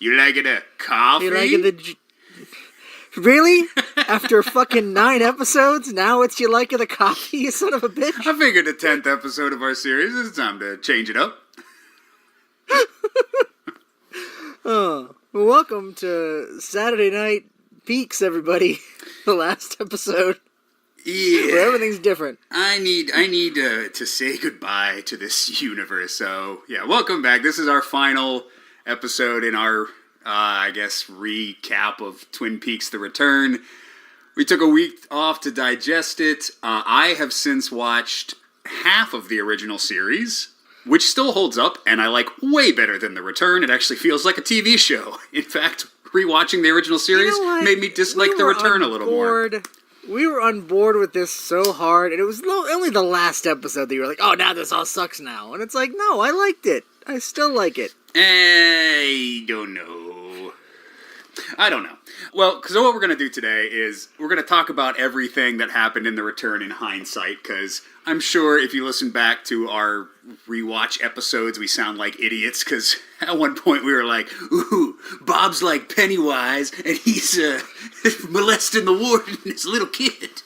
You like it a coffee? You like it Really? After fucking 9 episodes, now it's you like it a coffee, you son of a bitch? I figured the 10th episode of our series is time to change it up. Oh, well, welcome to Saturday Night Peaks, everybody. The last episode. Yeah. Where everything's different. I need to say goodbye to this universe. So, yeah, welcome back. This is our final episode in our, I guess, recap of Twin Peaks: The Return. We took a week off to digest it. I have since watched half of the original series, which still holds up, and I like way better than The Return. It actually feels like a TV show. In fact, rewatching the original series made me dislike The Return a little more. We were on board with this so hard, and it was only the last episode that you were like, oh, now this all sucks now. And it's like, no, I liked it. I still like it. I don't know. Well, because what we're going to do today is we're going to talk about everything that happened in The Return in hindsight, because I'm sure if you listen back to our rewatch episodes, we sound like idiots, because at one point we were like, ooh, Bob's like Pennywise, and he's molesting the warden, his little kid.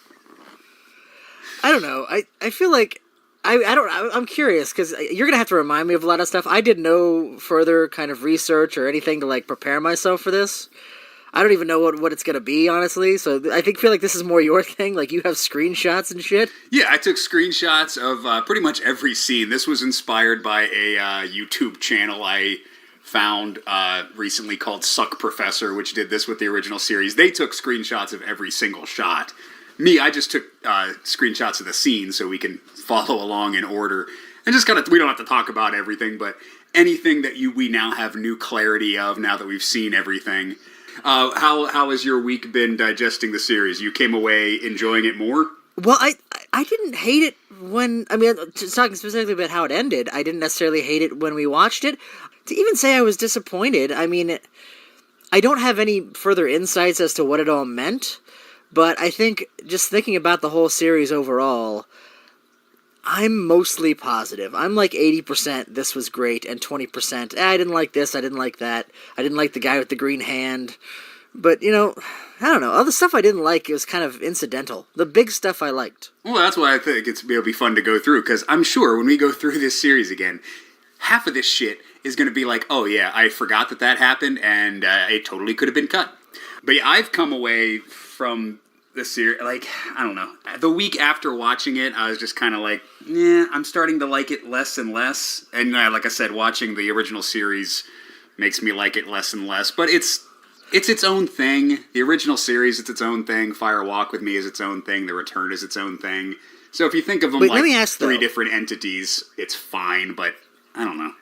I don't know. I feel like, I'm curious, because you're going to have to remind me of a lot of stuff. I did no further kind of research or anything to, like, prepare myself for this. I don't even know what it's going to be, honestly, so I feel like this is more your thing, like you have screenshots and shit. Yeah, I took screenshots of pretty much every scene. This was inspired by a YouTube channel I found recently called Suck Professor, which did this with the original series. They took screenshots of every single shot. Me, I just took screenshots of the scene so we can follow along in order. And just kind of, we don't have to talk about everything, but anything that we now have new clarity of now that we've seen everything. How has your week been digesting the series? You came away enjoying it more? Well, I didn't hate it when, talking specifically about how it ended, I didn't necessarily hate it when we watched it. To even say I was disappointed, I don't have any further insights as to what it all meant, but I think just thinking about the whole series overall, I'm mostly positive. I'm like 80% this was great, and 20% I didn't like this, I didn't like that, I didn't like the guy with the green hand. But, I don't know. All the stuff I didn't like, it was kind of incidental. The big stuff I liked. Well, that's why I think it'll be fun to go through, because I'm sure when we go through this series again, half of this shit is going to be like, oh yeah, I forgot that happened, and it totally could have been cut. But yeah, I've come away from the series, like, I don't know. The week after watching it, I was just kind of like, I'm starting to like it less and less. And like I said, watching the original series makes me like it less and less. But it's its own thing. The original series, it's its own thing. Fire Walk with Me is its own thing. The Return is its own thing. So if you think of them three different entities, it's fine. But I don't know.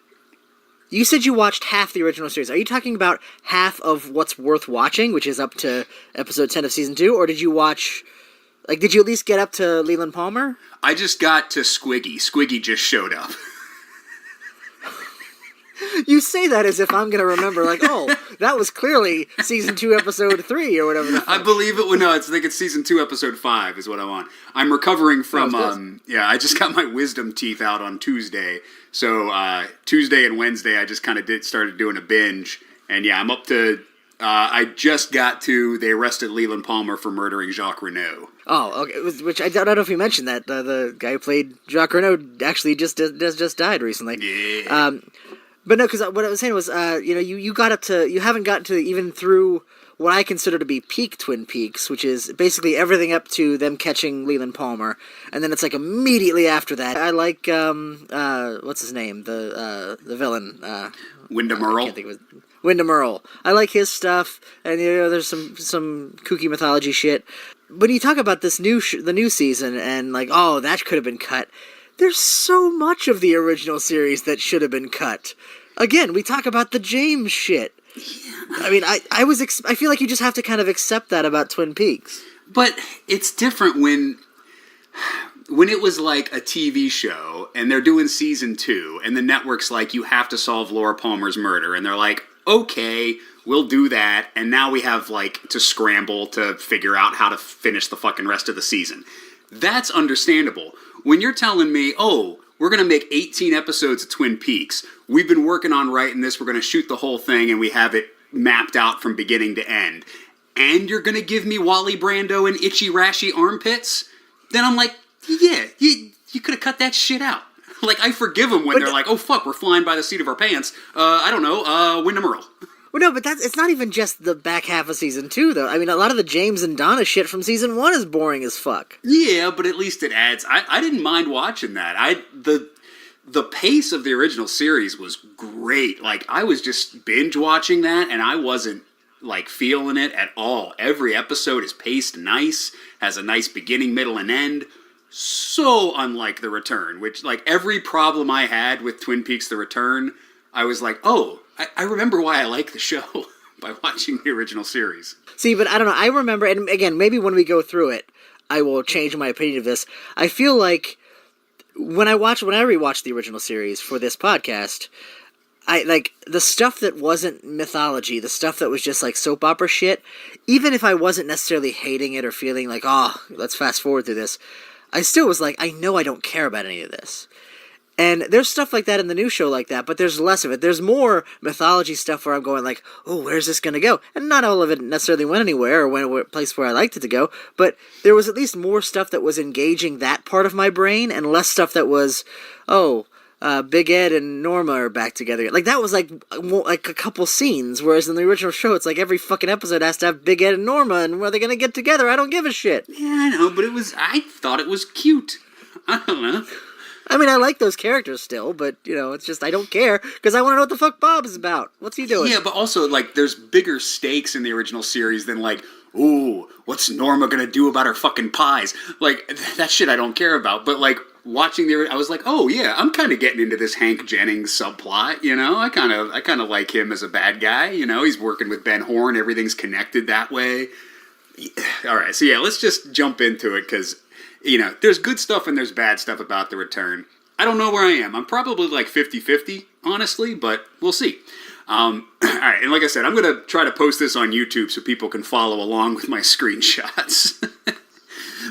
You said you watched half the original series. Are you talking about half of what's worth watching, which is up to episode 10 of season 2? Or did you watch... did you at least get up to Leland Palmer? I just got to Squiggy. Squiggy just showed up. You say that as if I'm going to remember, that was clearly season 2, episode 3, or whatever. I believe it. No, I think it's season 2, episode 5 is what I want. I'm recovering from, I just got my wisdom teeth out on Tuesday. So, Tuesday and Wednesday, I just kind of started doing a binge. And yeah, I'm up to, I just got to, they arrested Leland Palmer for murdering Jacques Renault. Oh, okay. Which I don't know if you mentioned that. The guy who played Jacques Renault actually just died recently. Yeah. But no, because what I was saying was, you got up to, you haven't gotten to even through what I consider to be peak Twin Peaks, which is basically everything up to them catching Leland Palmer, and then it's like immediately after that. I like, what's his name? The villain. Wyndham Earl. I can't think of it. Wyndham Earl. I like his stuff, and there's some kooky mythology shit. But you talk about this the new season, and that could have been cut. There's so much of the original series that should have been cut. Again, we talk about the James shit. Yeah. I feel like you just have to kind of accept that about Twin Peaks. But it's different when it was like a TV show, and they're doing season 2, and the network's like, you have to solve Laura Palmer's murder, and they're like, okay, we'll do that, and now we have, to scramble to figure out how to finish the fucking rest of the season. That's understandable. When you're telling me, we're going to make 18 episodes of Twin Peaks, we've been working on writing this, we're going to shoot the whole thing, and we have it mapped out from beginning to end, and you're gonna give me Wally Brando and itchy rashy armpits, then I'm like, yeah, you could have cut that shit out. Like, I forgive them when they're like, oh fuck, we're flying by the seat of our pants. I don't know, Wyndham Earl. Well, no, but it's not even just the back half of season 2, though. I mean, a lot of the James and Donna shit from season 1 is boring as fuck. Yeah, but at least it adds. I didn't mind watching that. The pace of the original series was great. Like, I was just binge watching that, and I wasn't like feeling it at all. Every episode is paced nice, has a nice beginning, middle, and end. So unlike The Return, which, like, every problem I had with Twin Peaks: The Return, I was like, oh, I remember why I like the show by watching the original series. See, but I don't know. I remember, and again, maybe when we go through it, I will change my opinion of this. I feel like when I rewatched the original series for this podcast, I like the stuff that wasn't mythology, the stuff that was just like soap opera shit. Even if I wasn't necessarily hating it or feeling like, oh, let's fast forward through this, I still was like, I know I don't care about any of this. And there's stuff like that in the new show like that, but there's less of it. There's more mythology stuff where I'm going like, oh, where's this going to go? And not all of it necessarily went anywhere or went to a place where I liked it to go, but there was at least more stuff that was engaging that part of my brain and less stuff that was, Big Ed and Norma are back together. Like, that was like a couple scenes, whereas in the original show, it's like every fucking episode has to have Big Ed and Norma, and where are they going to get together? I don't give a shit. Yeah, I know, but I thought it was cute. I don't know. I mean, I like those characters still, but, it's just, I don't care, because I want to know what the fuck Bob is about. What's he doing? Yeah, but also, like, there's bigger stakes in the original series than, like, ooh, what's Norma gonna do about her fucking pies? Like, that shit I don't care about, but, like, watching I was like, oh, yeah, I'm kind of getting into this Hank Jennings subplot, I kind of like him as a bad guy, he's working with Ben Horn, everything's connected that way. Alright, so yeah, let's just jump into it, because there's good stuff and there's bad stuff about The Return. I don't know where I am. I'm probably like 50-50, honestly, but we'll see. Alright, and like I said, I'm going to try to post this on YouTube so people can follow along with my screenshots.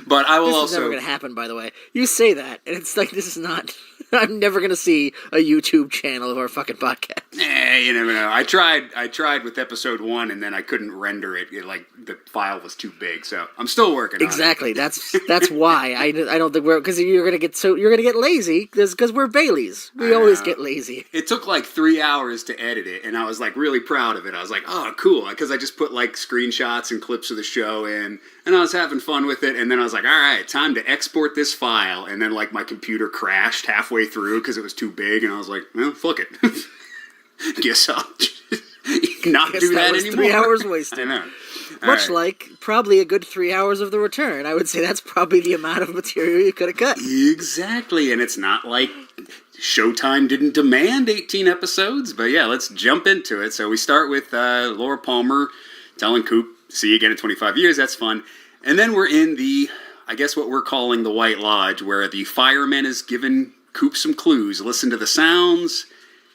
But I will also... This is never going to happen, by the way. You say that, and it's like, this is not... I'm never going to see a YouTube channel of our fucking podcast. You never know. I tried with episode 1, and then I couldn't render it. Like, the file was too big, so I'm still working on it. Exactly. That's why. I don't think we're... Because you're going to get lazy, because we're Baileys. We always get lazy. It took like 3 hours to edit it, and I was like really proud of it. I was like, oh, cool, because I just put like screenshots and clips of the show in, and I was having fun with it, and then I was like, all right, time to export this file, and then like my computer crashed halfway through because it was too big, and I was like, well, fuck it. Guess I'll not do that anymore. 3 hours wasted. I know. Much like probably a good 3 hours of The Return. I would say that's probably the amount of material you could have cut. Exactly, and it's not like Showtime didn't demand 18 episodes, but yeah, let's jump into it. So we start with Laura Palmer telling Coop, see you again in 25 years, that's fun. And then we're in I guess what we're calling the White Lodge, where the fireman is giving Coop some clues. Listen to the sounds.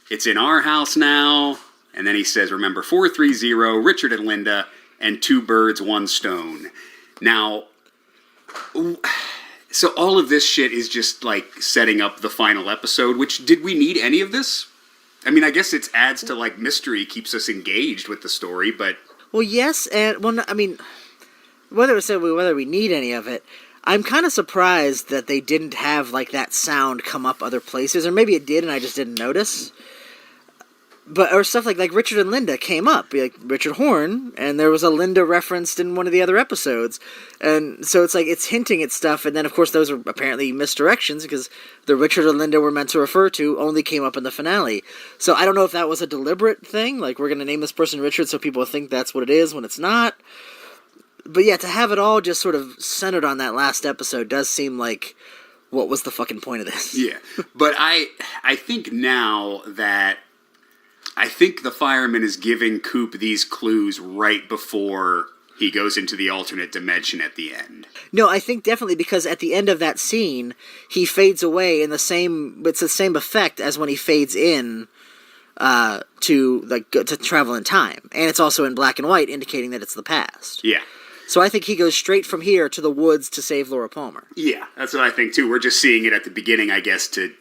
It's in our house now. And then he says, remember 430, Richard and Linda, and 2 birds, 1 stone. Now, so all of this shit is just like setting up the final episode, which, did we need any of this? I mean, I guess it adds to like mystery, keeps us engaged with the story, but... Well, yes, and, I mean, whether we need any of it, I'm kind of surprised that they didn't have, like, that sound come up other places, or maybe it did and I just didn't notice. But, or stuff like Richard and Linda came up, like Richard Horn, and there was a Linda referenced in one of the other episodes. And so it's like, it's hinting at stuff, and then of course those are apparently misdirections, because the Richard and Linda were meant to refer to only came up in the finale. So I don't know if that was a deliberate thing, like we're going to name this person Richard so people think that's what it is when it's not. But yeah, to have it all just sort of centered on that last episode does seem like, what was the fucking point of this? Yeah, but I think now that... I think the fireman is giving Coop these clues right before he goes into the alternate dimension at the end. No, I think definitely, because at the end of that scene, he fades away it's the same effect as when he fades in to travel in time. And it's also in black and white, indicating that it's the past. Yeah. So I think he goes straight from here to the woods to save Laura Palmer. Yeah, that's what I think too. We're just seeing it at the beginning, I guess, to,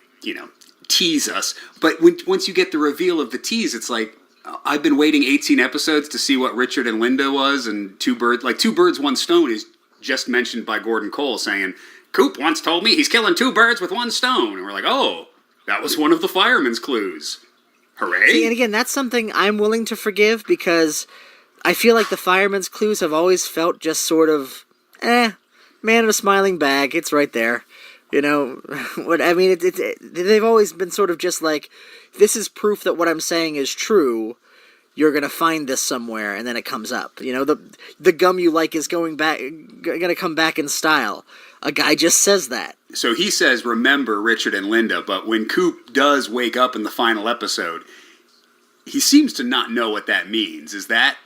tease us. But once you get the reveal of the tease, it's like, I've been waiting 18 episodes to see what Richard and Linda was, and two birds, one stone is just mentioned by Gordon Cole saying, Coop once told me he's killing 2 birds with 1 stone. And we're like, oh, that was one of the fireman's clues. Hooray. See, and again, that's something I'm willing to forgive because I feel like the fireman's clues have always felt just sort of, man in a smiling bag, it's right there. You know, what I mean, they've always been sort of just like, this is proof that what I'm saying is true. You're gonna find this somewhere, and then it comes up. You know, the gum you like is gonna come back in style. A guy just says that. So he says, remember Richard and Linda, but when Coop does wake up in the final episode, he seems to not know what that means. Is that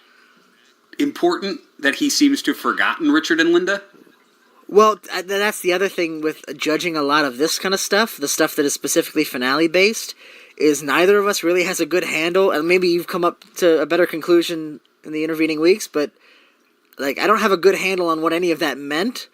important that he seems to have forgotten Richard and Linda? Well, that's the other thing with judging a lot of this kind of stuff, the stuff that is specifically finale-based, is neither of us really has a good handle, and maybe you've come up to a better conclusion in the intervening weeks, but like I don't have a good handle on what any of that meant,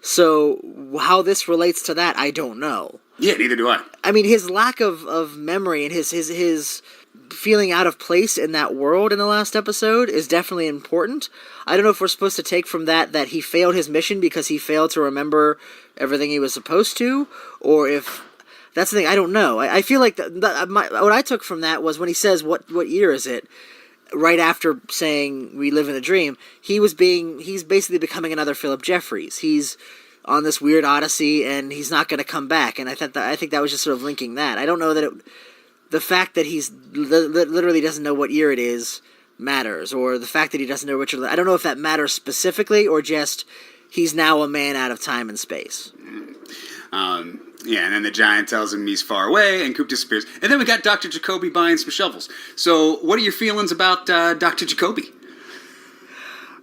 so how this relates to that, I don't know. Yeah, neither do I. I mean, his lack of memory and his feeling out of place in that world in the last episode is definitely important. I don't know if we're supposed to take from that he failed his mission because he failed to remember everything he was supposed to, or if that's the thing, I don't know. I feel like what I took from that was when he says, what year is it? Right after saying we live in a dream, he's basically becoming another Philip Jeffries. He's on this weird odyssey and he's not going to come back. And I think that was just sort of linking that. I don't know that the fact that he's literally doesn't know what year it is matters, or the fact that he doesn't know Richard. I don't know if that matters specifically or just he's now a man out of time and space. Yeah, and then the giant tells him he's far away, and Coop disappears. And then we got Dr. Jacoby buying some shovels. So what are your feelings about Dr. Jacoby?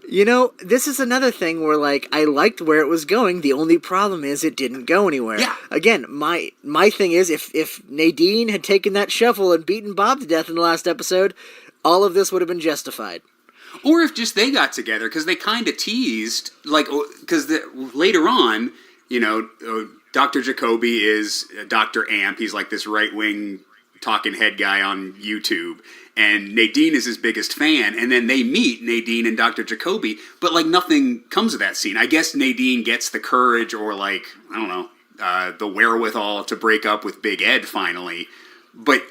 You know, this is another thing where, like, I liked where it was going. The only problem is it didn't go anywhere. Yeah. Again, my thing is, if Nadine had taken that shovel and beaten Bob to death in the last episode, all of this would have been justified. Or if just they got together, because they kind of teased, like, because later on, you know, Dr. Jacoby is Dr. Amp. He's like this right-wing talking head guy on YouTube. And Nadine is his biggest fan. And then they meet, Nadine and Dr. Jacoby. But, like, nothing comes of that scene. I guess Nadine gets the courage or, like, I don't know, the wherewithal to break up with Big Ed finally. But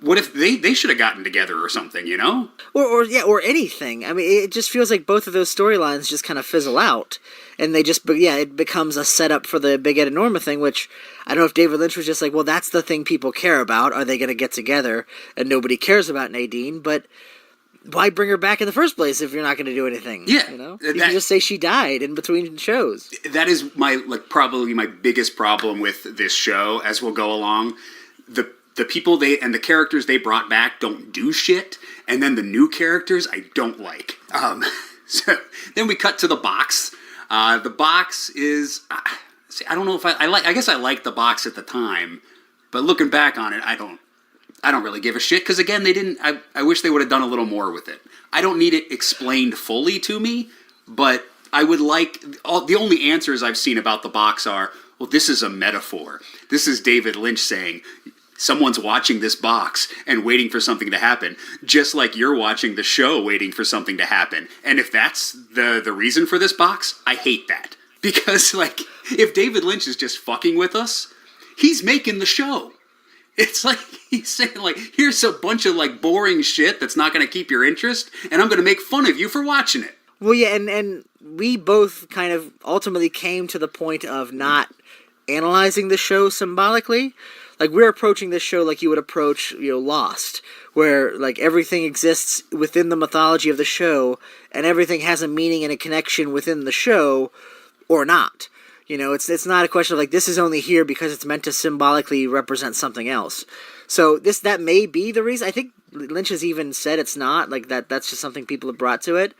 what if they should have gotten together or something, you know? Or anything. I mean, it just feels like both of those storylines just kind of fizzle out. And it becomes a setup for the Big Ed and Norma thing, which I don't know if David Lynch was just like, well, that's the thing people care about. Are they going to get together? And nobody cares about Nadine, but why bring her back in the first place if you're not going to do anything? Yeah. You know? You can just say she died in between shows. That is probably my biggest problem with this show as we'll go along. The people and the characters they brought back don't do shit, and then the new characters I don't like. So then we cut to the box. The box is, I don't know if I guess I liked the box at the time, but looking back on it, I don't really give a shit, because again, I wish they would have done a little more with it. I don't need it explained fully to me, but I would like, the only answers I've seen about the box are, well, this is a metaphor. This is David Lynch saying, someone's watching this box and waiting for something to happen, just like you're watching the show waiting for something to happen. And if that's the reason for this box, I hate that. Because, like, if David Lynch is just fucking with us, he's making the show. It's like he's saying, like, here's a bunch of, like, boring shit that's not going to keep your interest, and I'm going to make fun of you for watching it. Well, yeah, and we both kind of ultimately came to the point of not analyzing the show symbolically. Like, we're approaching this show like you would approach, Lost, where, like, everything exists within the mythology of the show, and everything has a meaning and a connection within the show, or not. It's not a question of, like, this is only here because it's meant to symbolically represent something else. So that may be the reason. I think Lynch has even said it's not, like, that's just something people have brought to it.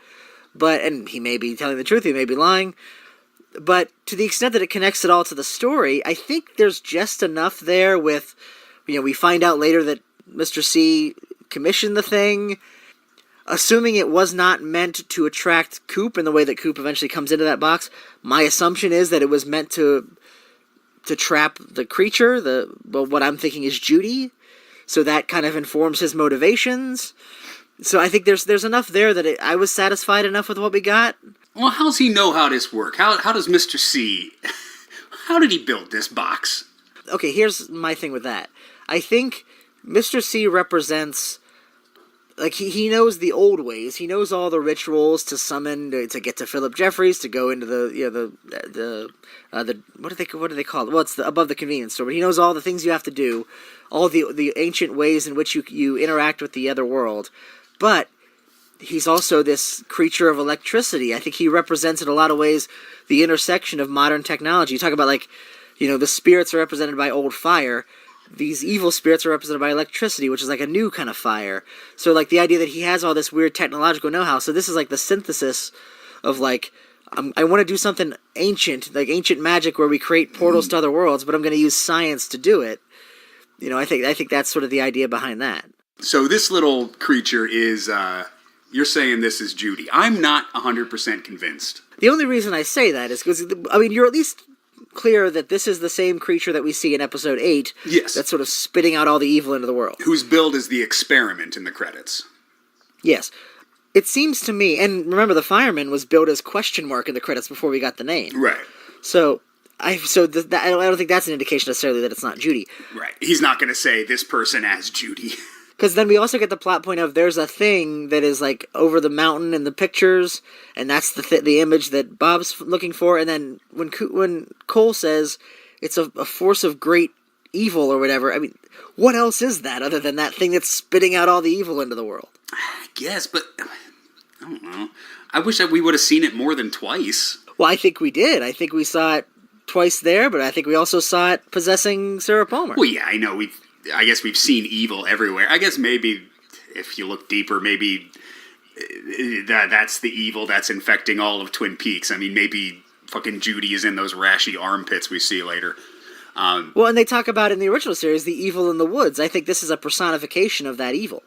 And he may be telling the truth, he may be lying. But to the extent that it connects it all to the story, I think there's just enough there with, we find out later that Mr. C commissioned the thing. Assuming it was not meant to attract Coop in the way that Coop eventually comes into that box, my assumption is that it was meant to trap the creature, what I'm thinking is Judy. so that kind of informs his motivations. So I think there's enough there that I was satisfied enough with what we got. Well, how's he know how this works? How does Mr. C... How did he build this box? Okay, here's my thing with that. I think Mr. C represents... Like, he knows the old ways. He knows all the rituals to summon, to get to Philip Jeffries, to go into the what do they call it? Well, it's above the convenience store, but he knows all the things you have to do, all the ancient ways in which you interact with the other world. But he's also this creature of electricity. I think he represents in a lot of ways the intersection of modern technology. You talk about, like, the spirits are represented by old fire. These evil spirits are represented by electricity, which is like a new kind of fire. So, like, the idea that he has all this weird technological know-how. So this is like the synthesis of, like, I want to do something ancient, like ancient magic where we create portals to other worlds, but I'm going to use science to do it. I think that's sort of the idea behind that. So this little creature is, you're saying this is Judy. I'm not 100% convinced. The only reason I say that is because, you're at least clear that this is the same creature that we see in episode 8. Yes. That's sort of spitting out all the evil into the world. Whose build is the experiment in the credits. Yes. It seems to me, and remember, the fireman was billed as question mark in the credits before we got the name. Right. So I don't think that's an indication necessarily that it's not Judy. Right. He's not going to say this person as Judy. Because then we also get the plot point of there's a thing that is, like, over the mountain in the pictures, and that's the image that Bob's looking for. And then when Cole says it's a force of great evil or whatever, what else is that other than that thing that's spitting out all the evil into the world? I guess, but I don't know. I wish that we would have seen it more than twice. Well, I think we did. I think we saw it twice there, but I think we also saw it possessing Sarah Palmer. Well, yeah, I know. I guess we've seen evil everywhere. I guess maybe if you look deeper, maybe that's the evil that's infecting all of Twin Peaks. Maybe fucking Judy is in those rashy armpits we see later. Well, and they talk about in the original series the evil in the woods. I think this is a personification of that evil.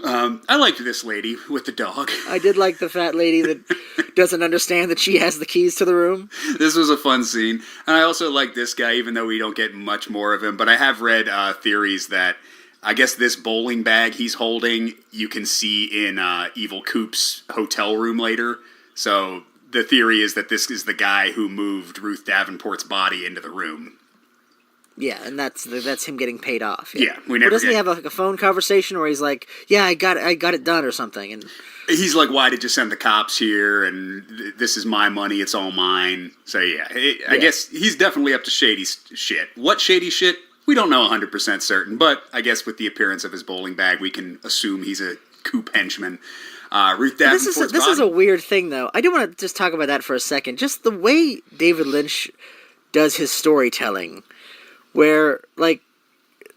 I liked this lady with the dog. I did like the fat lady that doesn't understand that she has the keys to the room. This was a fun scene. And I also like this guy, even though we don't get much more of him. But I have read theories that I guess this bowling bag he's holding, you can see in Evil Coop's hotel room later. So the theory is that this is the guy who moved Ruth Davenport's body into the room. Yeah, and that's him getting paid off. Yeah, we never. But doesn't he have a phone conversation where he's like, "Yeah, I got it done" or something? And he's like, "Why did you send the cops here? And this is my money; it's all mine." So yeah, I guess he's definitely up to shady shit. What shady shit? We don't know 100% certain, but I guess with the appearance of his bowling bag, we can assume he's a Coop henchman. Ruth Davenport's body. This is a weird thing, though. I do want to just talk about that for a second. Just the way David Lynch does his storytelling. Where, like,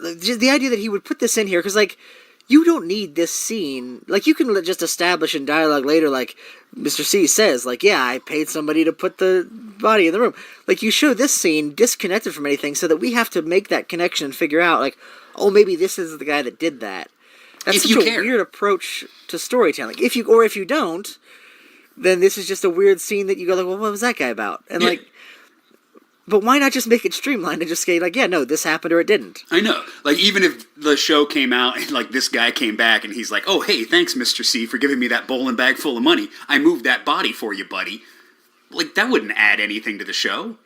just the idea that he would put this in here, because, like, you don't need this scene. Like, you can just establish in dialogue later, like, Mr. C says, like, yeah, I paid somebody to put the body in the room. Like, you show this scene disconnected from anything so that we have to make that connection and figure out, like, oh, maybe this is the guy that did that. That's such a weird approach to storytelling. If you don't, then this is just a weird scene that you go, like, well, what was that guy about? And, like... But why not just make it streamlined and just say, like, yeah, no, this happened or it didn't? I know. Like, even if the show came out and, like, this guy came back and he's like, oh, hey, thanks, Mr. C, for giving me that bowling bag full of money. I moved that body for you, buddy. Like, that wouldn't add anything to the show.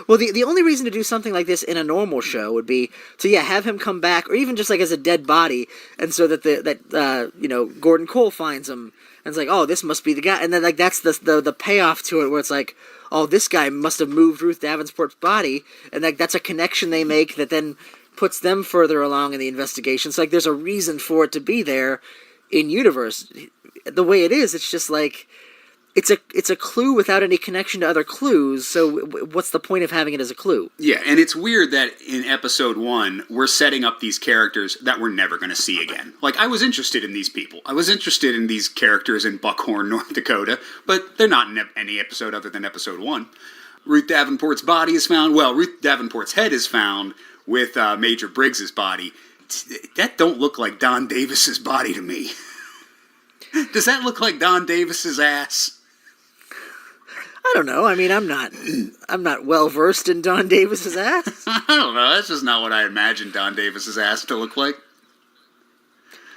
Well, the only reason to do something like this in a normal show would be to, have him come back, or even just, like, as a dead body, and so that Gordon Cole finds him, and it's like, oh, this must be the guy. And then, like, that's the payoff to it, where it's like, oh, this guy must have moved Ruth Davenport's body, and that's a connection they make that then puts them further along in the investigation. So, like, there's a reason for it to be there in universe. The way it is, it's just like, it's a clue without any connection to other clues, so what's the point of having it as a clue? Yeah, and it's weird that in episode 1, we're setting up these characters that we're never going to see again. Like, I was interested in these people. I was interested in these characters in Buckhorn, North Dakota, but they're not in any episode other than episode 1. Ruth Davenport's body is found. Well, Ruth Davenport's head is found with Major Briggs's body. That don't look like Don Davis's body to me. Does that look like Don Davis's ass? I don't know. I mean, I'm not well versed in Don Davis's ass. I don't know. That's just not what I imagined Don Davis's ass to look like.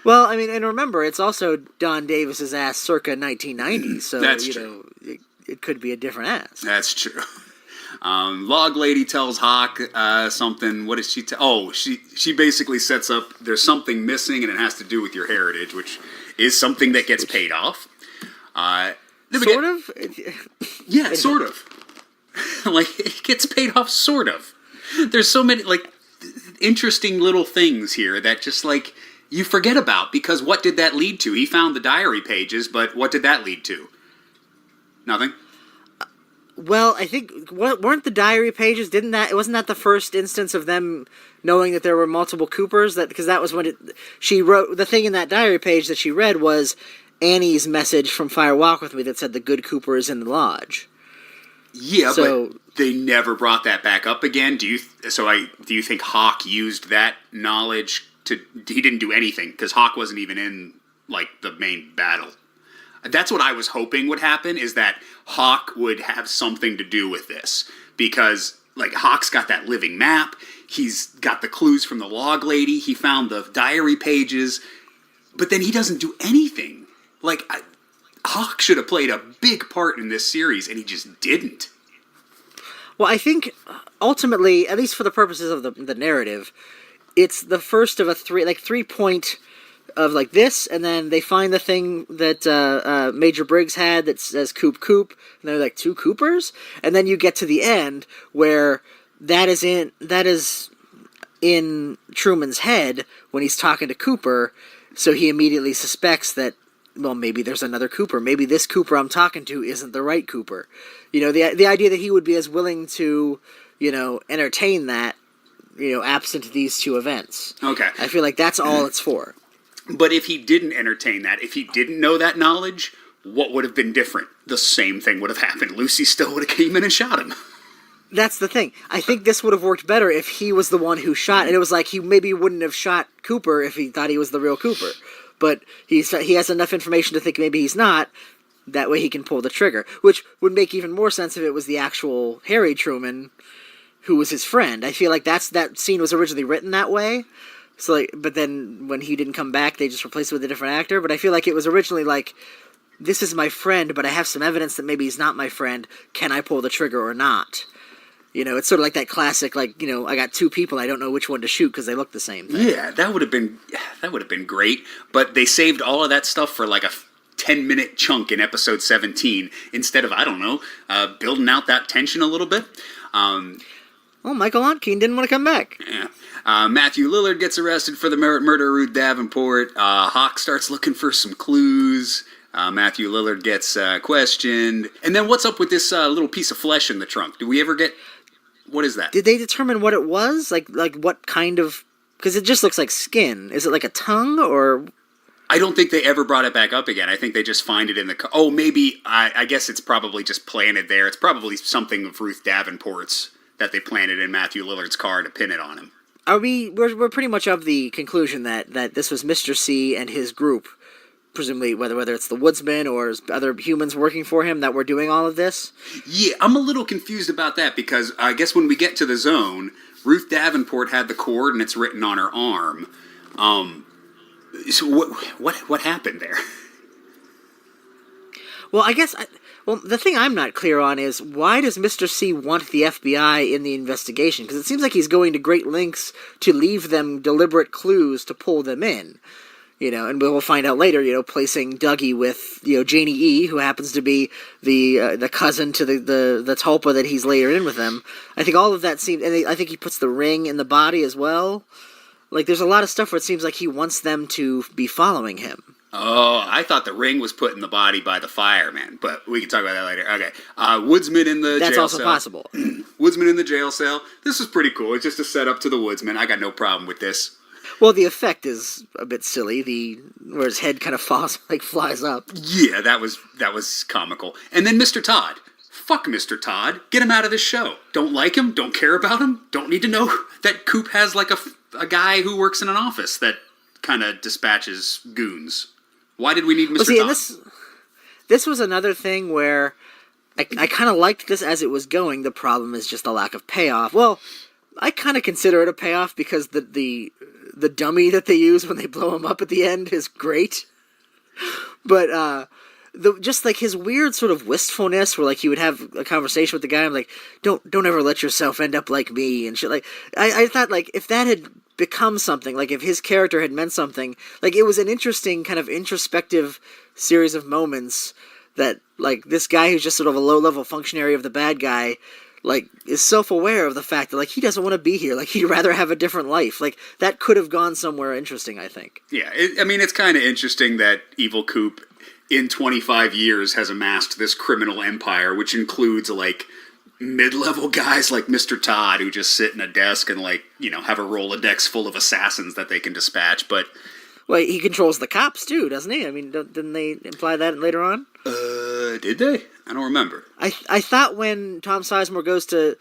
Well, I mean, and remember, it's also Don Davis's ass circa 1990, so That's true. It could be a different ass. That's true. Log Lady tells Hawk something. What does she tell? Oh, she basically sets up. There's something missing, and it has to do with your heritage, which is something that gets paid off. Sort of. Yeah, sort of. Like it gets paid off, sort of. There's so many like interesting little things here that just like you forget about because what did that lead to? He found the diary pages, but what did that lead to? Nothing. Well, I think weren't the diary pages? Wasn't that the first instance of them knowing that there were multiple Coopers? Because that was when she wrote the thing in that diary page that she read was Annie's message from Fire Walk with Me that said the good Cooper is in the lodge. Yeah, but they never brought that back up again. Do you think Hawk used that knowledge to? He didn't do anything because Hawk wasn't even in like the main battle. That's what I was hoping would happen, is that Hawk would have something to do with this. Because, like, Hawk's got that living map, he's got the clues from the log lady, he found the diary pages, but then he doesn't do anything. Like, Hawk should have played a big part in this series, and he just didn't. Well, I think, ultimately, at least for the purposes of the narrative, it's the first of a 3-point... of like this, and then they find the thing that Major Briggs had that says Coop, and they're like 2 Coopers, and then you get to the end where that is in Truman's head when he's talking to Cooper, so he immediately suspects that, well, maybe there's another Cooper, maybe this Cooper I'm talking to isn't the right Cooper. You know, the idea that he would be as willing to, entertain that, absent these 2 events. Okay. I feel like that's all it's for. But if he didn't entertain that, if he didn't know that knowledge, what would have been different? The same thing would have happened. Lucy still would have came in and shot him. That's the thing. I think this would have worked better if he was the one who shot, and it was like he maybe wouldn't have shot Cooper if he thought he was the real Cooper. But he has enough information to think maybe he's not. That way he can pull the trigger, which would make even more sense if it was the actual Harry Truman who was his friend. I feel like that scene was originally written that way. So, but then when he didn't come back, they just replaced it with a different actor. But I feel like it was originally like, this is my friend, but I have some evidence that maybe he's not my friend. Can I pull the trigger or not? It's sort of like that classic, I got 2 people, I don't know which one to shoot because they look the same thing. Yeah, that would have been great. But they saved all of that stuff for like a 10-minute chunk in episode 17 instead of, I don't know, building out that tension a little bit. Well, Michael Ontkean didn't want to come back. Yeah. Matthew Lillard gets arrested for the murder of Ruth Davenport. Hawk starts looking for some clues. Matthew Lillard gets questioned. And then what's up with this little piece of flesh in the trunk? Do we ever get... What is that? Did they determine what it was? Like what kind of... Because it just looks like skin. Is it like a tongue, or... I don't think they ever brought it back up again. I think they just find it in the... Oh, maybe... I guess it's probably just planted there. It's probably something of Ruth Davenport's that they planted in Matthew Lillard's car to pin it on him. We're pretty much of the conclusion that this was Mr. C and his group, presumably whether it's the Woodsman or other humans working for him that were doing all of this? Yeah, I'm a little confused about that because I guess when we get to the zone, Ruth Davenport had the coordinates written on her arm. So what happened there? Well, I guess... Well, the thing I'm not clear on is, why does Mr. C want the FBI in the investigation? Because it seems like he's going to great lengths to leave them deliberate clues to pull them in. And we'll find out later, placing Dougie with, Janie E., who happens to be the cousin to the tulpa that he's later in with them. I think all of that seems... And I think he puts the ring in the body as well. Like, there's a lot of stuff where it seems like he wants them to be following him. Oh, I thought the ring was put in the body by the fireman, but we can talk about that later. Okay, Woodsman in the jail cell. That's also possible. Woodsman in the jail cell. This is pretty cool. It's just a setup to the Woodsman. I got no problem with this. Well, the effect is a bit silly. Where his head kind of flies up. Yeah, that was comical. And then Mr. Todd. Fuck Mr. Todd. Get him out of this show. Don't like him. Don't care about him. Don't need to know that Coop has like a guy who works in an office that kind of dispatches goons. Why did we need Mr. Todd? And this was another thing where I kind of liked this as it was going. The problem is just the lack of payoff. Well, I kind of consider it a payoff because the dummy that they use when they blow him up at the end is great. But just like his weird sort of wistfulness, where like he would have a conversation with the guy, I'm like, don't ever let yourself end up like me and shit. Like I thought like if that had become something, like if his character had meant something, like it was an interesting kind of introspective series of moments that like this guy who's just sort of a low level functionary of the bad guy, like is self-aware of the fact that like he doesn't want to be here, like he'd rather have a different life. Like that could have gone somewhere interesting, I think. Yeah, I mean it's kind of interesting that Evil Coop in 25 years has amassed this criminal empire, which includes like mid-level guys like Mr. Todd who just sit in a desk and like, you know, have a Rolodex full of assassins that they can dispatch. But well, he controls the cops too, doesn't he? I mean, didn't they imply that later on? Did they? I don't remember. I thought when Tom Sizemore goes to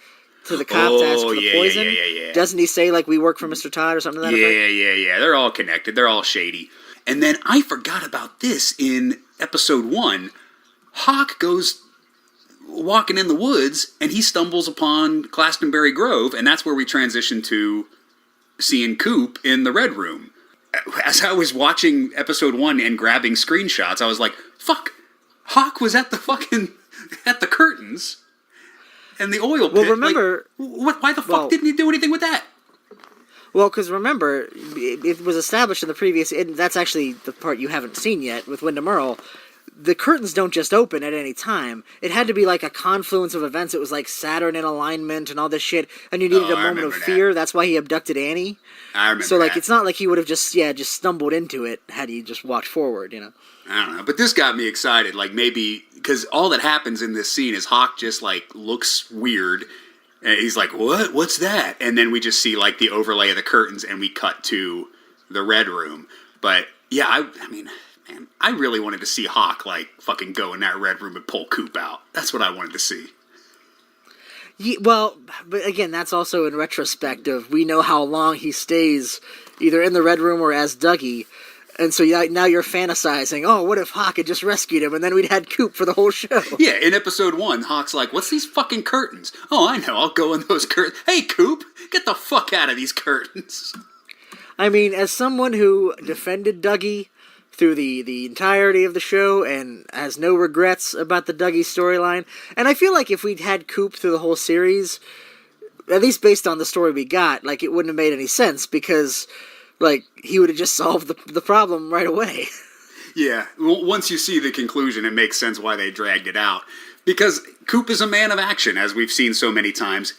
the cops to ask for the poison, yeah. doesn't he say like we work for Mr. Todd or something like that? Yeah. They're all connected. They're all shady. And then I forgot about this in episode 1. Hawk goes walking in the woods and he stumbles upon Glastonbury Grove, and that's where we transition to seeing Coop in the Red Room. As I was watching episode 1 and grabbing screenshots, I was like, fuck, Hawk was at the curtains and the oil pit. Well, remember... Like, why the fuck didn't he do anything with that? Well, because remember, it was established in the previous... And that's actually the part you haven't seen yet with Wyndham Earl. The curtains don't just open at any time. It had to be like a confluence of events. It was like Saturn in alignment and all this shit. And you needed a moment of fear. That's why he abducted Annie. I remember So, like, that. it's not like he would have just stumbled into it had he just walked forward, you know? I don't know. But this got me excited. Like, maybe... Because all that happens in this scene is Hawk just, like, looks weird. And he's like, what? What's that? And then we just see, like, the overlay of the curtains, and we cut to the Red Room. But, yeah, I mean, man, I really wanted to see Hawk, like, fucking go in that Red Room and pull Coop out. That's what I wanted to see. Yeah, well, but again, that's also in retrospect of we know how long he stays either in the Red Room or as Dougie. And so now you're fantasizing, oh, what if Hawk had just rescued him and then we'd had Coop for the whole show? Yeah, in episode 1, Hawk's like, what's these fucking curtains? Oh, I know, I'll go in those curtains. Hey, Coop, get the fuck out of these curtains. I mean, as someone who defended Dougie through the entirety of the show and has no regrets about the Dougie storyline, and I feel like if we'd had Coop through the whole series, at least based on the story we got, like, it wouldn't have made any sense because... like, he would have just solved the problem right away. Yeah, well, once you see the conclusion, it makes sense why they dragged it out. Because Coop is a man of action, as we've seen so many times.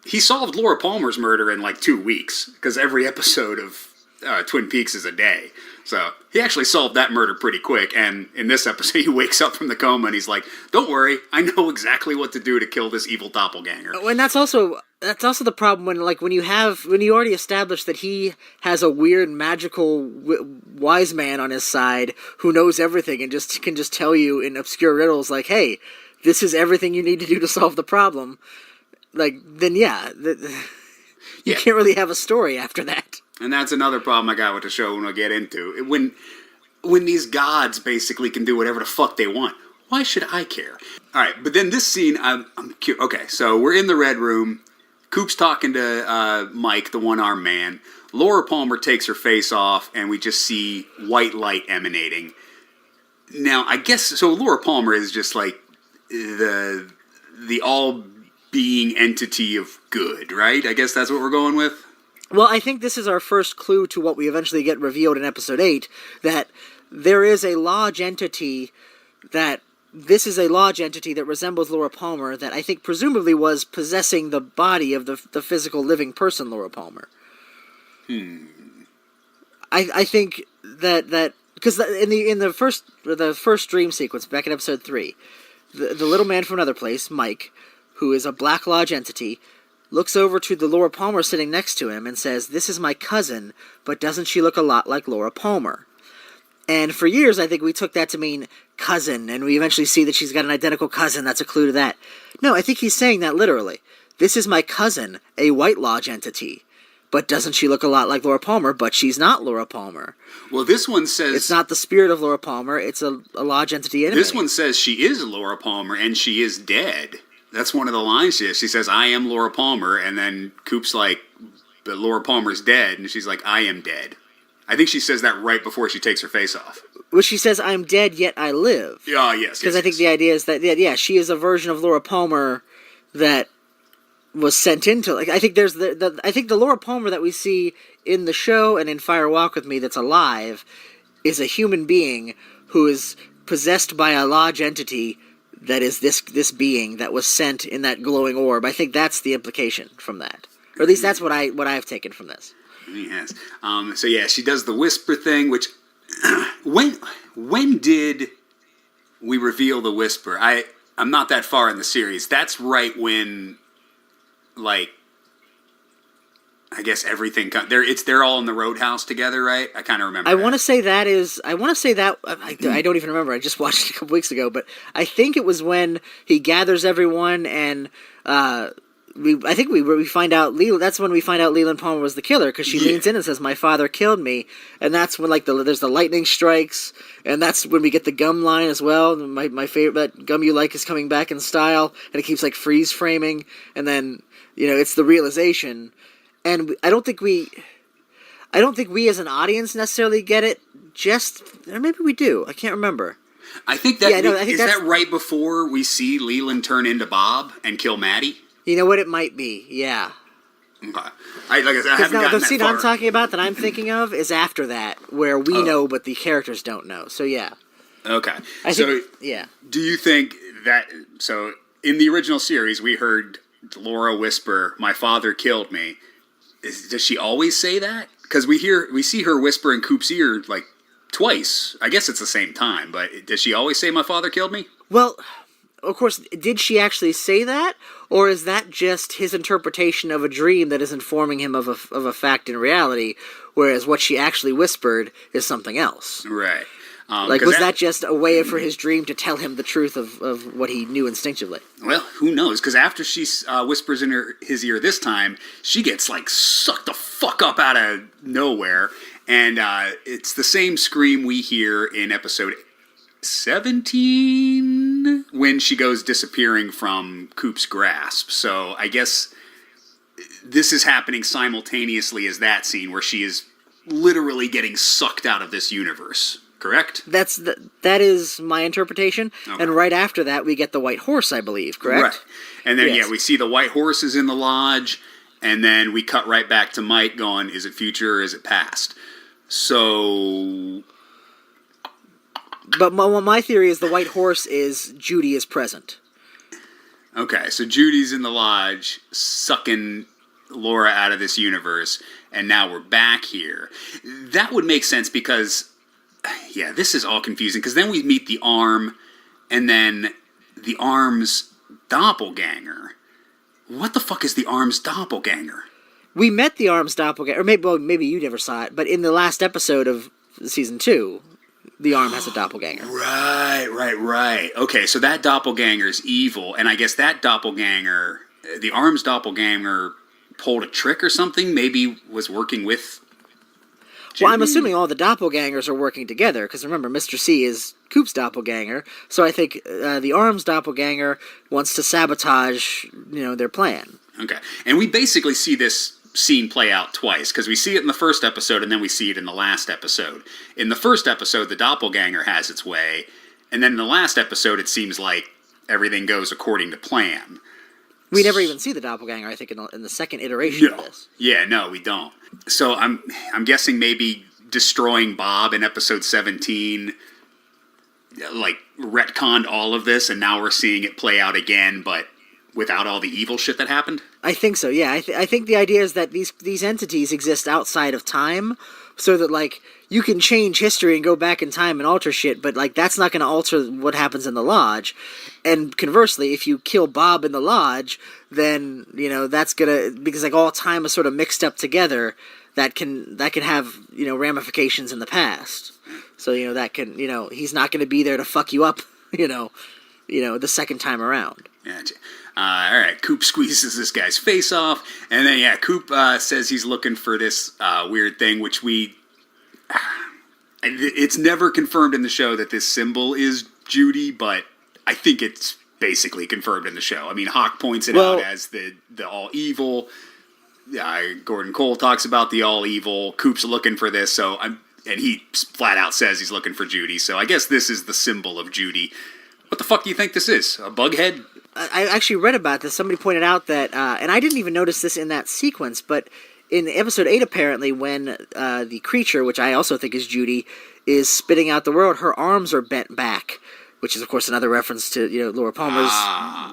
He solved Laura Palmer's murder in, like, 2 weeks, because every episode of Twin Peaks is a day. So, he actually solved that murder pretty quick, and in this episode, he wakes up from the coma and he's like, don't worry, I know exactly what to do to kill this evil doppelganger. And that's also the problem when you already established that he has a weird magical wise man on his side who knows everything and can just tell you in obscure riddles like, hey, this is everything you need to do to solve the problem. Like, then you can't really have a story after that. And that's another problem I got with the show when we'll get into. When these gods basically can do whatever the fuck they want, why should I care? Alright, but then this scene, I'm curious. Okay, so we're in the Red Room. Coop's talking to Mike, the one-armed man. Laura Palmer takes her face off, and we just see white light emanating. Now, I guess, so Laura Palmer is just like the all-being entity of good, right? I guess that's what we're going with? Well, I think this is our first clue to what we eventually get revealed in episode 8, that there is a lodge entity that resembles Laura Palmer that I think presumably was possessing the body of the physical living person, Laura Palmer. I think that because in the first dream sequence back in episode 3, the little man from another place, Mike, who is a Black Lodge entity, looks over to the Laura Palmer sitting next to him and says, "This is my cousin, but doesn't she look a lot like Laura Palmer?" And for years, I think we took that to mean cousin, and we eventually see that she's got an identical cousin. That's a clue to that. No, I think he's saying that literally. This is my cousin, a White Lodge entity, but doesn't she look a lot like Laura Palmer? But she's not Laura Palmer. Well, this one says... It's not the spirit of Laura Palmer, it's a lodge entity anyway. This one says she is Laura Palmer, and she is dead. That's one of the lines she has. She says, I am Laura Palmer, and then Coop's like, but Laura Palmer's dead, and she's like, I am dead. I think she says that right before she takes her face off. Well, she says, I'm dead, yet I live. Yeah, yes. Because I think the idea is that, yeah, she is a version of Laura Palmer that was sent into... Like, I think there's I think the Laura Palmer that we see in the show and in Fire Walk With Me that's alive is a human being who is possessed by a lodge entity that is this being that was sent in that glowing orb. I think that's the implication from that. Or at least that's what I've taken from this. Yes. So yeah, she does the whisper thing, which when did we reveal the whisper? I'm not that far in the series. That's right when, like, I guess everything they're all in the roadhouse together, right? I kind of remember. I want to say that. I don't even remember. I just watched it a couple weeks ago, but I think it was when he gathers everyone and we find out that's when we find out Leland Palmer was the killer, because she leans in and says, "My father killed me," and that's when there's the lightning strikes, and that's when we get the gum line as well. My favorite, that gum you like is coming back in style, and it keeps like freeze framing, and then it's the realization. And I don't think we as an audience necessarily get it. Or maybe we do. I can't remember. I think that is that right before we see Leland turn into Bob and kill Maddie. You know what? It might be. Yeah. Okay. I haven't gotten that far. The scene I'm talking about that I'm thinking of is after that, where we know but the characters don't know. So yeah. Okay. Yeah. Do you think that in the original series we heard Laura whisper, "My father killed me"? Does she always say that? Because we see her whisper in Coop's ear like twice. I guess it's the same time, but does she always say, "My father killed me"? Well, of course, did she actually say that, or is that just his interpretation of a dream that is informing him of a fact in reality, whereas what she actually whispered is something else? Right. Was that just a way for his dream to tell him the truth of what he knew instinctively? Well, who knows? Because after she whispers in his ear this time, she gets like sucked the fuck up out of nowhere, and it's the same scream we hear in episode 17 when she goes disappearing from Coop's grasp. So I guess this is happening simultaneously as that scene where she is literally getting sucked out of this universe. Correct? That is my interpretation. Okay. And right after that, we get the white horse, I believe, correct? Right. And then, we see the white horses in the lodge, and then we cut right back to Mike going, is it future or is it past? So... But my theory is the white horse is Judy is present. Okay, so Judy's in the lodge, sucking Laura out of this universe, and now we're back here. That would make sense because... Yeah, this is all confusing, because then we meet the Arm, and then the Arm's doppelganger. What the fuck is the Arm's doppelganger? We met the Arm's doppelganger, or maybe you never saw it, but in the last episode of Season 2, the Arm has a doppelganger. Right. Okay, so that doppelganger is evil, and I guess that doppelganger, the Arm's doppelganger, pulled a trick or something, maybe was working with... Well, I'm assuming all the doppelgangers are working together, because remember, Mr. C is Coop's doppelganger, so I think the Arm's doppelganger wants to sabotage, their plan. Okay, and we basically see this scene play out twice, because we see it in the first episode, and then we see it in the last episode. In the first episode, the doppelganger has its way, and then in the last episode, it seems like everything goes according to plan. We never even see the doppelganger, I think, in the second iteration of this. Yeah, no, we don't. So I'm guessing maybe destroying Bob in episode 17, like, retconned all of this, and now we're seeing it play out again, but without all the evil shit that happened? I think so, yeah. I think the idea is that these entities exist outside of time, so that, like, you can change history and go back in time and alter shit, but, like, that's not going to alter what happens in the lodge. And conversely, if you kill Bob in the lodge, then, that's going to... Because, like, all time is sort of mixed up together, that can have, ramifications in the past. So, that can, he's not going to be there to fuck you up, the second time around. Gotcha. All right, Coop squeezes this guy's face off, and then, Coop says he's looking for this weird thing, which it's never confirmed in the show that this symbol is Judy, but I think it's basically confirmed in the show. I mean, Hawk points it out as the all-evil. Gordon Cole talks about the all-evil. Coop's looking for this, and he flat out says he's looking for Judy, so I guess this is the symbol of Judy. What the fuck do you think this is? A bug head? I actually read about this. Somebody pointed out that, and I didn't even notice this in that sequence, but in episode 8, apparently, when the creature, which I also think is Judy, is spitting out the world, her arms are bent back, which is, of course, another reference to, Laura Palmer's...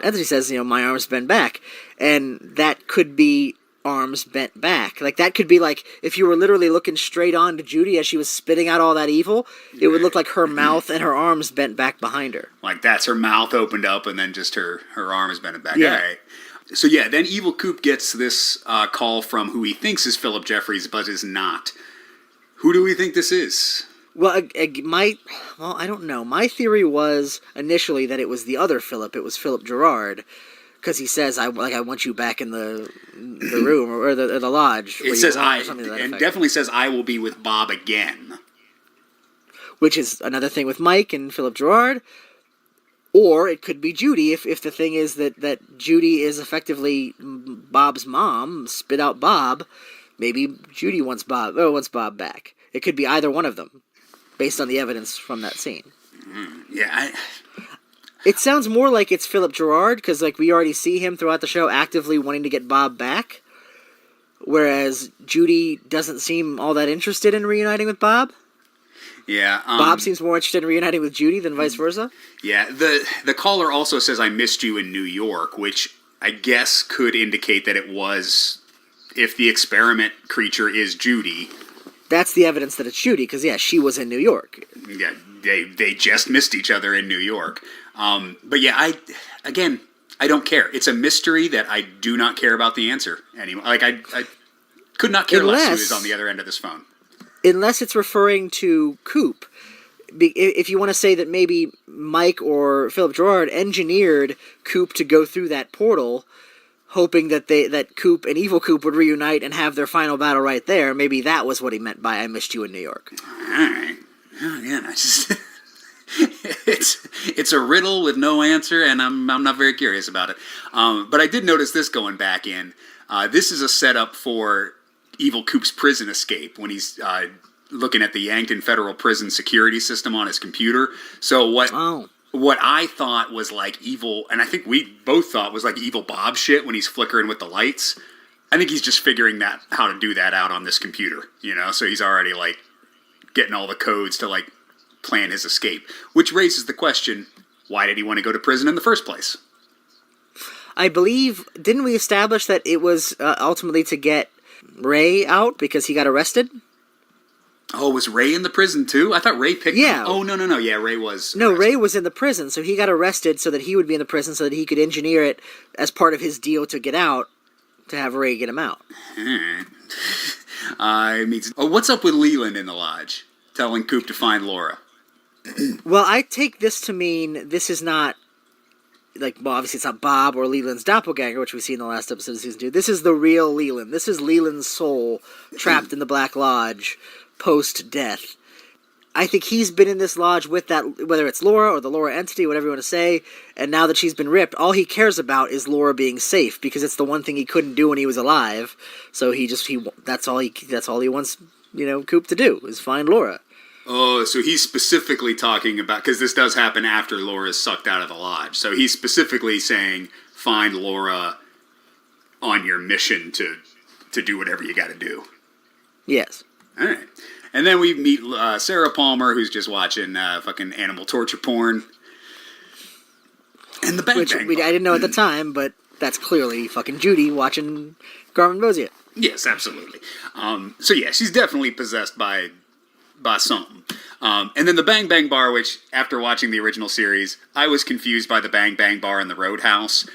Anthony says, my arms bent back. And that could be arms bent back. Like, that could be like, if you were literally looking straight on to Judy as she was spitting out all that evil, it would look like her mouth and her arms bent back behind her. Like, that's her mouth opened up and then just her arms bent back. Yeah. All right. So, then Evil Coop gets this call from who he thinks is Philip Jeffries, but is not. Who do we think this is? Well, I don't know. My theory was initially that it was the other Philip. It was Philip Gerard, because he says, "I want you back in the room or the lodge." It says definitely says, "I will be with Bob again," which is another thing with Mike and Philip Gerard. Or it could be Judy if the thing is that Judy is effectively Bob's mom, spit out Bob. Maybe Judy wants Bob back. It could be either one of them, based on the evidence from that scene. It sounds more like it's Philip Gerard, because we already see him throughout the show actively wanting to get Bob back, whereas Judy doesn't seem all that interested in reuniting with Bob. Yeah. Bob seems more interested in reuniting with Judy than vice versa. Yeah, the caller also says, "I missed you in New York," which I guess could indicate that it was, if the experiment creature is Judy. That's the evidence that it's Judy, because, she was in New York. Yeah, they just missed each other in New York. But I don't care. It's a mystery that I do not care about the answer anymore. Like, I could not care less who is on the other end of this phone. Unless it's referring to Coop. If you want to say that maybe Mike or Philip Gerard engineered Coop to go through that portal, hoping that Coop and Evil Coop would reunite and have their final battle right there, maybe that was what he meant by "I missed you in New York." All right. Again, I just... it's a riddle with no answer, and I'm not very curious about it. But I did notice this going back in. This is a setup for Evil Coop's prison escape when he's looking at the Yankton Federal Prison security system on his computer. So what I thought was like evil, and I think we both thought was like evil Bob shit when he's flickering with the lights. I think he's just figuring how to do that out on this computer, So he's already getting all the codes to plan his escape, which raises the question: why did he want to go to prison in the first place? I believe, didn't we establish that it was ultimately to get Ray out because he got arrested? Oh, was Ray in the prison too? I thought Ray picked him. Oh, no. Yeah, Ray was... No, arrested. Ray was in the prison, so he got arrested so that he would be in the prison so that he could engineer it as part of his deal to get out, to have Ray get him out. What's up with Leland in the lodge, telling Coop to find Laura? Well, I take this to mean this is not, obviously it's not Bob or Leland's doppelganger, which we see in the last episode of Season 2. This is the real Leland. This is Leland's soul trapped in the Black Lodge post-death. I think he's been in this lodge with that, whether it's Laura or the Laura entity, whatever you want to say, and now that she's been ripped, all he cares about is Laura being safe, because it's the one thing he couldn't do when he was alive. So that's all he wants, Coop to do, is find Laura. Oh, so he's specifically talking about, because this does happen after Laura is sucked out of the lodge, so he's specifically saying, find Laura on your mission to do whatever you got to do. Yes. All right. And then we meet Sarah Palmer, who's just watching fucking animal torture porn. And the Bang Bang Bar. I didn't know at the time, but that's clearly fucking Judy watching Garmin Bosia. Yes, absolutely. So yeah, she's definitely possessed by something. And then the Bang Bang Bar, which, after watching the original series, I was confused by the Bang Bang Bar in the Roadhouse.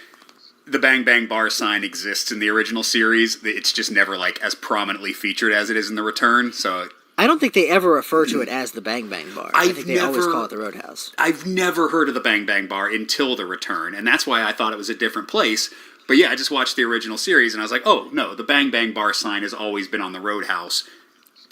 The Bang Bang Bar sign exists in the original series. It's just never as prominently featured as it is in the return. So I don't think they ever refer to it as the Bang Bang Bar. I think they always call it the Roadhouse. I've never heard of the Bang Bang Bar until The Return, and that's why I thought it was a different place. But yeah, I just watched the original series, and I was like, oh, no, the Bang Bang Bar sign has always been on the Roadhouse.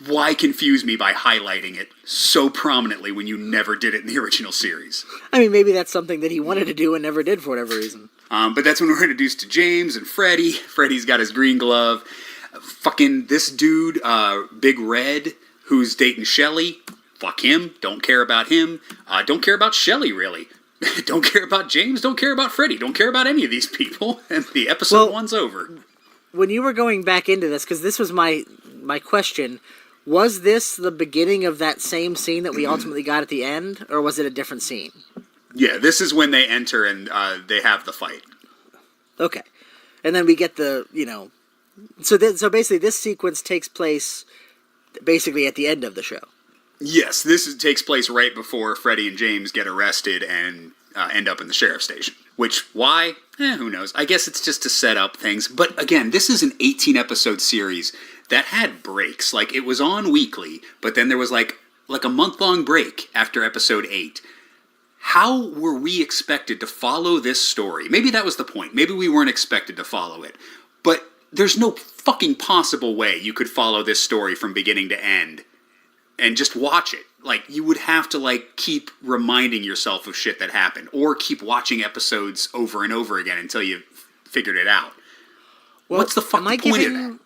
Why confuse me by highlighting it so prominently when you never did it in the original series? I mean, maybe that's something that he wanted to do and never did for whatever reason. But that's when we're introduced to James and Freddie. Freddie's got his green glove. Fucking this dude, Big Red, who's dating Shelly. Fuck him. Don't care about him. Don't care about Shelly, really. Don't care about James. Don't care about Freddie. Don't care about any of these people. And the episode one's over. When you were going back into this, because this was my question, was this the beginning of that same scene that we ultimately got at the end, or was it a different scene? Yeah, this is when they enter and they have the fight. Okay. And then we get the, So basically this sequence takes place basically at the end of the show. Yes, this takes place right before Freddie and James get arrested and end up in the sheriff's station. Which, why? Who knows. I guess it's just to set up things. But again, this is an 18-episode series that had breaks. Like, it was on weekly, but then there was like a month-long break after episode 8. How were we expected to follow this story? Maybe that was the point. Maybe we weren't expected to follow it. But there's no fucking possible way you could follow this story from beginning to end and just watch it. Like, you would have to, keep reminding yourself of shit that happened, or keep watching episodes over and over again until you figured it out. Well, what's the fucking point of that?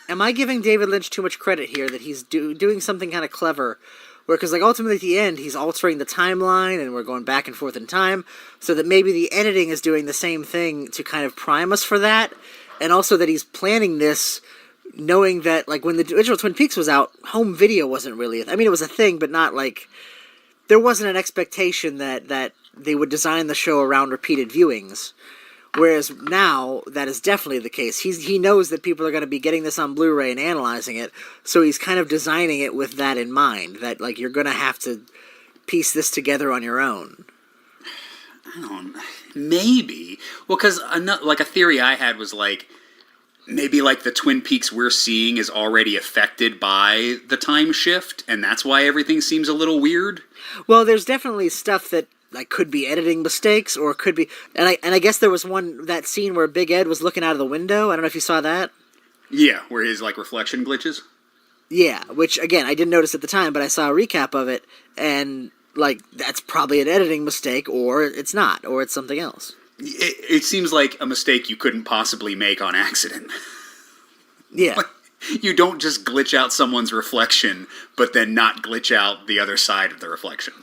Am I giving David Lynch too much credit here that he's doing something kind of clever, where, because, ultimately at the end, he's altering the timeline, and we're going back and forth in time, so that maybe the editing is doing the same thing to kind of prime us for that, and also that he's planning this knowing that, when the original Twin Peaks was out, home video wasn't really it was a thing, but not, there wasn't an expectation that they would design the show around repeated viewings. Whereas now, that is definitely the case. He knows that people are going to be getting this on Blu-ray and analyzing it, so he's kind of designing it with that in mind, that, you're going to have to piece this together on your own. I don't know. Maybe. Well, because, a theory I had was, maybe the Twin Peaks we're seeing is already affected by the time shift, and that's why everything seems a little weird. Well, there's definitely stuff that could be editing mistakes, or could be, and I guess there was that scene where Big Ed was looking out of the window. I don't know if you saw that. Yeah, where his reflection glitches. Yeah, which again I didn't notice at the time, but I saw a recap of it, and that's probably an editing mistake, or it's not, or it's something else. It seems like a mistake you couldn't possibly make on accident. Yeah. You don't just glitch out someone's reflection, but then not glitch out the other side of the reflection.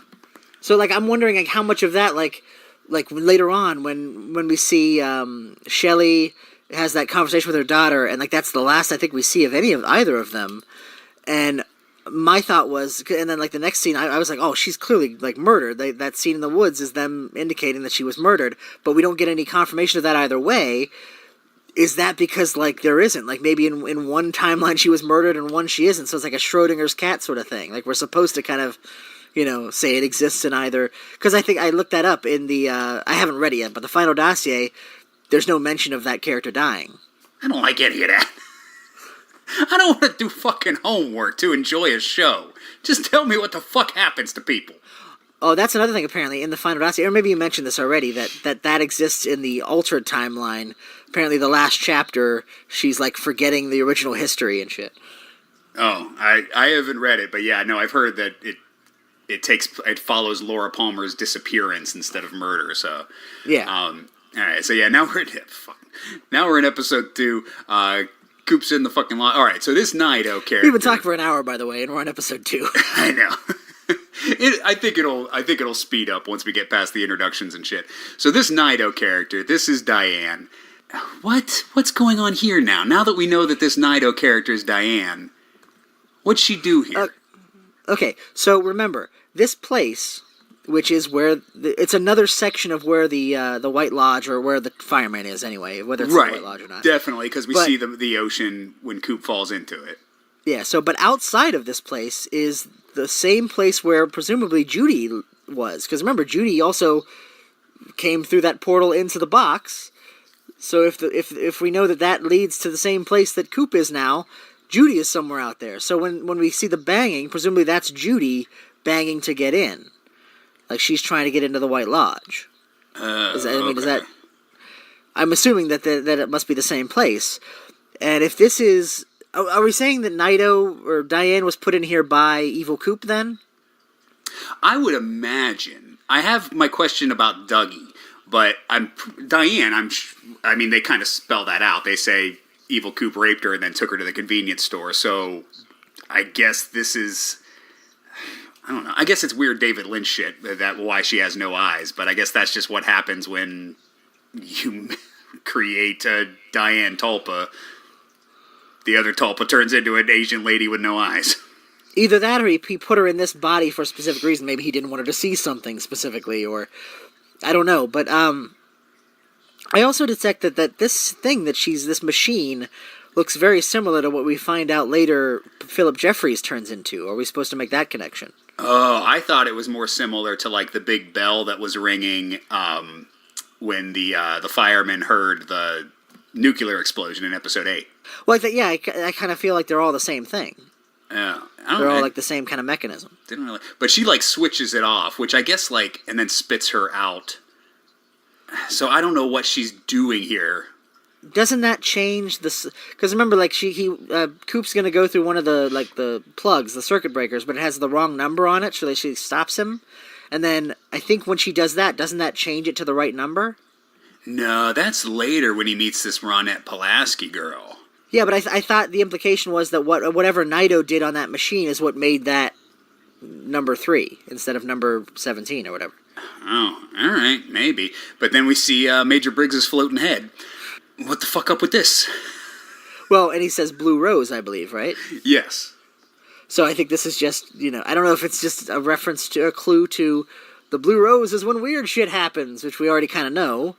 So, I'm wondering, how much of that, later on, when we see Shelley has that conversation with her daughter, and, that's the last I think we see of either of them, and my thought was, and then, the next scene, I was like, oh, she's clearly, murdered. That scene in the woods is them indicating that she was murdered, but we don't get any confirmation of that either way. Is that because, there isn't? Maybe in one timeline she was murdered and one she isn't, so it's like a Schrodinger's cat sort of thing. We're supposed to kind of, say it exists in either... Because I think I looked that up in the... I haven't read it yet, but the final dossier, there's no mention of that character dying. I don't like any of that. I don't want to do fucking homework to enjoy a show. Just tell me what the fuck happens to people. Oh, that's another thing, apparently, in the final dossier, or maybe you mentioned this already, that exists in the altered timeline. Apparently the last chapter, she's, forgetting the original history and shit. Oh, I haven't read it, but yeah, no, I've heard that it follows Laura Palmer's disappearance instead of murder, so... Yeah. All right, so yeah, now we're in episode 2, Coop's in the fucking lot. All right, so this Nido character... We've been talking for an hour, by the way, and we're on episode 2. I know. I think it'll speed up once we get past the introductions and shit. So this Nido character, this is Diane. What's going on here now? Now that we know that this Nido character is Diane, what'd she do here? Okay, so remember, this place, which is where it's another section of where the White Lodge, or where the fireman is anyway, whether it's the White Lodge or not. Definitely, because we see the ocean when Coop falls into it. Yeah, but outside of this place is the same place where presumably Judy was. Because remember, Judy also came through that portal into the box. So if we know that leads to the same place that Coop is now, Judy is somewhere out there. So when we see the banging, presumably that's Judy banging to get in. Like she's trying to get into the White Lodge. Is that... I'm assuming that it must be the same place. And if this is... Are we saying that Naito or Diane was put in here by Evil Coop then? I would imagine. I have my question about Dougie, but Diane, they kind of spell that out. They say Evil Coop raped her and then took her to the convenience store. So I guess this is... I don't know. I guess it's weird David Lynch shit, that why she has no eyes, but I guess that's just what happens when you create a Diane Tulpa. The other Tulpa turns into an Asian lady with no eyes. Either that or he put her in this body for a specific reason. Maybe he didn't want her to see something specifically, or... I don't know, but I also detect that this thing that this machine looks very similar to what we find out later Philip Jeffries turns into. Are we supposed to make that connection? Oh, I thought it was more similar to like the big bell that was ringing when the firemen heard the nuclear explosion in episode 8. Well, I kind of feel like they're all the same thing. Yeah, they're all like the same kind of mechanism. Didn't really, but she like switches it off, which I guess and then spits her out. So I don't know what she's doing here. Doesn't that change this? Because remember, Coop's gonna go through one of the plugs, the circuit breakers, but it has the wrong number on it, so she stops him. And then I think when she does that, doesn't that change it to the right number? No, that's later when he meets this Ronette Pulaski girl. Yeah, but I thought the implication was that whatever Naito did on that machine is what made that number 3 instead of number 17 or whatever. Oh, all right, maybe. But then we see Major Briggs's floating head. What the fuck up with this? Well, and he says Blue Rose, I believe, right? Yes. So I think this is just, I don't know if it's just a reference to a clue to the Blue Rose is when weird shit happens, which we already kind of know,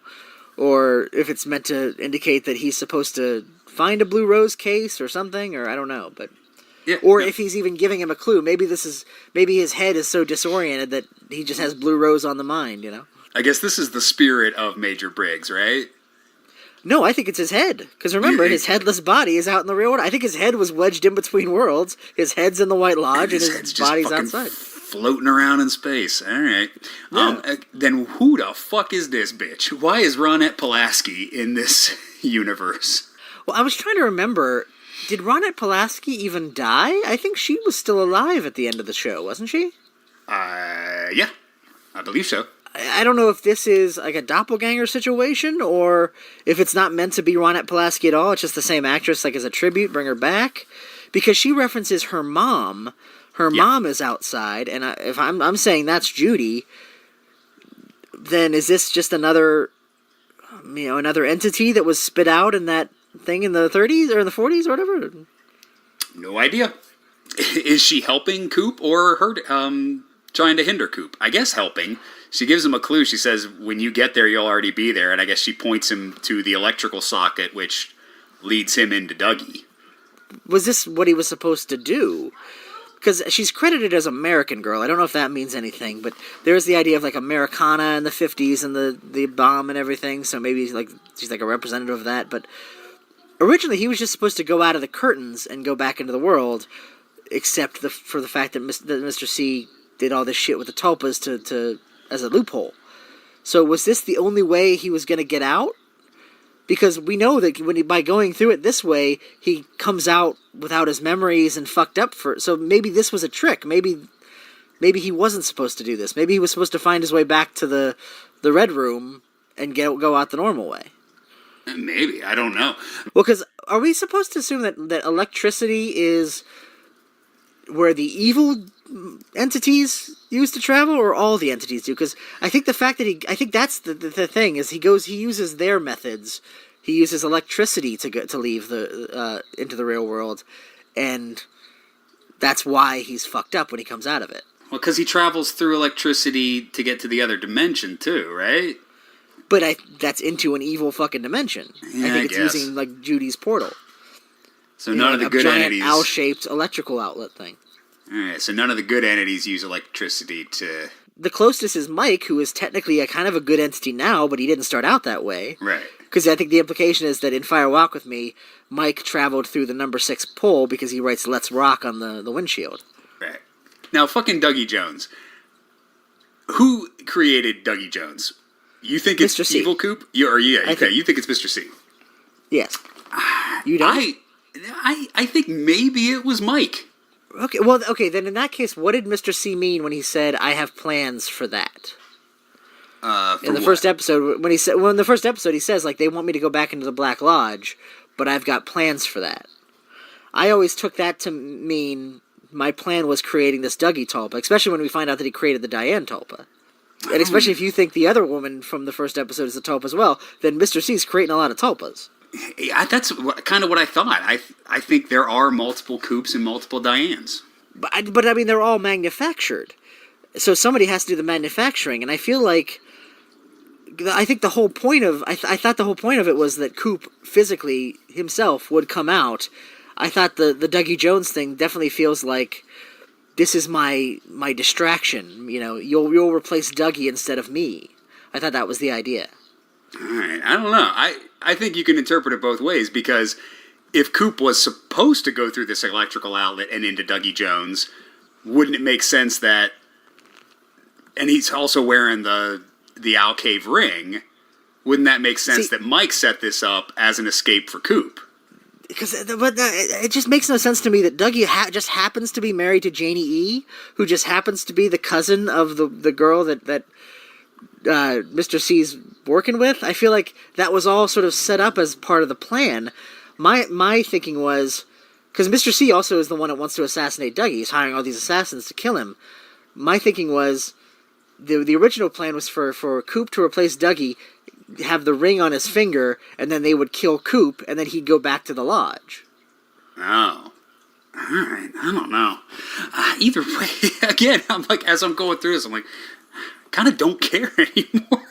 or if it's meant to indicate that he's supposed to find a Blue Rose case or something, or I don't know, but... Yeah, or if he's even giving him a clue. Maybe his head is so disoriented that he just has Blue Rose on the mind, I guess this is the spirit of Major Briggs, right? No, I think it's his head. Because remember, his headless body is out in the real world. I think his head was wedged in between worlds. His head's in the White Lodge, and his body's outside. Floating around in space. All right. Yeah. Then who the fuck is this bitch? Why is Ronette Pulaski in this universe? Well, I was trying to remember... Did Ronette Pulaski even die? I think she was still alive at the end of the show, wasn't she? Yeah. I believe so. I don't know if this is like a doppelganger situation, or if it's not meant to be Ronette Pulaski at all. It's just the same actress, like as a tribute, bring her back. Because she references her mom. Her mom is outside, and if I'm saying that's Judy, then is this just another entity that was spit out in that thing in the 30s or in the 40s or whatever? No idea. Is she helping Coop or her trying to hinder Coop? I guess helping. She gives him a clue. She says, when you get there, you'll already be there. And I guess she points him to the electrical socket, which leads him into Dougie. Was this what he was supposed to do? Because she's credited as American Girl. I don't know if that means anything, but there's the idea of like Americana in the 50s and the bomb and everything. So maybe she's like a representative of that. But originally, he was just supposed to go out of the curtains and go back into the world, except for the fact that Mr. C did all this shit with the tulpas to as a loophole. So was this the only way he was going to get out? Because we know that by going through it this way, he comes out without his memories and fucked up so maybe this was a trick. Maybe he wasn't supposed to do this. Maybe he was supposed to find his way back to the Red Room and go out the normal way. Maybe. I don't know. Well, because are we supposed to assume that electricity is where the evil entities use to travel, or all the entities do? Because I think the fact that I think that's the thing, is he uses their methods. He uses electricity to leave into the real world, and that's why he's fucked up when he comes out of it. Well, because he travels through electricity to get to the other dimension too, right? But that's into an evil fucking dimension. Yeah, I think it's using like Judy's portal. So none of the good entities. A giant owl-shaped electrical outlet thing. All right, so none of the good entities use electricity The closest is Mike, who is technically a kind of a good entity now, but he didn't start out that way. Right. Because I think the implication is that in Fire Walk With Me, Mike traveled through the number 6 pole because he writes "Let's Rock" on the windshield. Right. Now, fucking Dougie Jones. Who created Dougie Jones? You think it's Mr. C. Evil Coop? You think it's Mr. C. Yes. You don't? I think maybe it was Mike. Okay, then in that case, what did Mr. C mean when he said, "I have plans for that"? In the first episode, when in the first episode he says, like, they want me to go back into the Black Lodge, but I've got plans for that. I always took that to mean my plan was creating this Dougie Tulpa, especially when we find out that he created the Diane Tulpa. And especially if you think the other woman from the first episode is a Tulpa as well, then Mr. C's creating a lot of Tulpas. Yeah, that's kind of what I thought. I think there are multiple Coops and multiple Dianes. But I mean, they're all manufactured. So somebody has to do the manufacturing, and I feel like... I think the whole point of... I thought the whole point of it was that Coop physically himself would come out. I thought the Dougie Jones thing definitely feels like this is my distraction. You know, you'll replace Dougie instead of me. I thought that was the idea. All right, I don't know. I think you can interpret it both ways, because if Coop was supposed to go through this electrical outlet and into Dougie Jones, wouldn't it make sense that... And he's also wearing the Alcave ring. Wouldn't that make sense that Mike set this up as an escape for Coop? Because it just makes no sense to me that Dougie just happens to be married to Janie E., who just happens to be the cousin of the girl that Mr. C's working with. I feel like that was all sort of set up as part of the plan. My thinking was, because Mr. C also is the one that wants to assassinate Dougie. He's hiring all these assassins to kill him. My thinking was, the original plan was for Coop to replace Dougie, have the ring on his finger, and then they would kill Coop, and then he'd go back to the lodge. Oh. Alright, I don't know. Either way, again, I'm like, as I'm going through this, I'm like, I kind of don't care anymore.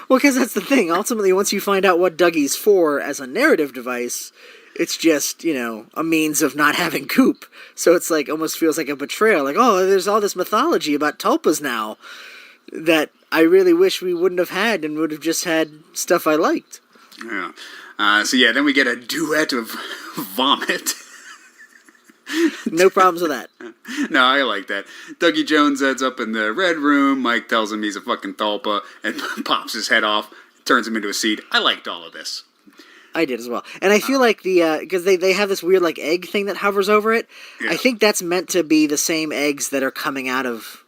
Well, because that's the thing. Ultimately, once you find out what Dougie's for as a narrative device, it's just, a means of not having Coop. So it's like, almost feels like a betrayal. Like, oh, there's all this mythology about tulpas now that I really wish we wouldn't have had and would have just had stuff I liked. Yeah. Then we get a duet of vomit. No problems with that. No, I like that. Dougie Jones ends up in the red room. Mike tells him he's a fucking tulpa and pops his head off, turns him into a seed. I liked all of this. I did as well. And I feel like because they have this weird, like, egg thing that hovers over it. Yeah. I think that's meant to be the same eggs that are coming out of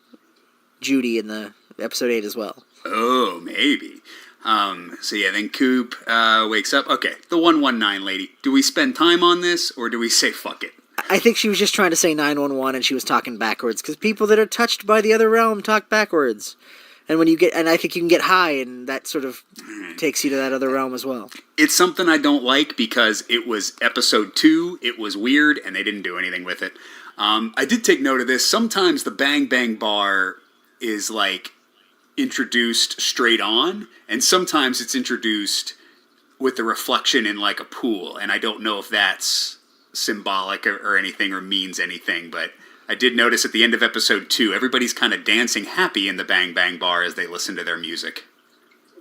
Judy in the episode 8 as well. Oh, maybe. Then Coop wakes up. Okay, the 119 lady. Do we spend time on this, or do we say fuck it? I think she was just trying to say 911 and she was talking backwards, because people that are touched by the other realm talk backwards. And I think you can get high, and that sort of takes you to that other realm as well. It's something I don't like, because it was episode 2, it was weird, and they didn't do anything with it. I did take note of this. Sometimes the Bang Bang Bar is, like, introduced straight on, and sometimes it's introduced with the reflection in, like, a pool, and I don't know if that's symbolic or anything or means anything, but I did notice at the end of episode 2, everybody's kind of dancing happy in the Bang Bang Bar as they listen to their music.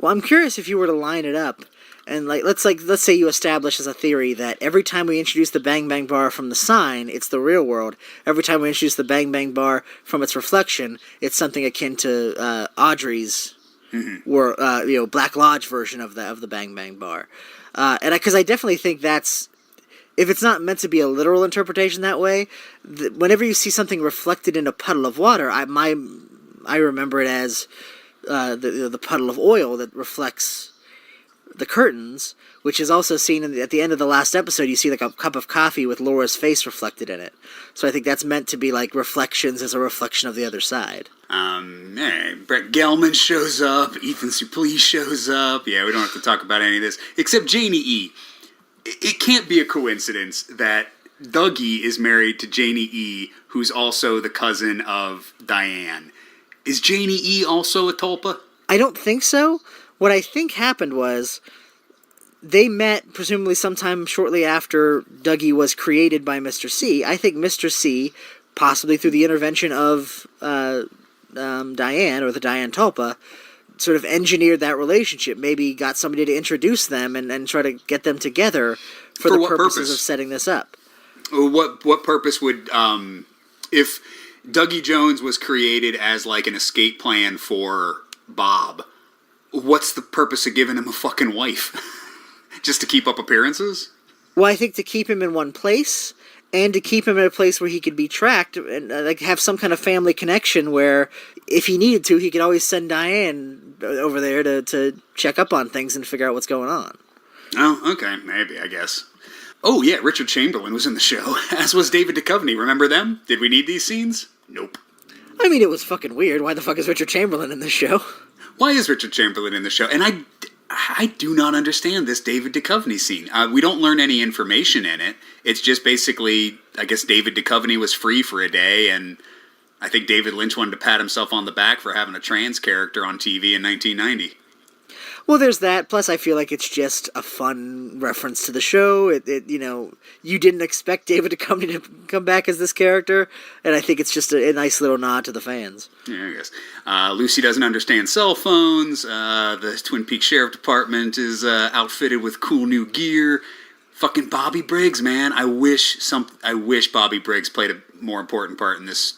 Well, I'm curious if you were to line it up, and let's say you establish as a theory that every time we introduce the Bang Bang Bar from the sign, it's the real world. Every time we introduce the Bang Bang Bar from its reflection, it's something akin to Audrey's Black Lodge version of the Bang Bang Bar. Because I definitely think that's, if it's not meant to be a literal interpretation that way, whenever you see something reflected in a puddle of water, I remember it as the puddle of oil that reflects the curtains, which is also seen at the end of the last episode. You see like a cup of coffee with Laura's face reflected in it. So I think that's meant to be like reflections as a reflection of the other side. Brett Gelman shows up, Ethan Suplee shows up. Yeah, we don't have to talk about any of this, except Janie E. It can't be a coincidence that Dougie is married to Janie E., who's also the cousin of Diane. Is Janie E. also a tulpa? I don't think so. What I think happened was they met presumably sometime shortly after Dougie was created by Mr. C. I think Mr. C., possibly through the intervention of Diane, or the Diane Tulpa, sort of engineered that relationship. Maybe got somebody to introduce them and try to get them together for the purposes of setting this up. What purpose would, if Dougie Jones was created as like an escape plan for Bob, what's the purpose of giving him a fucking wife? Just to keep up appearances? Well, I think to keep him in one place, and to keep him in a place where he could be tracked, and like have some kind of family connection where, if he needed to, he could always send Diane over there to check up on things and figure out what's going on. Oh, okay, maybe, I guess. Oh, yeah, Richard Chamberlain was in the show, as was David Duchovny. Remember them? Did we need these scenes? Nope. I mean, it was fucking weird. Why the fuck is Richard Chamberlain in this show? Why is Richard Chamberlain in the show? And I do not understand this David Duchovny scene. We don't learn any information in it. It's just basically, I guess David Duchovny was free for a day, and I think David Lynch wanted to pat himself on the back for having a trans character on TV in 1990. Well, there's that. Plus, I feel like it's just a fun reference to the show. You didn't expect David Duchovny to come back as this character, and I think it's just a nice little nod to the fans. Yeah, I guess. Lucy doesn't understand cell phones. The Twin Peaks Sheriff Department is outfitted with cool new gear. Fucking Bobby Briggs, man. I wish Bobby Briggs played a more important part in this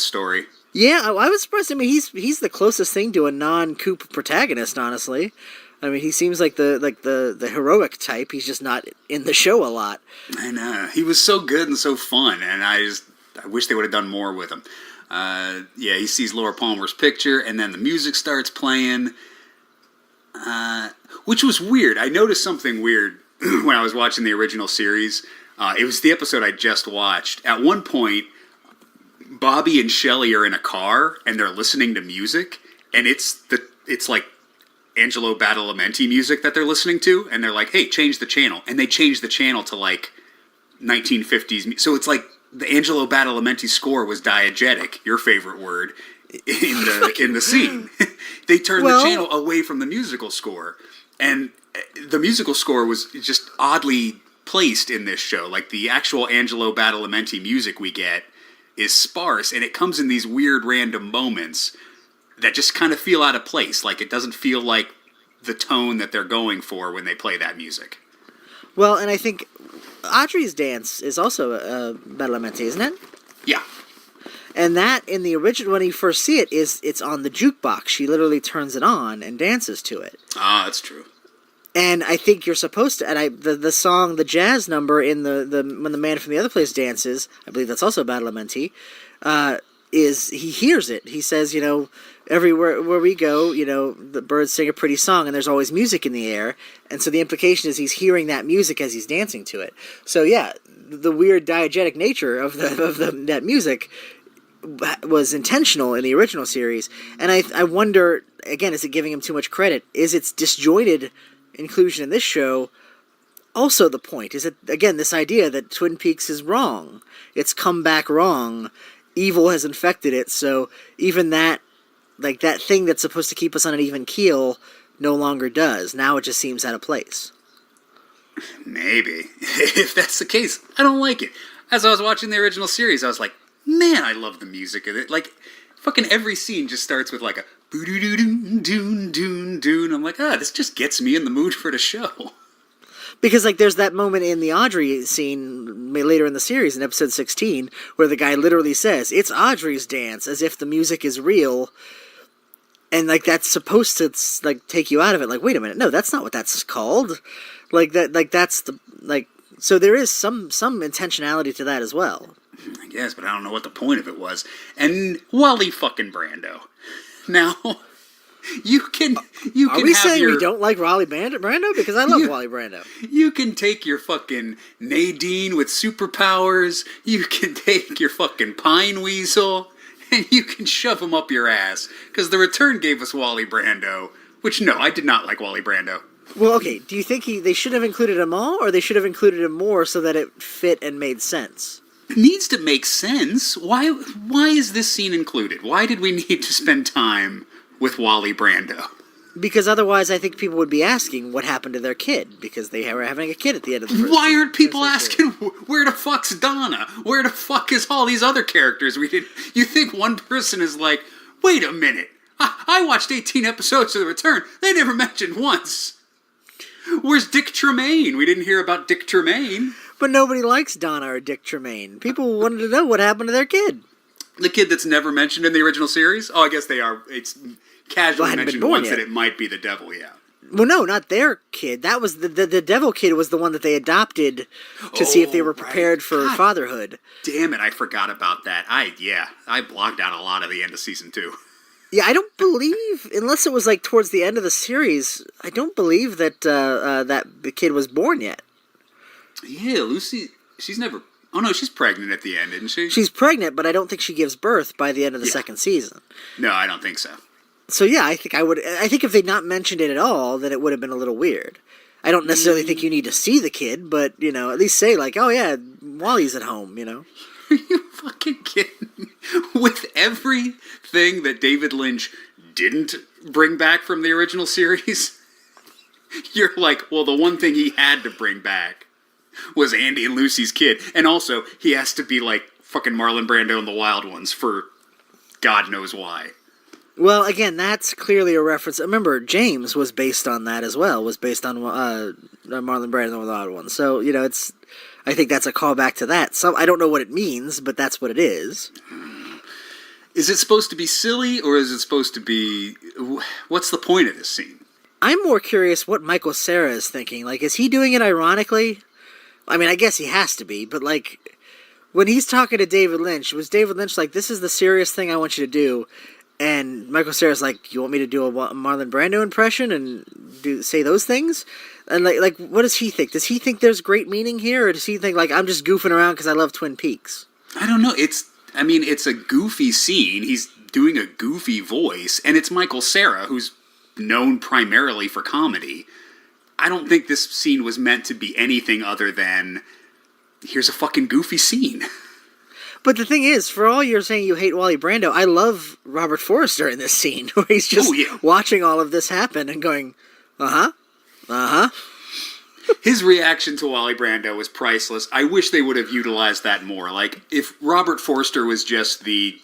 story. Yeah, I was surprised. I mean, he's the closest thing to a non-Coop protagonist, honestly. I mean, he seems like the heroic type. He's just not in the show a lot. I know. He was so good and so fun, and I wish they would have done more with him. He sees Laura Palmer's picture, and then the music starts playing, which was weird. I noticed something weird when I was watching the original series. It was the episode I just watched. At one point, Bobby and Shelley are in a car and they're listening to music, and it's like Angelo Badalamenti music that they're listening to, and they're like, "Hey, change the channel," and they change the channel to like 1950s. So it's like the Angelo Badalamenti score was diegetic, your favorite word, in the scene. They turned the channel away from the musical score, and the musical score was just oddly placed in this show. Like the actual Angelo Badalamenti music we get is sparse, and it comes in these weird random moments that just kind of feel out of place. Like it doesn't feel like the tone that they're going for when they play that music. Well, and I think Audrey's dance is also Badalamenti, isn't it? Yeah. And that, in the original, when you first see it, it's on the jukebox. She literally turns it on and dances to it. Ah, that's true. And I think you're supposed to. And the song, the jazz number in the when the man from the other place dances, I believe that's also Badalamenti. Is he hears it? He says, everywhere where we go, the birds sing a pretty song, and there's always music in the air. And so the implication is he's hearing that music as he's dancing to it. So yeah, the weird diegetic nature of that music was intentional in the original series. And I wonder, again, is it giving him too much credit? Is its disjointed inclusion in this show also the point? Is it, again, this idea that Twin Peaks is wrong? It's come back wrong. Evil has infected it, so even that, like that thing that's supposed to keep us on an even keel no longer does. Now it just seems out of place. Maybe. If that's the case, I don't like it. As I was watching the original series, I was like, man, I love the music of it. Like, fucking every scene just starts with like a boo-doo-doo-doon-doon-doon. I'm like, this just gets me in the mood for the show. Because, like, there's that moment in the Audrey scene later in the series, in episode 16, where the guy literally says, "It's Audrey's dance," as if the music is real. And, like, that's supposed to, like, take you out of it. Like, wait a minute, no, that's not what that's called. Like, that's the, like, so there is some intentionality to that as well. I guess, but I don't know what the point of it was. And Wally fucking Brando. Now, you can Are we saying we don't like Wally Brando? Because I love Wally Brando. You can take your fucking Nadine with superpowers, you can take your fucking Pine Weasel, and you can shove them up your ass. Because The Return gave us Wally Brando, which, no, I did not like Wally Brando. Well, okay, do you think they should have included him all, or they should have included him more so that it fit and made sense? It needs to make sense. Why is this scene included? Why did we need to spend time with Wally Brando? Because otherwise I think people would be asking what happened to their kid, because they were having a kid at the end of the first Why aren't people asking, where the fuck's Donna? Where the fuck is all these other characters we did? You think one person is like, wait a minute, I watched 18 episodes of The Return. They never mentioned once. Where's Dick Tremaine? We didn't hear about Dick Tremaine. But nobody likes Donna or Dick Tremaine. People wanted to know what happened to their kid. The kid that's never mentioned in the original series? Oh, I guess they are. It's casually mentioned once yet. that it might be the devil, yeah. Well, no, not their kid. That was the devil kid was the one that they adopted to see if they were prepared for fatherhood. Damn it, I forgot about that. I blocked out a lot of the end of season 2. Yeah, I don't believe, unless it was like towards the end of the series, I don't believe that that the kid was born yet. Yeah, Lucy, she's never... Oh, no, she's pregnant at the end, isn't she? She's pregnant, but I don't think she gives birth by the end of the second season. No, I don't think so. So yeah, I think if they'd not mentioned it at all, then it would have been a little weird. I don't necessarily think you need to see the kid, but, you know, at least say, like, oh yeah, Wally's at home, you know? Are you fucking kidding me? With everything that David Lynch didn't bring back from the original series, you're like, well, the one thing he had to bring back was Andy and Lucy's kid. And also, he has to be like fucking Marlon Brando and the Wild Ones for God knows why. Well, again, that's clearly a reference. Remember, James was based on that as well, was based on Marlon Brando and the Wild Ones. So, you know, I think that's a callback to that. So I don't know what it means, but that's what it is. Is it supposed to be silly, or is it supposed to be... What's the point of this scene? I'm more curious what Michael Cera is thinking. Like, is he doing it ironically? I mean, I guess he has to be, but, like, when he's talking to David Lynch, was David Lynch like, this is the serious thing I want you to do? And Michael Cera's like, you want me to do a Marlon Brando impression and say those things? And like, what does he think? Does he think there's great meaning here, or does he think like I'm just goofing around because I love Twin Peaks? I don't know. It's a goofy scene. He's doing a goofy voice, and it's Michael Cera, who's known primarily for comedy. I don't think this scene was meant to be anything other than here's a fucking goofy scene. But the thing is, for all you're saying you hate Wally Brando, I love Robert Forster in this scene, where he's just watching all of this happen and going, uh-huh, uh-huh. His reaction to Wally Brando was priceless. I wish they would have utilized that more. Like, if Robert Forster was just the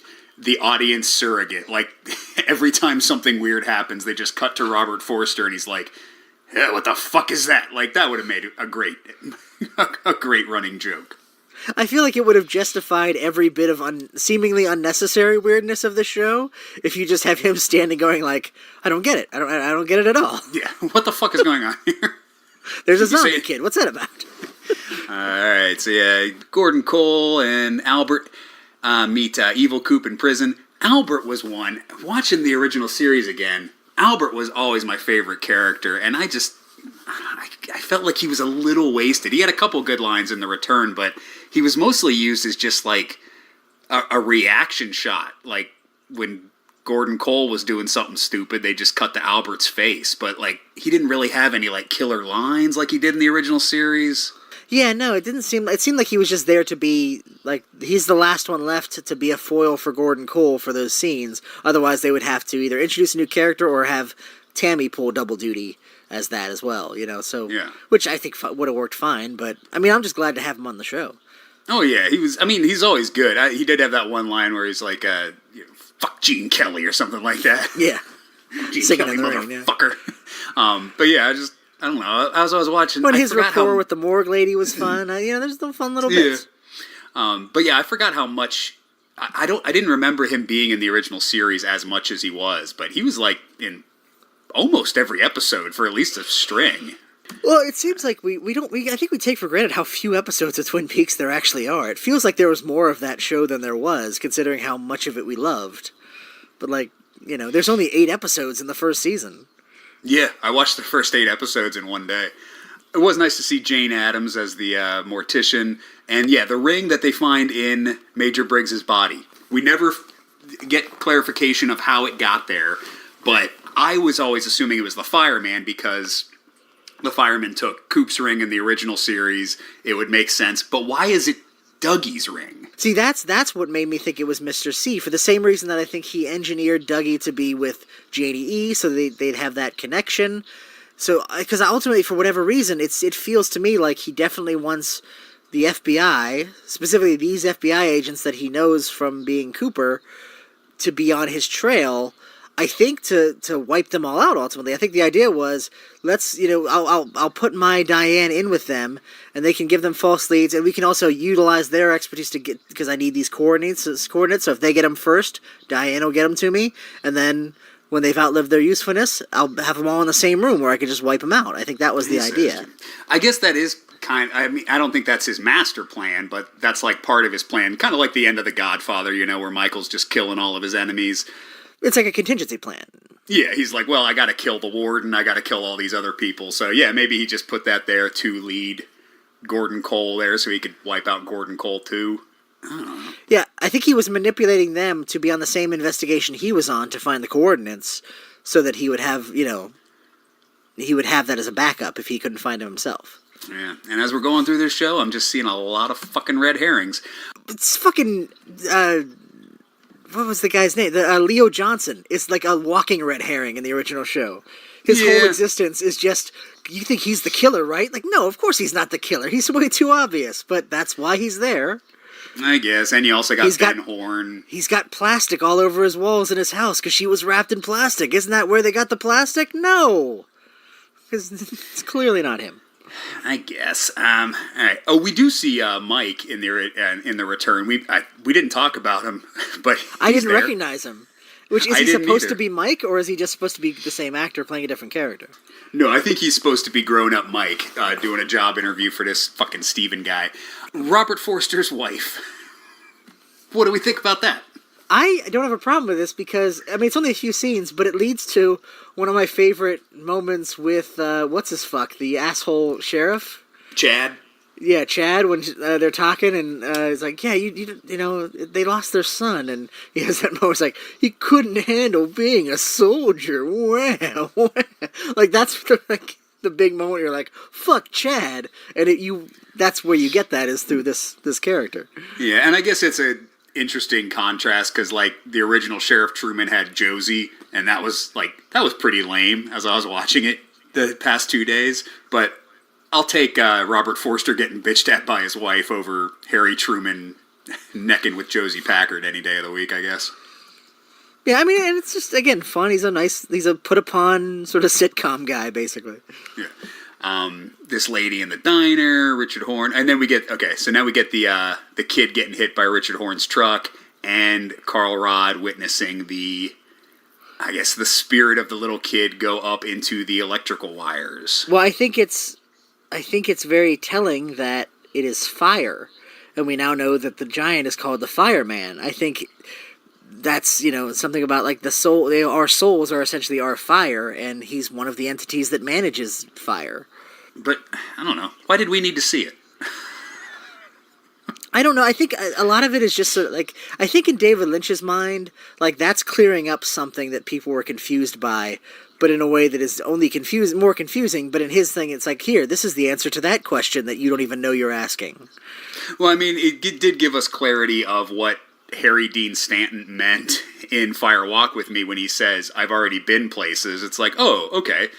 audience surrogate, like, every time something weird happens, they just cut to Robert Forster and he's like, yeah, what the fuck is that? Like, that would have made a great running joke. I feel like it would have justified every bit of seemingly unnecessary weirdness of the show if you just have him standing going like, I don't get it. I don't get it at all. Yeah, what the fuck is going on here? There's a zombie kid. What's that about? Alright, so yeah, Gordon Cole and Albert meet Evil Coop in prison. Albert was one. Watching the original series again, Albert was always my favorite character, and I felt like he was a little wasted. He had a couple good lines in The Return, but he was mostly used as just like a reaction shot. Like when Gordon Cole was doing something stupid, they just cut to Albert's face. But like he didn't really have any like killer lines like he did in the original series. Yeah, no, it seemed like he was just there to be like he's the last one left to be a foil for Gordon Cole for those scenes. Otherwise, they would have to either introduce a new character or have Tammy pull double duty as that as well, you know, so, yeah. Which I think would have worked fine, but, I mean, I'm just glad to have him on the show. Oh, yeah, he's always good. He did have that one line where he's like, fuck Gene Kelly or something like that. Yeah. Gene Kelly, motherfucker. Yeah. But yeah, I don't know, as I was watching... But his rapport with the morgue lady was fun, there's some fun little bits. Yeah. But yeah, I forgot how much... I didn't remember him being in the original series as much as he was, but he was like in almost every episode for at least a string. Well, it seems like I think we take for granted how few episodes of Twin Peaks there actually are. It feels like there was more of that show than there was, considering how much of it we loved. But like, you know, there's only 8 episodes in the first season. Yeah, I watched the first 8 episodes in one day. It was nice to see Jane Addams as the mortician. And yeah, the ring that they find in Major Briggs's body. We never get clarification of how it got there, but I was always assuming it was the fireman because the fireman took Coop's ring in the original series. It would make sense. But why is it Dougie's ring? See, that's what made me think it was Mr. C, for the same reason that I think he engineered Dougie to be with Janie E, so they'd have that connection. So, because ultimately, for whatever reason, it feels to me like he definitely wants the FBI, specifically these FBI agents that he knows from being Cooper, to be on his trail. I think to wipe them all out ultimately. I think the idea was, I'll put my Diane in with them, and they can give them false leads, and we can also utilize their expertise to get, because I need these coordinates. So if they get them first, Diane will get them to me, and then when they've outlived their usefulness, I'll have them all in the same room where I can just wipe them out. I think that was the idea. I guess that is I mean, I don't think that's his master plan, but that's like part of his plan. Kind of like the end of The Godfather, where Michael's just killing all of his enemies. It's like a contingency plan. Yeah, he's like, well, I got to kill the warden, I got to kill all these other people. So yeah, maybe he just put that there to lead Gordon Cole there so he could wipe out Gordon Cole too. I don't know. Yeah, I think he was manipulating them to be on the same investigation he was on to find the coordinates, so that he would have, he would have that as a backup if he couldn't find them himself. Yeah, and as we're going through this show, I'm just seeing a lot of fucking red herrings. It's fucking, what was the guy's name? Leo Johnson is like a walking red herring in the original show. His whole existence is just, you think he's the killer, right? Like, no, of course he's not the killer. He's way too obvious, but that's why he's there. I guess, and you also got Ben Horn. He's got plastic all over his walls in his house because she was wrapped in plastic. Isn't that where they got the plastic? No, because it's clearly not him. I guess. All right. Oh, we do see Mike in the return. We didn't talk about him, but I didn't recognize him. Which is he supposed to either. be Mike, or is he just supposed to be the same actor playing a different character? No, I think he's supposed to be grown-up Mike doing a job interview for this fucking Steven guy. Robert Forster's wife. What do we think about that? I don't have a problem with this because, I mean, it's only a few scenes, but it leads to one of my favorite moments with, the asshole sheriff? Chad? Yeah, Chad, when they're talking, and he's like, yeah, they lost their son, and he has that moment, it's like, he couldn't handle being a soldier, wow. Like, that's the big moment you're like, fuck Chad, and that's where you get that, is through this character. Yeah, and I guess it's a interesting contrast because like the original Sheriff Truman had Josie, and that was pretty lame as I was watching it the past 2 days. But I'll take Robert Forster getting bitched at by his wife over Harry Truman necking with Josie Packard any day of the week, I guess. Yeah, I mean, and it's just, again, fun. He's a put upon sort of sitcom guy, basically. Yeah. This lady in the diner, Richard Horn, and then we get the kid getting hit by Richard Horn's truck, and Carl Rod witnessing the spirit of the little kid go up into the electrical wires. Well, I think it's very telling that it is fire, and we now know that the giant is called the Fireman. I think that's, something about like the soul. Our souls are essentially our fire, and he's one of the entities that manages fire. But I don't know. Why did we need to see it? I don't know. I think a lot of it is just sort of like, I think in David Lynch's mind, like that's clearing up something that people were confused by, but in a way that is only more confusing. But in his thing, it's like, here, this is the answer to that question that you don't even know you're asking. Well, I mean, it did give us clarity of what Harry Dean Stanton meant in Fire Walk with Me when he says, I've already been places. It's like, oh, okay.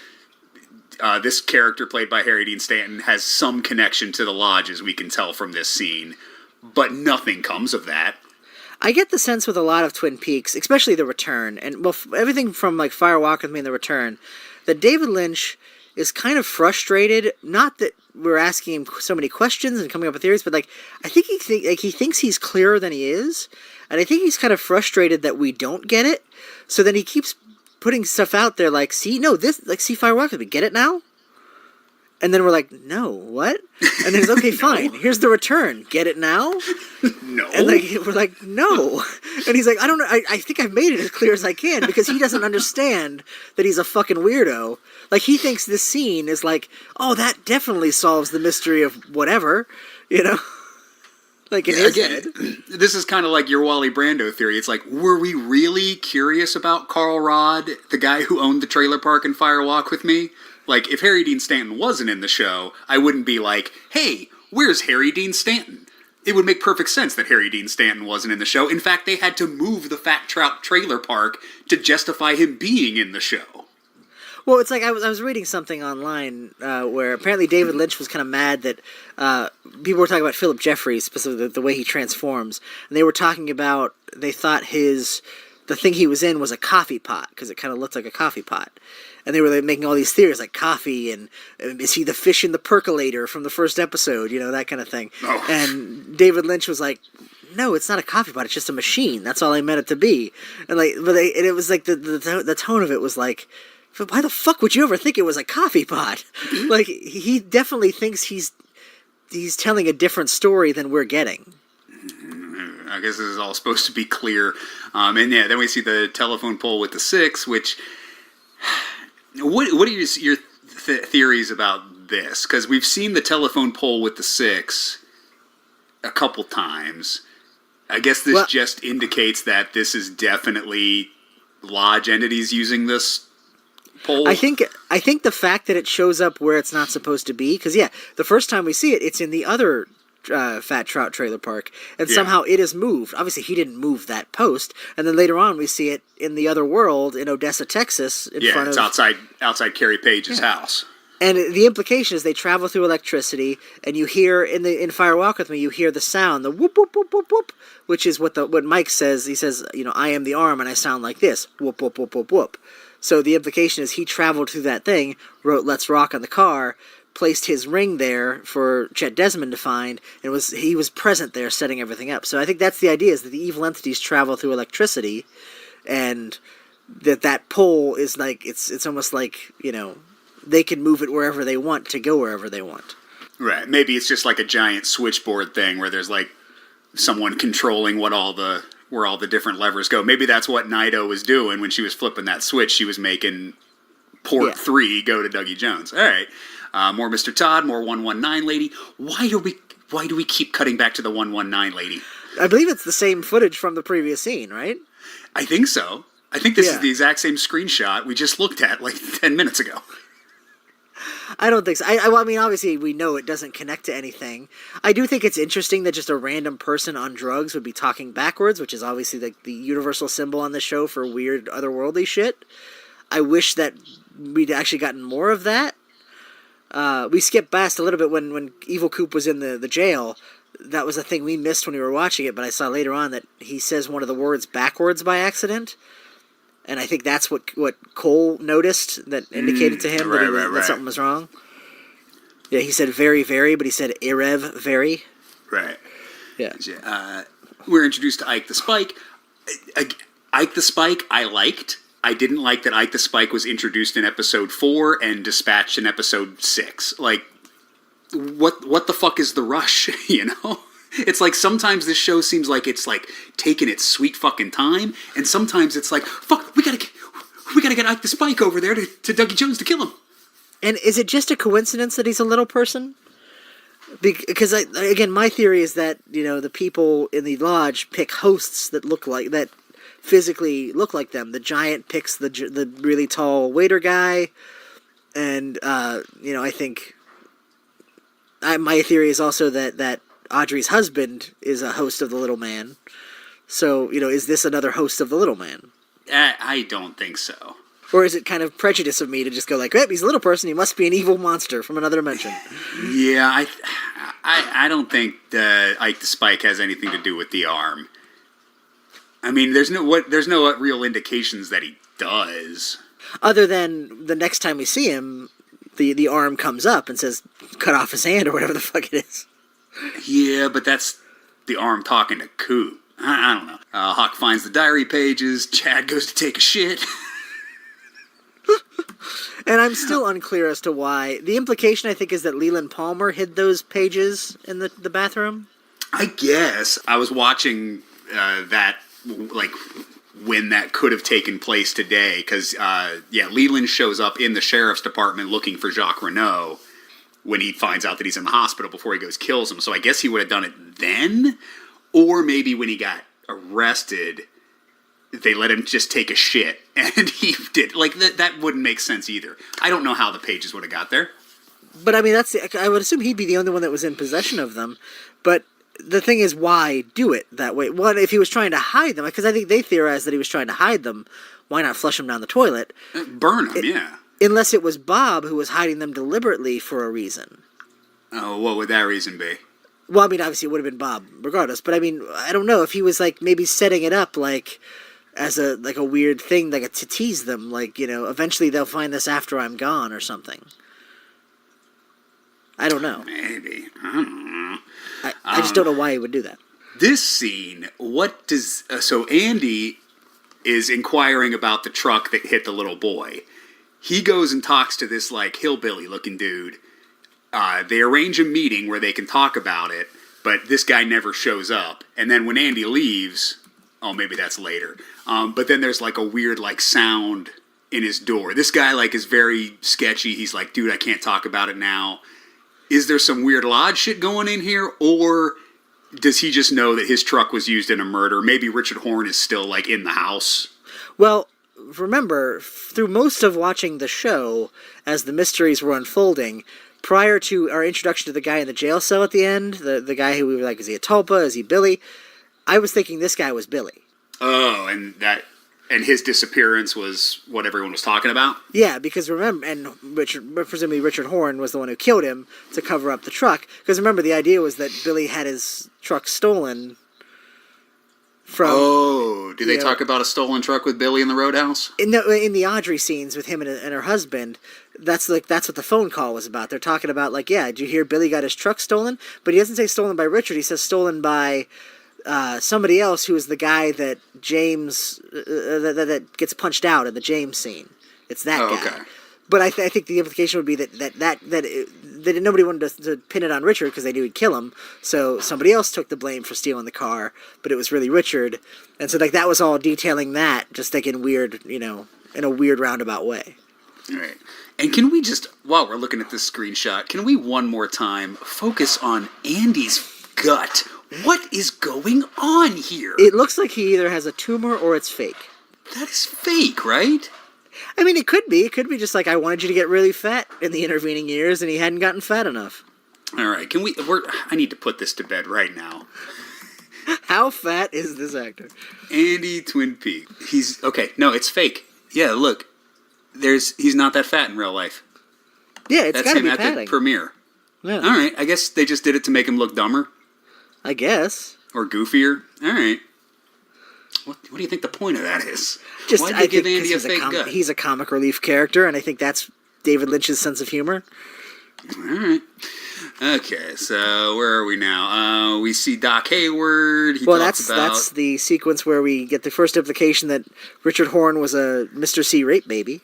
This character played by Harry Dean Stanton has some connection to the lodge, as we can tell from this scene, but nothing comes of that. I get the sense with a lot of Twin Peaks, especially The Return, and everything from like Fire Walk with Me and The Return, that David Lynch is kind of frustrated. Not that we're asking him so many questions and coming up with theories, but like I think he thinks he's clearer than he is, and I think he's kind of frustrated that we don't get it. So then he keeps putting stuff out there like, see Fire Walk with Me, get it now? And then we're like, no, what? And then it's okay, fine. Here's The Return. Get it now? No. And we're like, no. And he's like, I don't know. I think I've made it as clear as I can, because he doesn't understand that he's a fucking weirdo. Like, he thinks this scene is like, oh, that definitely solves the mystery of whatever, Like in his head. This is kind of like your Wally Brando theory. It's like, were we really curious about Carl Rod, the guy who owned the trailer park in Fire Walk with Me? Like, if Harry Dean Stanton wasn't in the show, I wouldn't be like, hey, where's Harry Dean Stanton? It would make perfect sense that Harry Dean Stanton wasn't in the show. In fact, they had to move the Fat Trout trailer park to justify him being in the show. Well, it's like I was reading something online where apparently David Lynch was kind of mad that people were talking about Philip Jeffries, specifically the way he transforms, and they were talking about, they thought his the thing he was in was a coffee pot, because it kind of looked like a coffee pot. And they were like, making all these theories, like coffee, and is he the fish in the percolator from the first episode, that kind of thing. Oh. And David Lynch was like, no, it's not a coffee pot, it's just a machine. That's all I meant it to be. And it was like the tone of it was like, why the fuck would you ever think it was a coffee pot? Like, he definitely thinks he's telling a different story than we're getting. I guess this is all supposed to be clear. And yeah, then we see the telephone pole with the 6, which... What are your theories about this? Because we've seen the telephone pole with the 6 a couple times. I guess this just indicates that this is definitely lodge entities using this pole. I think the fact that it shows up where it's not supposed to be, because the first time we see it, it's in the other Fat Trout trailer park, and somehow it is moved. Obviously, he didn't move that post, and then later on we see it in the other world in Odessa, Texas, in front of... it's outside Carrie Page's house. And the implication is they travel through electricity, and you hear in Fire Walk With Me, you hear the sound, the whoop whoop whoop whoop whoop, which is what Mike says. He says, I am the arm, and I sound like this, whoop whoop whoop whoop whoop. So the implication is he traveled through that thing, wrote "Let's Rock" on the car, placed his ring there for Chet Desmond to find, and he was present there setting everything up. So I think that's the idea, is that the evil entities travel through electricity, and that pole is like, it's almost like, they can move it wherever they want to go wherever they want. Right. Maybe it's just like a giant switchboard thing where there's like someone controlling where all the different levers go. Maybe that's what Naito was doing when she was flipping that switch. She was making port 3 go to Dougie Jones. All right. More Mr. Todd, more 119 lady. Why do we keep cutting back to the 119 lady? I believe it's the same footage from the previous scene, right? I think so. I think this is the exact same screenshot we just looked at like 10 minutes ago. I don't think so. I mean, obviously we know it doesn't connect to anything. I do think it's interesting that just a random person on drugs would be talking backwards, which is obviously like the universal symbol on the show for weird otherworldly shit. I wish that we'd actually gotten more of that. We skipped past a little bit when Evil Coop was in the jail. That was a thing we missed when we were watching it, but I saw later on that he says one of the words backwards by accident. And I think that's what Cole noticed that indicated to him that something was wrong. Yeah, he said very, very, but he said Erev very. Right. Yeah. We're introduced to Ike the Spike. Ike the Spike I liked. I didn't like that Ike the Spike was introduced in episode 4 and dispatched in episode 6. Like, what the fuck is the rush, It's like sometimes this show seems like it's like taking its sweet fucking time, and sometimes it's like, fuck, we gotta get Ike the Spike over there to Dougie Jones to kill him. And is it just a coincidence that he's a little person? Because again, my theory is that the people in the lodge pick hosts that physically look like them. The giant picks the really tall waiter guy, and I think my theory is also that Audrey's husband is a host of the Little Man. So, is this another host of the Little Man? I don't think so. Or is it kind of prejudice of me to just go like, he's a little person, he must be an evil monster from another dimension? Yeah, I don't think Ike the Spike has anything to do with the arm. I mean, there's no real indications that he does. Other than the next time we see him, the arm comes up and says, cut off his hand or whatever the fuck it is. Yeah, but that's the arm talking to Coop. I don't know. Hawk finds the diary pages. Chad goes to take a shit. And I'm still unclear as to why. The implication, I think, is that Leland Palmer hid those pages in the bathroom. I guess. I was watching that, like, when that could have taken place today. Because, Leland shows up in the sheriff's department looking for Jacques Renault when he finds out that he's in the hospital before he goes kills him. So I guess he would have done it then, or maybe when he got arrested, they let him just take a shit, and he did. Like, that wouldn't make sense either. I don't know how the pages would have got there. But, I mean, I would assume he'd be the only one that was in possession of them, but the thing is, why do it that way? One, if he was trying to hide them, because I think they theorized that he was trying to hide them, why not flush them down the toilet? Burn them, yeah. Unless it was Bob who was hiding them deliberately for a reason. Oh, what would that reason be? Well, I mean, obviously it would have been Bob, regardless. But, I mean, I don't know if he was, like, maybe setting it up, like, as a weird thing, like to tease them, like, eventually they'll find this after I'm gone or something. I don't know. Maybe. I don't know. I just don't know why he would do that. This scene, what does... so Andy is inquiring about the truck that hit the little boy. He goes and talks to this, like, hillbilly-looking dude. They arrange a meeting where they can talk about it, but this guy never shows up. And then when Andy leaves... Oh, maybe that's later. But then there's, like, a weird, like, sound in his door. This guy, like, is very sketchy. He's like, dude, I can't talk about it now. Is there some weird lodge shit going in here? Or does he just know that his truck was used in a murder? Maybe Richard Horne is still, like, in the house. Well, remember, through most of watching the show, as the mysteries were unfolding, prior to our introduction to the guy in the jail cell at the end, the guy who we were like, is he a Tulpa? Is he Billy? I was thinking this guy was Billy. Oh, and his disappearance was what everyone was talking about? Yeah, because remember, and presumably Richard Horne was the one who killed him to cover up the truck. Because remember, the idea was that Billy had his truck stolen from... Oh, do they talk about a stolen truck with Billy in the roadhouse? In the Audrey scenes with him and her husband, that's what the phone call was about. They're talking about, like, yeah, did you hear Billy got his truck stolen? But he doesn't say stolen by Richard, he says stolen by... somebody else who is the guy that James that gets punched out in the James scene. It's that guy. Okay. But I think the implication would be that nobody wanted to pin it on Richard because they knew he'd kill him. So somebody else took the blame for stealing the car, but it was really Richard. And so like that was all detailing that, just like in a weird roundabout way. All right. And can we just, while we're looking at this screenshot, can we one more time focus on Andy's gut? What is going on here? It looks like he either has a tumor or it's fake. That is fake, right? I mean, it could be. It could be just like, I wanted you to get really fat in the intervening years, and he hadn't gotten fat enough. All right, I need to put this to bed right now. How fat is this actor? Andy Twin Peaks. It's fake. Yeah, look. He's not that fat in real life. Yeah, it's got to be padding. That's him at the premiere. Yeah. All right, I guess they just did it to make him look dumber. I guess. Or goofier. All right. What do you think the point of that is? Why'd they give Andy a fake gut? He's a comic relief character, and I think that's David Lynch's sense of humor. All right. Okay, so where are we now? We see Doc Hayward. That's the sequence where we get the first implication that Richard Horne was a Mr. C rape baby.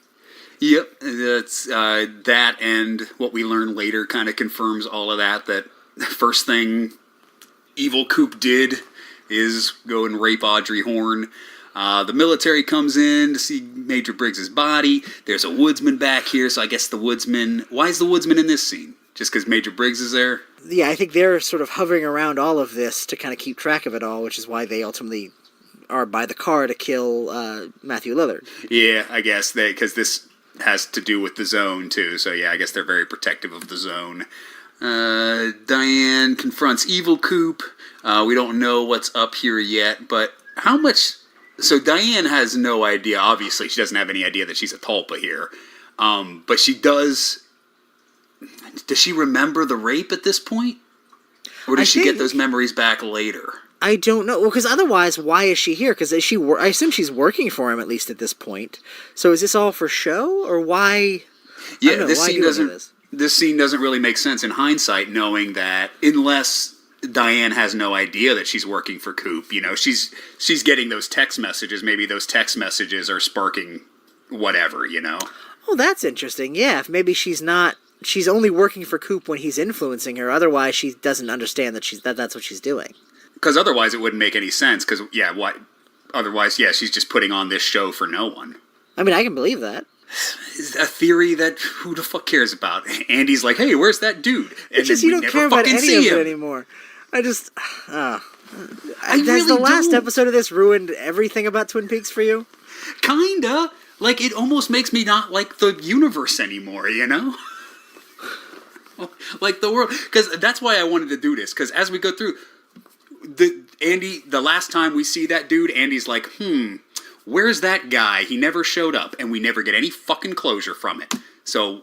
Yep, that's that, and what we learn later kind of confirms all of that. That the first thing Evil Coop did is go and rape Audrey Horne. The military comes in to see Major Briggs's body. There's a woodsman back here, so I guess the woodsman... Why is the woodsman in this scene? Just because Major Briggs is there? Yeah, I think they're sort of hovering around all of this to kind of keep track of it all, which is why they ultimately are by the car to kill Matthew Lillard. Yeah, I guess because this has to do with the zone, too. So yeah, I guess they're very protective of the zone. Diane confronts Evil Coop. We don't know what's up here yet, but how much... So Diane has no idea, obviously. She doesn't have any idea that she's a Tulpa here. But she does... Does she remember the rape at this point? Or does she get those memories back later? I don't know. Well, because otherwise, why is she here? Because I assume she's working for him, at least at this point. So is this all for show? Or why... Yeah, this scene doesn't really make sense in hindsight, knowing that unless Diane has no idea that she's working for Coop, she's getting those text messages. Maybe those text messages are sparking whatever, Oh, that's interesting. Yeah, if maybe she's only working for Coop when he's influencing her. Otherwise, she doesn't understand that that's what she's doing. Because otherwise, it wouldn't make any sense. Because otherwise, she's just putting on this show for no one. I mean, I can believe that. Is a theory that who the fuck cares about? Andy's like, hey, where's that dude? And just you don't care about any of it anymore. Has the last episode of this ruined everything about Twin Peaks for you? Kinda. Like, it almost makes me not like the universe anymore, Like the world. Because that's why I wanted to do this. Because as we go through, the last time we see that dude, Andy's like, where's that guy? He never showed up, and we never get any fucking closure from it. So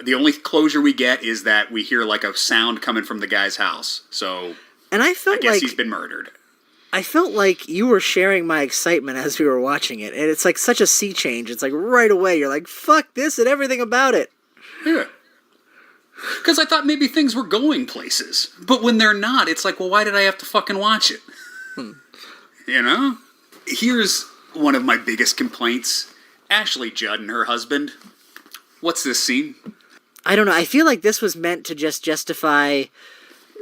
the only closure we get is that we hear like a sound coming from the guy's house. So and I guess he's been murdered. I felt like you were sharing my excitement as we were watching it, and it's like such a sea change. It's like right away you're like, fuck this and everything about it. Yeah. Because I thought maybe things were going places. But when they're not, it's like, well, why did I have to fucking watch it? You know? Here's one of my biggest complaints. Ashley Judd and her husband. What's this scene? I don't know. I feel like this was meant to just justify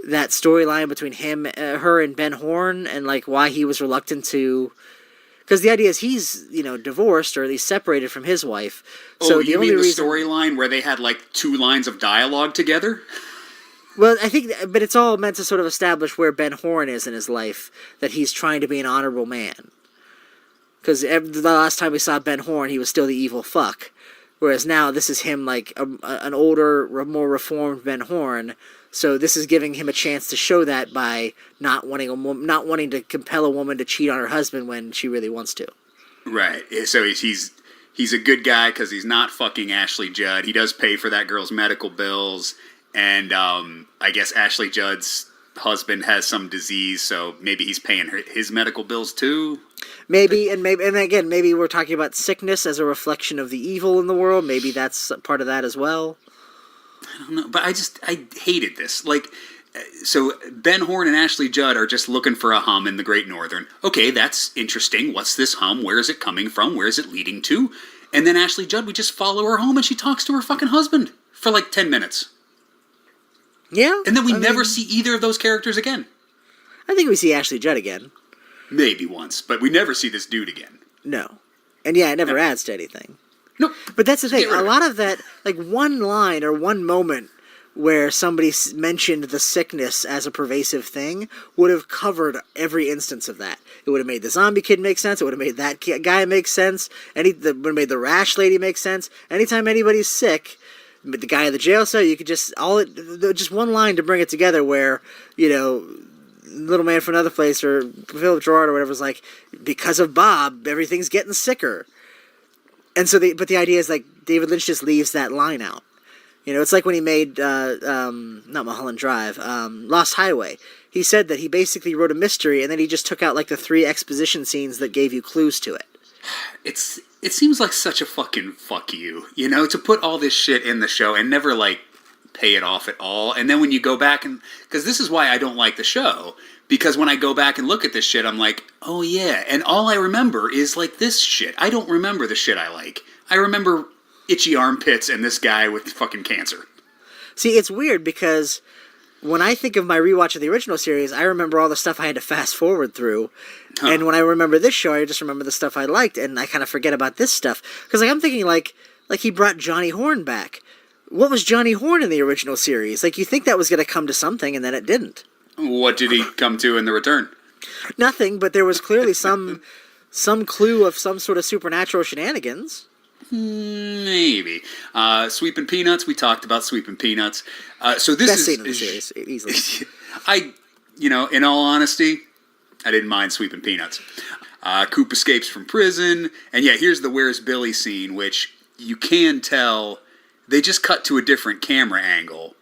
that storyline between her and Ben Horn, and like why he was reluctant to, because the idea is he's divorced or at least separated from his wife. So you mean the storyline where they had like 2 lines of dialogue together? Well, I think, but it's all meant to sort of establish where Ben Horn is in his life, that he's trying to be an honorable man. Because the last time we saw Ben Horn, he was still the evil fuck. Whereas now, this is him like an older, more reformed Ben Horn. So this is giving him a chance to show that by not wanting to compel a woman to cheat on her husband when she really wants to. Right. So he's a good guy because he's not fucking Ashley Judd. He does pay for that girl's medical bills, and I guess Ashley Judd's husband has some disease, so maybe he's paying his medical bills too. Maybe we're talking about sickness as a reflection of the evil in the world. Maybe that's part of that as well. I don't know, but I hated this. Like, so Ben Horn and Ashley Judd are just looking for a hum in the Great Northern. Okay, that's interesting. What's this hum? Where is it coming from? Where is it leading to? And then Ashley Judd, we just follow her home and she talks to her fucking husband for like 10 minutes. Yeah. And then we never see either of those characters again. I think we see Ashley Judd again. Maybe once, but we never see this dude again. No. And yeah, it never adds to anything. Nope. But that's the thing. A lot of that, like one line or one moment where somebody mentioned the sickness as a pervasive thing would have covered every instance of that. It would have made the zombie kid make sense. It would have made that guy make sense. It would have made the rash lady make sense. Anytime anybody's sick, the guy in the jail cell, you could just one line to bring it together where, Little Man from Another Place or Philip Gerard or whatever was like, because of Bob, everything's getting sicker. And so, but the idea is like David Lynch just leaves that line out. It's like when he made not Mulholland Drive, Lost Highway. He said that he basically wrote a mystery and then he just took out like the 3 exposition scenes that gave you clues to it. It seems like such a fucking fuck you, to put all this shit in the show and never like pay it off at all. And then when you go back because this is why I don't like the show. Because when I go back and look at this shit, I'm like, oh yeah. And all I remember is like this shit. I don't remember the shit I like. I remember itchy armpits and this guy with fucking cancer. See, it's weird because when I think of my rewatch of the original series, I remember all the stuff I had to fast forward through. Huh. And when I remember this show, I just remember the stuff I liked. And I kind of forget about this stuff. Because I'm thinking like he brought Johnny Horn back. What was Johnny Horn in the original series? Like, you think that was going to come to something, and then it didn't. What did he come to in the return? Nothing, but there was clearly some clue of some sort of supernatural shenanigans. Maybe. Sweeping Peanuts, we talked about Sweeping Peanuts. So this Best scene in the series, easily. In all honesty, I didn't mind Sweeping Peanuts. Coop escapes from prison, and yeah, here's the Where's Billy scene, which you can tell they just cut to a different camera angle,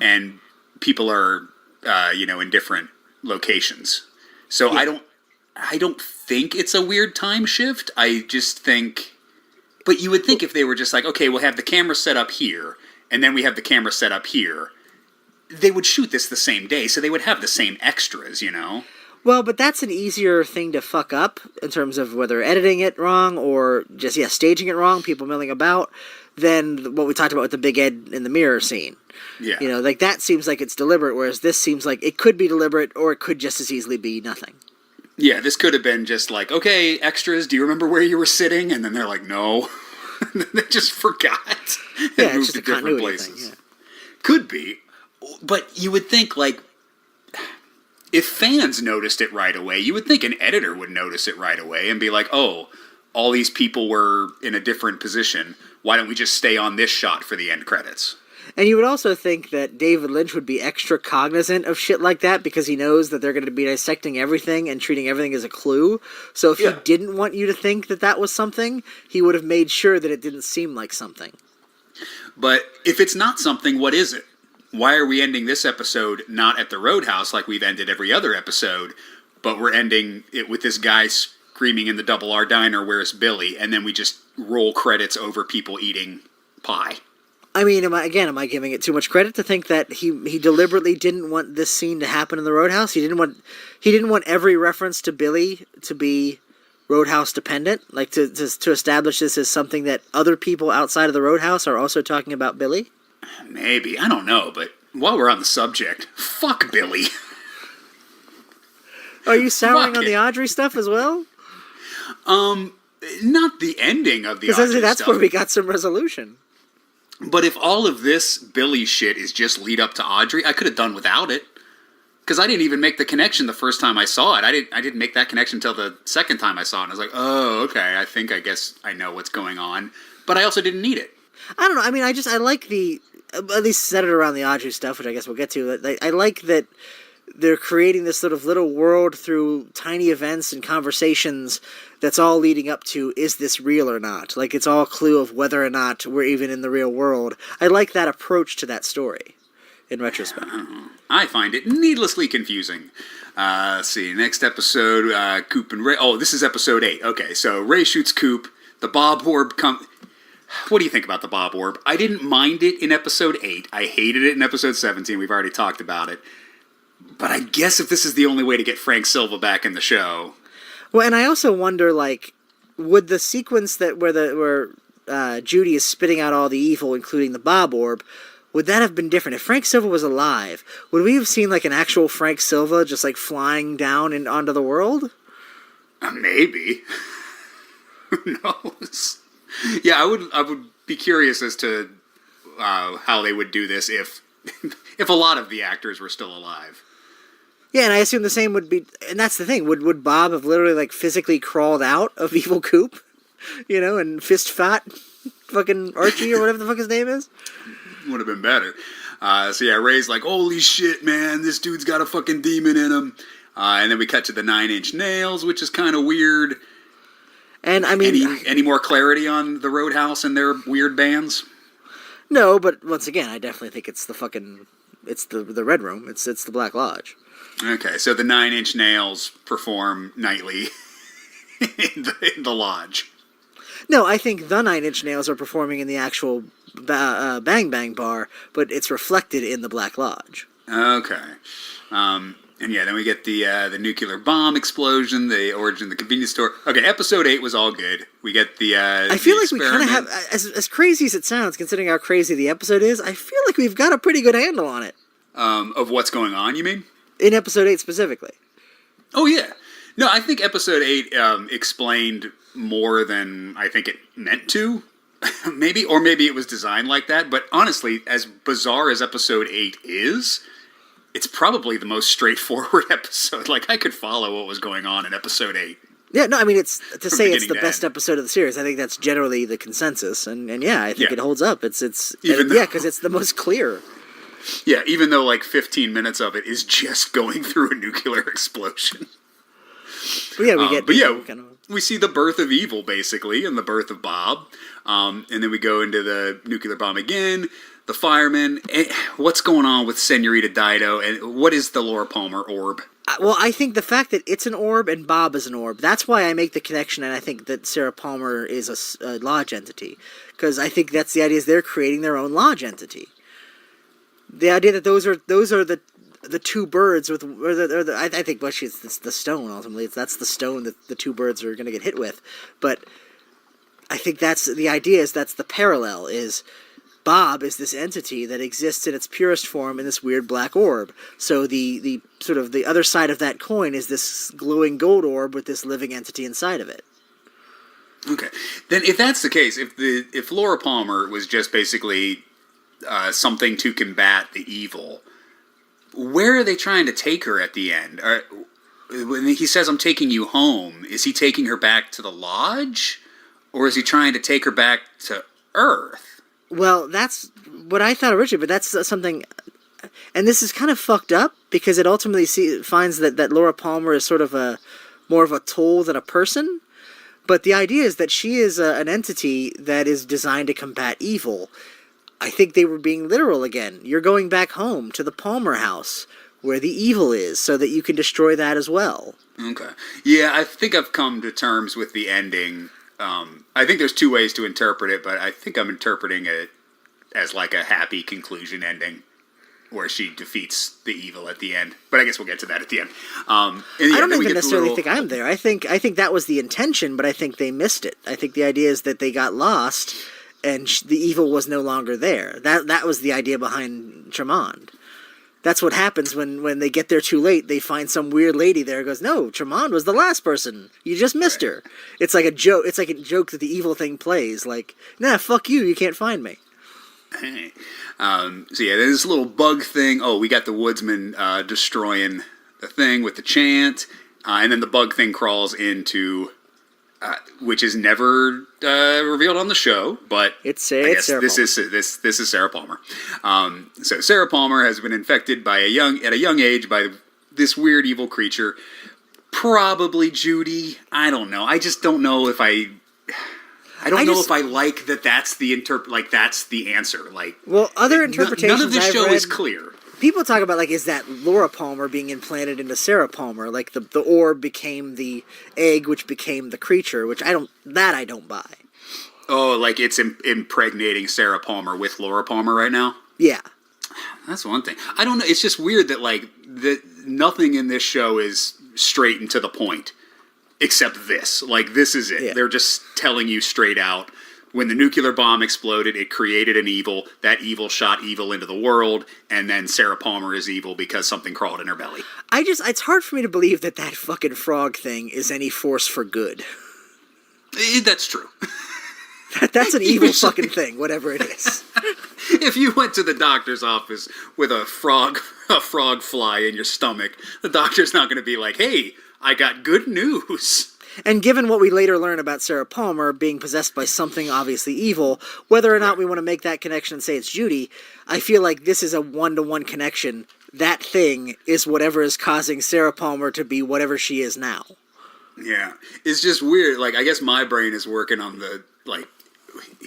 and people are, in different locations. So yeah. I don't think it's a weird time shift. I just think, but you would think if they were just like, okay, we'll have the camera set up here, and then we have the camera set up here, they would shoot this the same day, so they would have the same extras, Well, but that's an easier thing to fuck up in terms of whether editing it wrong or just, staging it wrong, people milling about, than what we talked about with the Big Ed in the mirror scene. Yeah. Like that seems like it's deliberate, whereas this seems like it could be deliberate or it could just as easily be nothing. Yeah, this could have been just like, okay, extras, do you remember where you were sitting? And then they're like, no. And then they just forgot and moved to different places. Thing, yeah. Could be. But you would think, like, if fans noticed it right away, you would think an editor would notice it right away and be like, oh, all these people were in a different position. Why don't we just stay on this shot for the end credits? And you would also think that David Lynch would be extra cognizant of shit like that because he knows that they're going to be dissecting everything and treating everything as a clue. So if he didn't want you to think that that was something, he would have made sure that it didn't seem like something. But if it's not something, what is it? Why are we ending this episode not at the Roadhouse like we've ended every other episode, but we're ending it with this guy screaming in the Double R Diner, "Where's Billy?" And then we just roll credits over people eating pie. I mean, am I giving it too much credit to think that he deliberately didn't want this scene to happen in the Roadhouse? He didn't want every reference to Billy to be Roadhouse dependent, like to establish this as something that other people outside of the Roadhouse are also talking about Billy? Maybe, I don't know, but while we're on the subject, fuck Billy. Are you souring on the Audrey stuff as well? Not the ending of the Audrey Because that's stuff. where we got some resolution. But if all of this Billy shit is just lead up to Audrey, I could have done without it. Because I didn't even make the connection the first time I saw it. I didn't make that connection until the second time I saw it. And I was like, oh, okay, I guess I know what's going on. But I also didn't need it. I don't know. I mean, I like the, at least centered around the Audrey stuff, which I guess we'll get to. I like that they're creating this sort of little world through tiny events and conversations that's all leading up to, is this real or not? Like, it's all a clue of whether or not we're even in the real world. I like that approach to that story, in retrospect. I find it needlessly confusing. Let's see, next episode, Coop and Ray. Oh, this is episode 8. Okay, so Ray shoots Coop. The Bob Orb What do you think about the Bob Orb? I didn't mind it in episode 8. I hated it in episode 17. We've already talked about it. But I guess if this is the only way to get Frank Silva back in the show... Well, and I also wonder, like, would the sequence where Judy is spitting out all the evil, including the Bob Orb, would that have been different? If Frank Silva was alive, would we have seen, like, an actual Frank Silva just, like, flying down and onto the world? Maybe. Who knows? Yeah, I would be curious as to how they would do this if a lot of the actors were still alive. Yeah, and I assume the same would be, and that's the thing, would Bob have literally, like, physically crawled out of Evil Coop, you know, and fist fought fucking Archie or whatever the fuck his name is? Would have been better. So yeah, Ray's like, holy shit, man, this dude's got a fucking demon in him. And then we cut to the 9 Inch Nails, which is kind of weird. And I mean, any more clarity on the Roadhouse and their weird bands? No, but once again, I definitely think it's the Red Room. It's the Black Lodge. Okay, so the 9 Inch Nails perform nightly in the lodge. No, I think the 9 Inch Nails are performing in the actual Bang Bang bar, but it's reflected in the Black Lodge. Okay. And yeah, then we get the nuclear bomb explosion, the origin of the convenience store. Okay, episode 8 was all good. We get the I feel like we kind of have, as crazy as it sounds, considering how crazy the episode is, I feel like we've got a pretty good handle on it. Of what's going on, you mean? In episode 8 specifically. Oh, yeah. No, I think episode 8 explained more than I think it meant to. Maybe it was designed like that. But honestly, as bizarre as episode 8 is, it's probably the most straightforward episode. Like, I could follow what was going on in episode 8. Yeah, no, I mean, it's to say it's the best episode of the series. I think that's generally the consensus. And yeah, I think it holds up. It's because it's the most clear. Yeah, even though like 15 minutes of it is just going through a nuclear explosion. But yeah, we see the birth of evil, basically, and the birth of Bob. And then we go into the nuclear bomb again, the firemen. What's going on with Senorita Dido, and what is the Laura Palmer orb? Well, I think the fact that it's an orb and Bob is an orb, that's why I make the connection, and I think that Sarah Palmer is a lodge entity. Because I think that's the idea, is they're creating their own lodge entity. The idea that those are the two birds with, I think it's the stone ultimately. That's the stone that the two birds are going to get hit with. But I think that's the idea. Is that's the parallel. Is Bob is this entity that exists in its purest form in this weird black orb. So the sort of the other side of that coin is this glowing gold orb with this living entity inside of it. Okay, then if that's the case, if Laura Palmer was just basically something to combat the evil, where are they trying to take her at the end? When he says, I'm taking you home, is he taking her back to the lodge? Or is he trying to take her back to Earth? Well, that's what I thought originally, but that's something... And this is kind of fucked up, because it ultimately finds that Laura Palmer is sort of more of a tool than a person. But the idea is that she is an entity that is designed to combat evil. I think they were being literal again. You're going back home to the Palmer house, where the evil is, so that you can destroy that as well. Okay. Yeah, I think I've come to terms with the ending. I think there's two ways to interpret it, but I think I'm interpreting it as like a happy conclusion ending, where she defeats the evil at the end. But I guess we'll get to that at the end. I don't even necessarily think I'm there. I think that was the intention, but I think they missed it. I think the idea is that they got lost, and the evil was no longer there. That was the idea behind Tremond. That's what happens when they get there too late. They find some weird lady there who goes, no, Tremond was the last person. You just missed her. It's like a joke. It's like a joke that the evil thing plays. Like, nah, fuck you. You can't find me. Hey. So yeah, there's this little bug thing. Oh, we got the woodsman destroying the thing with the chant. And then the bug thing crawls into... which is never revealed on the show, but it's Sarah Palmer. This is Sarah Palmer. So Sarah Palmer has been infected at a young age by this weird evil creature. Probably Judy. I don't know. I just don't know if I know if I like that. That's the that's the answer. Like, well, other interpretations. None of this show is clear. People talk about, like, is that Laura Palmer being implanted into Sarah Palmer? Like, the orb became the egg, which became the creature, which I don't buy. Oh, like it's impregnating Sarah Palmer with Laura Palmer right now? Yeah. That's one thing. I don't know. It's just weird that, like, nothing in this show is straight and to the point, except this. Like, this is it. Yeah. They're just telling you straight out. When the nuclear bomb exploded, it created an evil. That evil shot evil into the world, and then Sarah Palmer is evil because something crawled in her belly. It's hard for me to believe that fucking frog thing is any force for good. That's true. That's an evil fucking thing, whatever it is. If you went to the doctor's office with a frog fly in your stomach, the doctor's not going to be like, hey, I got good news. And given what we later learn about Sarah Palmer being possessed by something obviously evil, whether or not we want to make that connection and say it's Judy, I feel like this is a one-to-one connection. That thing is whatever is causing Sarah Palmer to be whatever she is now. Yeah. It's just weird. Like, I guess my brain is working on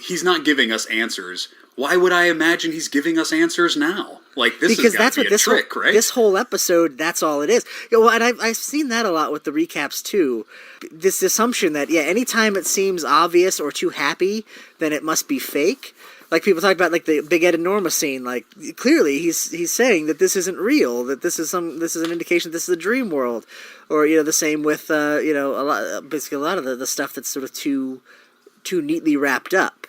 he's not giving us answers. Why would I imagine he's giving us answers now? Like, this because has got to be a trick, right? This whole episode, that's all it is. Well, and I've seen that a lot with the recaps, too. This assumption that, anytime it seems obvious or too happy, then it must be fake. Like, people talk about, like, the Big Ed and Norma scene. Like, clearly he's saying that this isn't real, that this is an indication that this is a dream world. Or, the same with, basically a lot of the stuff that's sort of too neatly wrapped up.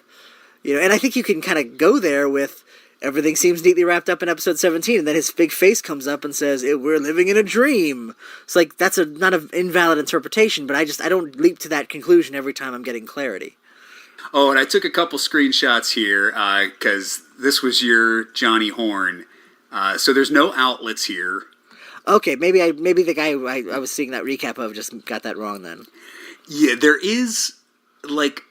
And I think you can kind of go there with everything seems neatly wrapped up in episode 17, and then his big face comes up and says, we're living in a dream. It's like, that's not an invalid interpretation, but I don't leap to that conclusion every time I'm getting clarity. Oh, and I took a couple screenshots here, because this was your Johnny Horn. So there's no outlets here. Okay, maybe the guy I was seeing that recap of just got that wrong then. Yeah, there is, like...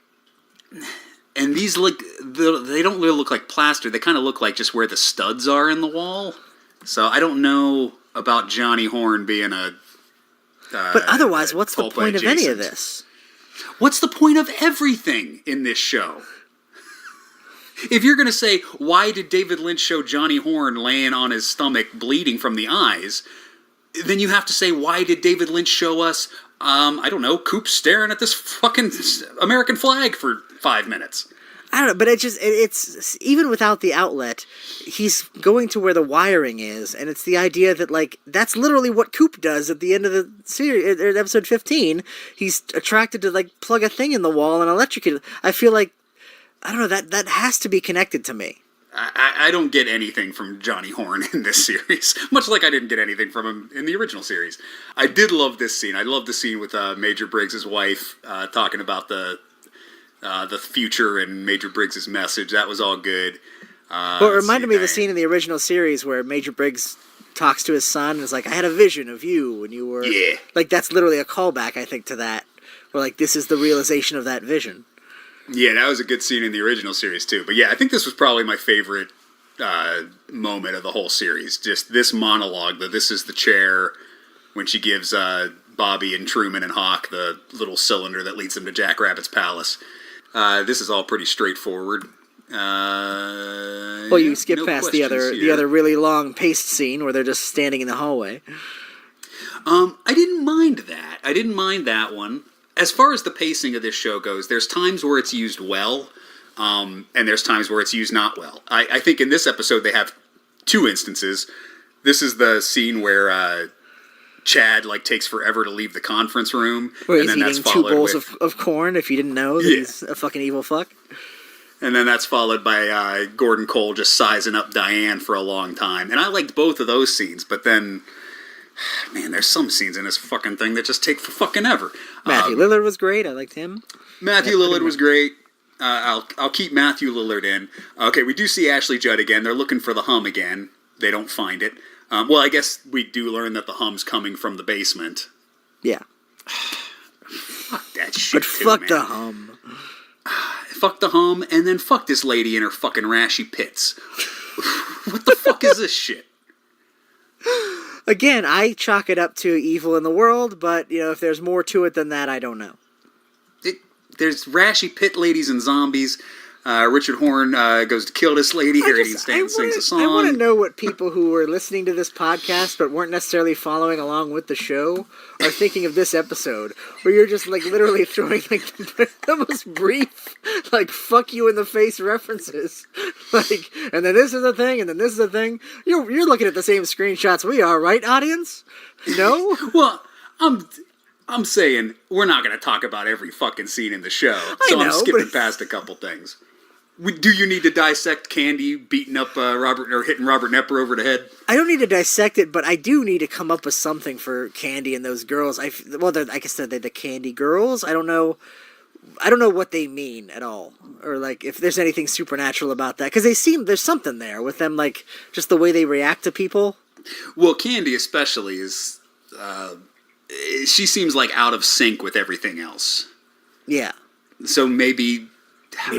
And these they don't really look like plaster. They kind of look like just where the studs are in the wall. So I don't know about Johnny Horn being a... but otherwise, what's the point of any of this? What's the point of everything in this show? If you're going to say, why did David Lynch show Johnny Horn laying on his stomach bleeding from the eyes, then you have to say, why did David Lynch show us, I don't know, Coop staring at this fucking American flag for 5 minutes? I don't know, but it's even without the outlet, he's going to where the wiring is, and it's the idea that, like, that's literally what Coop does at the end of the series, episode 15. He's attracted to, like, plug a thing in the wall and electrocute. I feel like, I don't know, that has to be connected to me. I don't get anything from Johnny Horn in this series, much like I didn't get anything from him in the original series. I did love this scene. I love the scene with Major Briggs' wife talking about the future and Major Briggs' message. That was all good. Well, it reminded me of the scene in the original series where Major Briggs talks to his son and is like, I had a vision of you when you were... Yeah. Like, that's literally a callback, I think, to that. Where, like, this is the realization of that vision. Yeah, that was a good scene in the original series, too. But yeah, I think this was probably my favorite moment of the whole series. Just this monologue, that this is the chair, when she gives Bobby and Truman and Hawk the little cylinder that leads them to Jack Rabbit's palace. This is all pretty straightforward. Well, you skip no past the questions other here. really long paced scene where they're just standing in the hallway. I didn't mind that. I didn't mind that one. As far as the pacing of this show goes, there's times where it's used well, and there's times where it's used not well. I think in this episode they have two instances. This is the scene where Chad takes forever to leave the conference room, Where and he's then that's eating 2 followed bowls with, of corn, if you didn't know that he's a fucking evil fuck. and then that's followed by Gordon Cole just sizing up Diane for a long time. And I liked both of those scenes, but then, man, there's some scenes in this fucking thing that just take for fucking ever. Matthew Lillard was great. I liked him. Matthew Lillard was great. I'll keep Matthew Lillard in. Okay, we do see Ashley Judd again. They're looking for the hum again. They don't find it. Well, I guess we do learn that the hum's coming from the basement. Yeah. Fuck that shit. But too, fuck man. the hum. Fuck the hum, and then fuck this lady in her fucking rashy pits. What the fuck is this shit? Again, I chalk it up to evil in the world, but, if there's more to it than that, I don't know. There's rashy pit ladies and zombies. Richard Horn goes to kill this lady. Harry Dean Stanton sings a song. I want to know what people who were listening to this podcast but weren't necessarily following along with the show are thinking of this episode, where you're just literally throwing the most brief, fuck you in the face references. And then this is a thing, and then this is a thing. You're looking at the same screenshots we are, right, audience? No? Well, I'm saying we're not going to talk about every fucking scene in the show, so I'm skipping past a couple things. Do you need to dissect Candy beating up hitting Robert Nepper over the head? I don't need to dissect it, but I do need to come up with something for Candy and those girls. I guess they're the Candy girls. I don't know what they mean at all, or if there's anything supernatural about that, because there's something there with them, just the way they react to people. Well, Candy especially is. She seems out of sync with everything else. Yeah. So maybe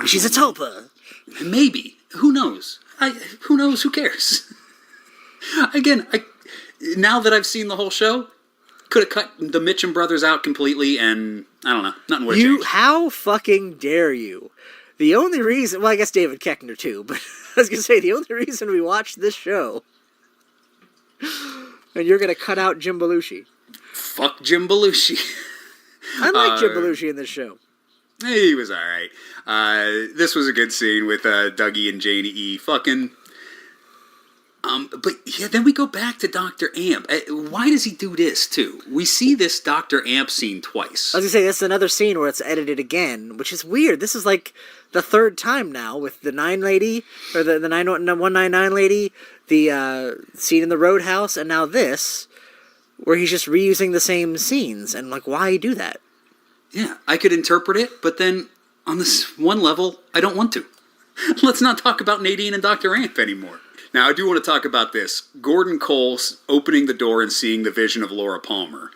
she's a tulpa. Maybe. Who knows? Who knows? Who cares? Again, now that I've seen the whole show, could have cut the Mitchum brothers out completely, and I don't know. Nothing would have changed. How fucking dare you? The only reason... Well, I guess David Koechner, too, but I was going to say, the only reason we watched this show... And you're going to cut out Jim Belushi. Fuck Jim Belushi. I like Jim Belushi in this show. He was alright. This was a good scene with Dougie and Janie E. fucking. But yeah, then we go back to Dr. Amp. Why does he do this, too? We see this Dr. Amp scene twice. I was going to say, that's another scene where it's edited again, which is weird. This is the third time now with the 9 lady, or the 199 lady, the scene in the Roadhouse, and now this, where he's just reusing the same scenes. And, why do that? Yeah, I could interpret it, but then on this one level, I don't want to. Let's not talk about Nadine and Dr. Amp anymore. Now, I do want to talk about this. Gordon Cole opening the door and seeing the vision of Laura Palmer.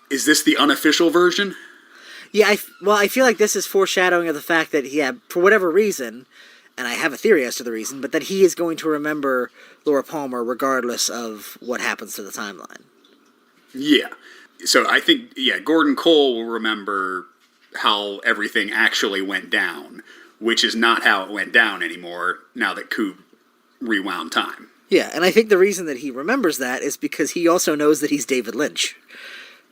Is this the unofficial version? Yeah, I feel like this is foreshadowing of the fact that, for whatever reason, and I have a theory as to the reason, but that he is going to remember Laura Palmer regardless of what happens to the timeline. Yeah. So I think, Gordon Cole will remember how everything actually went down, which is not how it went down anymore now that Coop rewound time. Yeah, and I think the reason that he remembers that is because he also knows that he's David Lynch.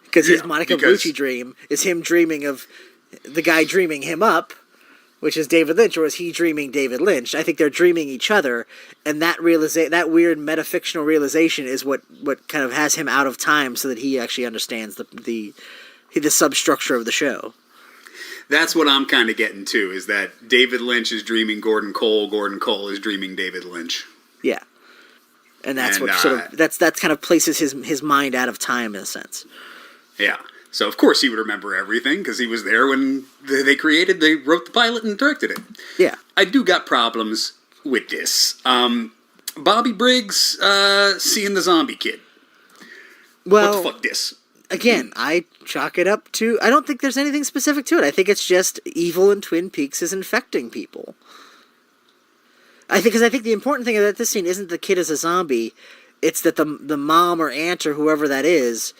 Because his Monica Bellucci dream is him dreaming of the guy dreaming him up, which is David Lynch, or is he dreaming David Lynch? I think they're dreaming each other, and that weird metafictional realization is what kind of has him out of time, so that he actually understands the substructure of the show. That's what I'm kind of getting to, is that David Lynch is dreaming Gordon Cole is dreaming David Lynch. Yeah. And that's what that's kind of places his mind out of time in a sense. Yeah. So of course he would remember everything because he was there when they wrote the pilot and directed it. Yeah. I do got problems with this. Bobby Briggs seeing the zombie kid. Well, what the fuck this? Again, I chalk it up to... I don't think there's anything specific to it. I think it's just evil in Twin Peaks is infecting people. I think the important thing about this scene isn't the kid is a zombie. It's that the mom or aunt or whoever that is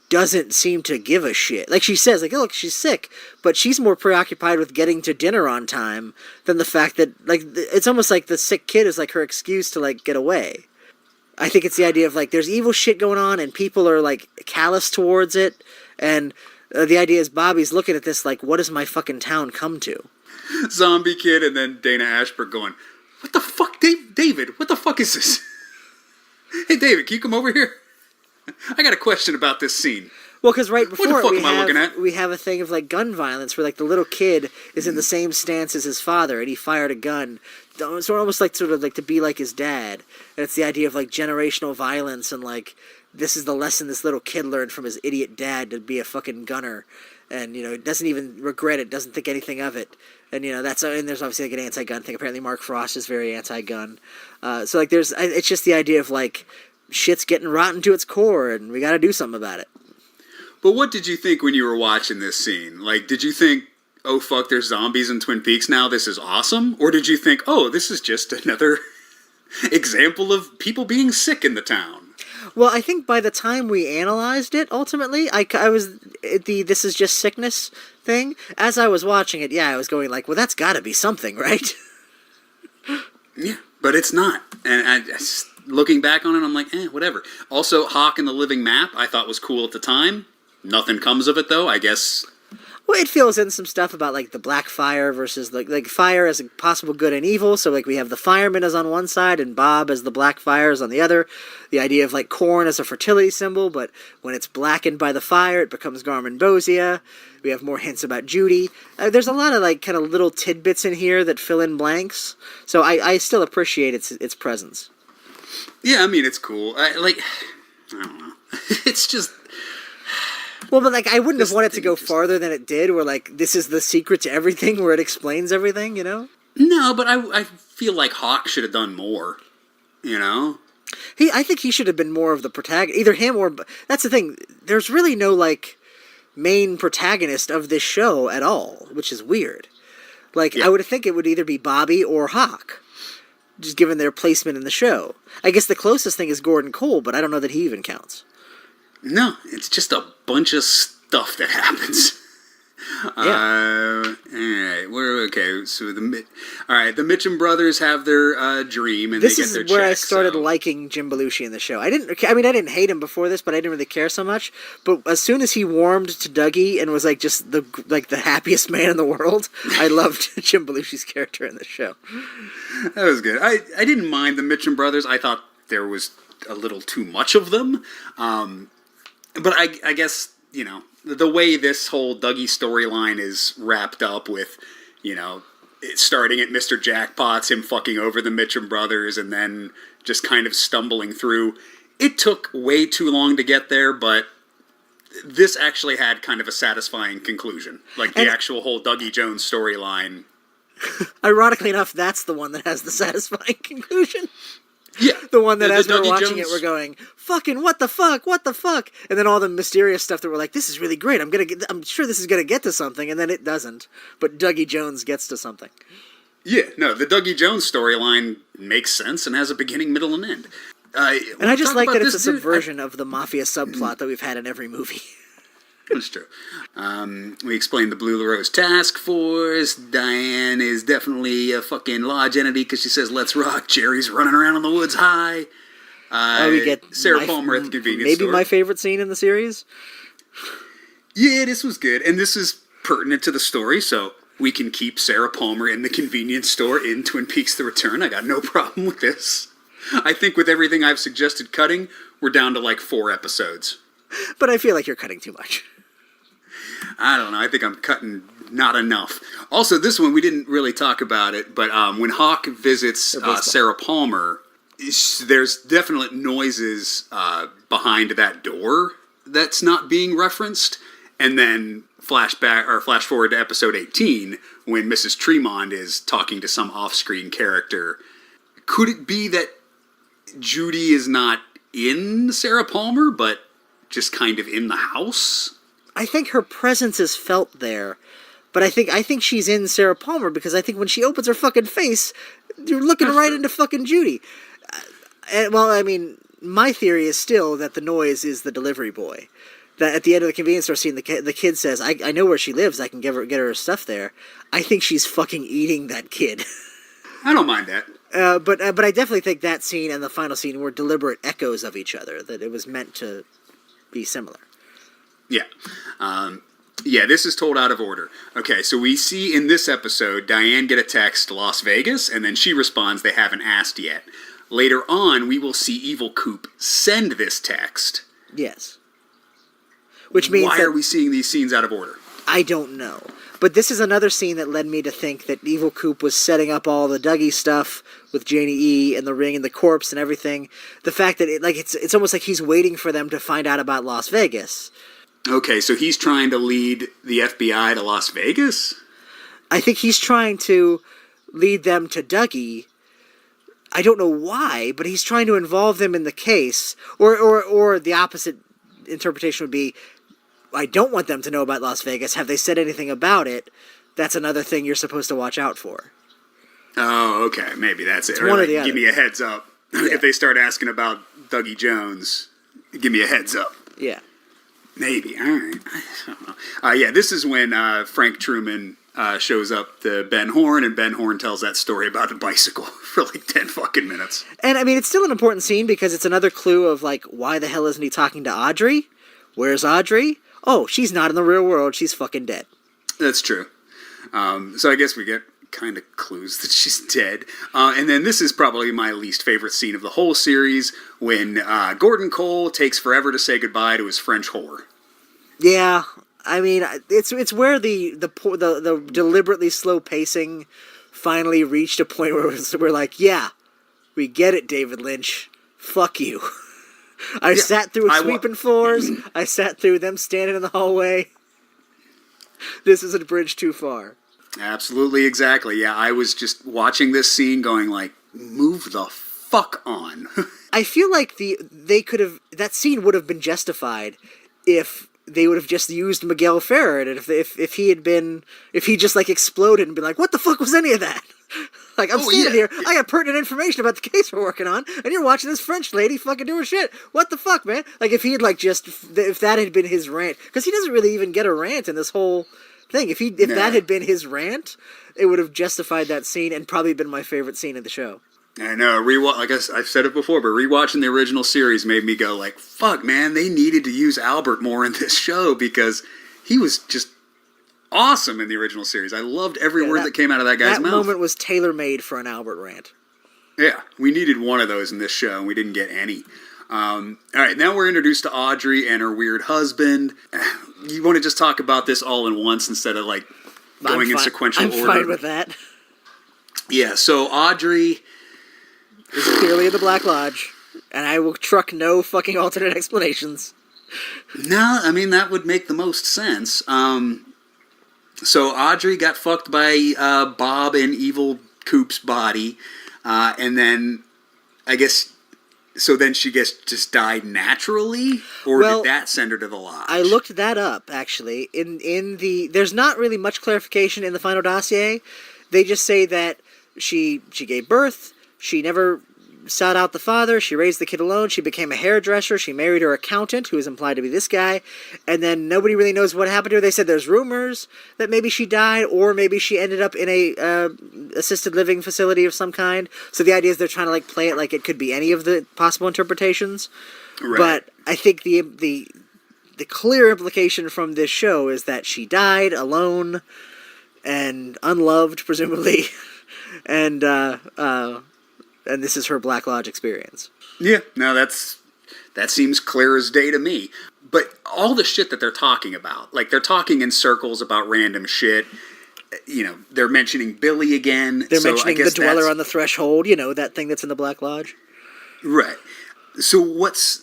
doesn't seem to give a shit. Like, she says, like, oh, look, she's sick, but she's more preoccupied with getting to dinner on time than the fact that, like, it's almost like the sick kid is, like, her excuse to, like, get away. I think it's the idea of, like, there's evil shit going on, and people are, like, callous towards it, and the idea is Bobby's looking at this like, what does my fucking town come to? Zombie kid, and then Dana Ashbrook going, what the fuck, David, what the fuck is this? Hey, David, can you come over here? I got a question about this scene. Well, because right before what the fuck am I looking at? We have a thing of, like, gun violence where, like, the little kid is in the same stance as his father, and he fired a gun. So almost like, sort of, like, to be like his dad. And it's the idea of, like, generational violence, and, like, this is the lesson this little kid learned from his idiot dad to be a fucking gunner. And, you know, doesn't even regret it, doesn't think anything of it. And, you know, and there's obviously, like, an anti-gun thing. Apparently Mark Frost is very anti-gun. So, like, it's just the idea of, like, shit's getting rotten to its core, and we gotta do something about it. But what did you think when you were watching this scene? Like, did you think, oh fuck, there's zombies in Twin Peaks now, this is awesome? Or did you think, oh, this is just another example of people being sick in the town? Well, I think by the time we analyzed it, ultimately, I was, this is just sickness thing. As I was watching it, yeah, I was going like, well, that's gotta be something, right? Yeah, but it's not. And looking back on it, I'm like, whatever. Also, Hawk and the Living Map, I thought was cool at the time. Nothing comes of it, though, I guess. Well, it fills in some stuff about, like, the black fire versus, like fire as a possible good and evil. So, like, we have the fireman as on one side and Bob as the black fire is on the other. The idea of, like, corn as a fertility symbol, but when it's blackened by the fire, it becomes Garmonbosia. We have more hints about Judy. There's a lot of, like, kind of little tidbits in here that fill in blanks. So I still appreciate its presence. Yeah, I mean, it's cool. I don't know. It's just... Well, but, like, I wouldn't have wanted to go farther than it did, where, like, this is the secret to everything, where it explains everything, you know? No, but I feel like Hawk should have done more, you know? I think he should have been more of the protagonist. Either him or... That's the thing. There's really no, like, main protagonist of this show at all, which is weird. Like, yeah. I would think it would either be Bobby or Hawk, just given their placement in the show. I guess the closest thing is Gordon Cole, but I don't know that he even counts. No, it's just a bunch of stuff that happens. Yeah. Alright, we're okay. So the Mitchum brothers have their dream, and this they get their check. This is where I check, started liking Jim Belushi in the show. I didn't hate him before this, but I didn't really care so much. But as soon as he warmed to Dougie and was like just the happiest man in the world, I loved Jim Belushi's character in the show. That was good. I didn't mind the Mitchum brothers. I thought there was a little too much of them. But I guess, you know, the way this whole Dougie storyline is wrapped up with, you know, it starting at Mr. Jackpot's, him fucking over the Mitchum brothers, and then just kind of stumbling through. It took way too long to get there, but this actually had kind of a satisfying conclusion. Like, the actual whole Dougie Jones storyline. Ironically enough, that's the one that has the satisfying conclusion. Yeah. The one that, as we're Dougie watching Jones... it, we're going, fucking what the fuck? And then all the mysterious stuff that we're like, this is really great. I'm sure this is going to get to something, and then it doesn't. But Dougie Jones gets to something. Yeah, no, the Dougie Jones storyline makes sense and has a beginning, middle, and end. And I just like that it's a subversion of the mafia subplot that we've had in every movie. That's true. We explained the Blue Rose Task Force. Diane is definitely a fucking lodge entity because she says, let's rock. Jerry's running around in the woods high. We get Sarah Palmer at the convenience store. Maybe my favorite scene in the series. Yeah, this was good. And this is pertinent to the story, so we can keep Sarah Palmer in the convenience store in Twin Peaks The Return. I got no problem with this. I think with everything I've suggested cutting, we're down to like 4 episodes. But I feel like you're cutting too much. I don't know. I think I'm cutting not enough. Also, this one, we didn't really talk about it, but when Hawk visits Sarah Palmer, there's definite noises behind that door that's not being referenced. And then flash forward to episode 18, when Mrs. Tremond is talking to some off-screen character. Could it be that Judy is not in Sarah Palmer, but just kind of in the house? I think her presence is felt there, but I think she's in Sarah Palmer because I think when she opens her fucking face, you're looking right into fucking Judy. Well, I mean, my theory is still that the noise is the delivery boy, that at the end of the convenience store scene, the kid says, I know where she lives. I can get her stuff there. I think she's fucking eating that kid. I don't mind that. But I definitely think that scene and the final scene were deliberate echoes of each other, that it was meant to be similar. Yeah. Yeah, this is told out of order. Okay, so we see in this episode, Diane get a text, Las Vegas, and then she responds, they haven't asked yet. Later on, we will see Evil Coop send this text. Yes. Which means why are we seeing these scenes out of order? I don't know. But this is another scene that led me to think that Evil Coop was setting up all the Dougie stuff with Janie E. and the ring and the corpse and everything. The fact that it's almost like he's waiting for them to find out about Las Vegas. Okay, so he's trying to lead the FBI to Las Vegas? I think he's trying to lead them to Dougie. I don't know why, but he's trying to involve them in the case. Or the opposite interpretation would be, I don't want them to know about Las Vegas. Have they said anything about it? That's another thing you're supposed to watch out for. Oh, okay. Maybe that's it. It's one or the other. Give me a heads up. Yeah. If they start asking about Dougie Jones, give me a heads up. Yeah. Maybe. All right. I don't know. Yeah, this is when Frank Truman shows up to Ben Horn, and Ben Horn tells that story about the bicycle for like 10 fucking minutes. And, I mean, it's still an important scene because it's another clue of, like, why the hell isn't he talking to Audrey? Where's Audrey? Oh, she's not in the real world. She's fucking dead. That's true. So I guess we get kind of clues that she's dead. And then this is probably my least favorite scene of the whole series, when Gordon Cole takes forever to say goodbye to his French whore. Yeah, I mean, it's where the deliberately slow pacing finally reached a point where we're like, yeah, we get it, David Lynch. Fuck you. I sat through sweeping floors. I sat through them standing in the hallway. This is a bridge too far. Absolutely, exactly. Yeah, I was just watching this scene going like, move the fuck on. I feel like that scene would have been justified if they would have just used Miguel Ferrer, and if he just like exploded and been like, what the fuck was any of that? Like, I'm standing here, I got pertinent information about the case we're working on, and you're watching this French lady fucking do her shit. What the fuck, man? Like, if he had if that had been his rant, because he doesn't really even get a rant in this whole thing. If that had been his rant, it would have justified that scene and probably been my favorite scene of the show. I know, like I've said it before, but rewatching the original series made me go like, fuck, man, they needed to use Albert more in this show because he was just awesome in the original series. I loved every word that came out of that guy's mouth. That moment was tailor-made for an Albert rant. Yeah, we needed one of those in this show, and we didn't get any. All right, now we're introduced to Audrey and her weird husband. You want to just talk about this all in once instead of like going in sequential order? I'm fine with that. Yeah, so Audrey is clearly in the Black Lodge, and I will truck no fucking alternate explanations. No, I mean, that would make the most sense. So Audrey got fucked by Bob and Evil Coop's body, and then I guess, so then she just died naturally, or did that send her to the lodge? I looked that up, actually. There's not really much clarification in the final dossier. They just say that she gave birth. She never sought out the father. She raised the kid alone. She became a hairdresser. She married her accountant, who is implied to be this guy. And then nobody really knows what happened to her. They said there's rumors that maybe she died, or maybe she ended up in a assisted living facility of some kind. So the idea is they're trying to like play it like it could be any of the possible interpretations. Right. But I think the clear implication from this show is that she died alone and unloved, presumably, and this is her Black Lodge experience. Yeah, no, that seems clear as day to me. But all the shit that they're talking about, like they're talking in circles about random shit. You know, they're mentioning Billy again. They're mentioning the Dweller on the Threshold, you know, that thing that's in the Black Lodge. Right. So what's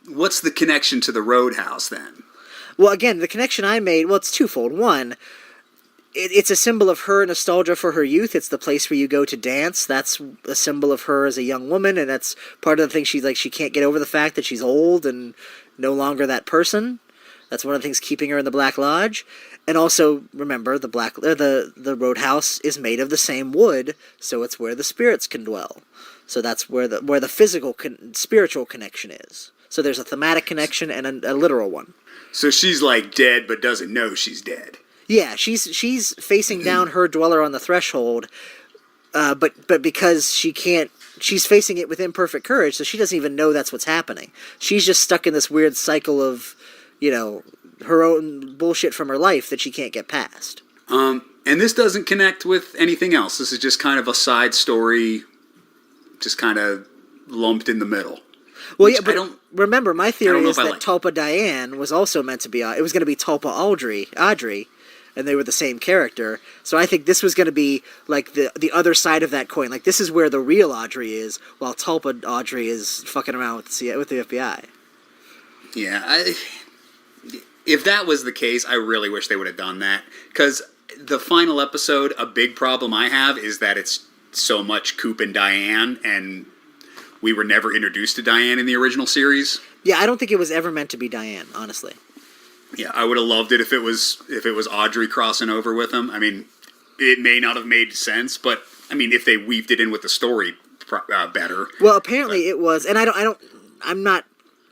the connection to the Roadhouse then? Well, again, the connection I made, it's twofold. One, it's a symbol of her nostalgia for her youth. It's the place where you go to dance. That's a symbol of her as a young woman, and that's part of the thing. She can't get over the fact that she's old and no longer that person. That's one of the things keeping her in the Black Lodge. And also, remember, the Roadhouse is made of the same wood, so it's where the spirits can dwell. So that's where the physical spiritual connection is. So there's a thematic connection and a literal one. So she's like dead, but doesn't know she's dead. Yeah, she's facing down her dweller on the threshold, but because she can't, she's facing it with imperfect courage, so she doesn't even know that's what's happening. She's just stuck in this weird cycle of, her own bullshit from her life that she can't get past. And this doesn't connect with anything else. This is just kind of a side story, just kind of lumped in the middle. Well, yeah, but remember, my theory is that Tulpa Diane was also meant to be... it was going to be Tulpa Audrey, and they were the same character. So I think this was going to be, like, the other side of that coin. Like, this is where the real Audrey is, while Tulpa Audrey is fucking around with the FBI. Yeah, if that was the case, I really wish they would have done that. Because the final episode, a big problem I have is that it's so much Coop and Diane, and we were never introduced to Diane in the original series. Yeah, I don't think it was ever meant to be Diane, honestly. Yeah, I would have loved it if it was Audrey crossing over with him. I mean, it may not have made sense, but I mean, if they weaved it in with the story better. Well, apparently it was, and I'm not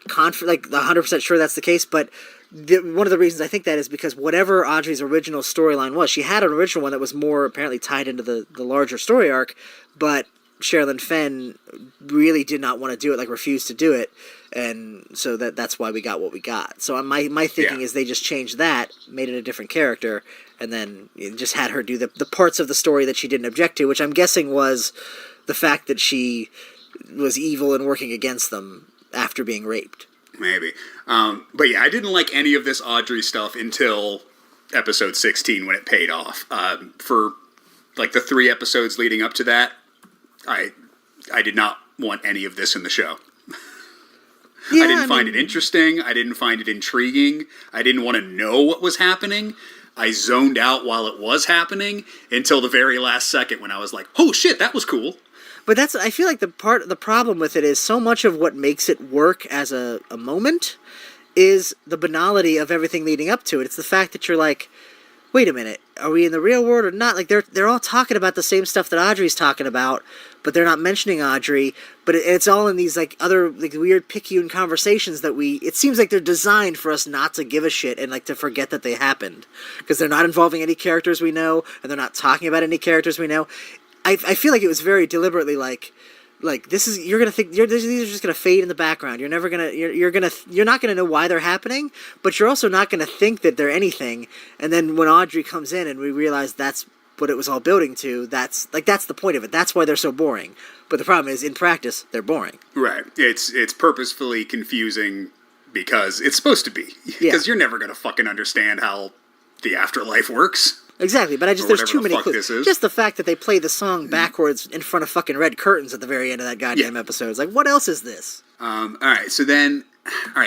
100% sure that's the case, but one of the reasons I think that is because whatever Audrey's original storyline was, she had an original one that was more apparently tied into the larger story arc, but Sherilyn Fenn really did not want to do it, like refused to do it, and so that's why we got what we got. So my thinking is they just changed that, made it a different character, and then just had her do the parts of the story that she didn't object to, which I'm guessing was the fact that she was evil and working against them after being raped. Maybe. But yeah, I didn't like any of this Audrey stuff until episode 16 when it paid off. For like the 3 episodes leading up to that, I did not want any of this in the show. Yeah, I didn't find it interesting. I didn't find it intriguing. I didn't want to know what was happening. I zoned out while it was happening until the very last second when I was like, oh shit, that was cool. But I feel like the problem with it is so much of what makes it work as a moment is the banality of everything leading up to it. It's the fact that you're like, wait a minute, are we in the real world or not? Like they're all talking about the same stuff that Audrey's talking about, but they're not mentioning Audrey. But it's all in these like other like weird picayune conversations that it seems like they're designed for us not to give a shit and like to forget that they happened because they're not involving any characters we know and they're not talking about any characters we know. I feel like it was very deliberately like this is, you're gonna think these are just gonna fade in the background. You're never gonna you're not gonna know why they're happening, but you're also not gonna think that they're anything. And then when Audrey comes in and we realize that's what it was all building to, that's the point of it. That's why they're so boring. But the problem is, in practice, they're boring. Right. It's purposefully confusing because it's supposed to be. Because you're never gonna fucking understand how the afterlife works. Exactly, but there's too many clues. Just the fact that they play the song backwards in front of fucking red curtains at the very end of that goddamn episode. It's like, what else is this? Alright,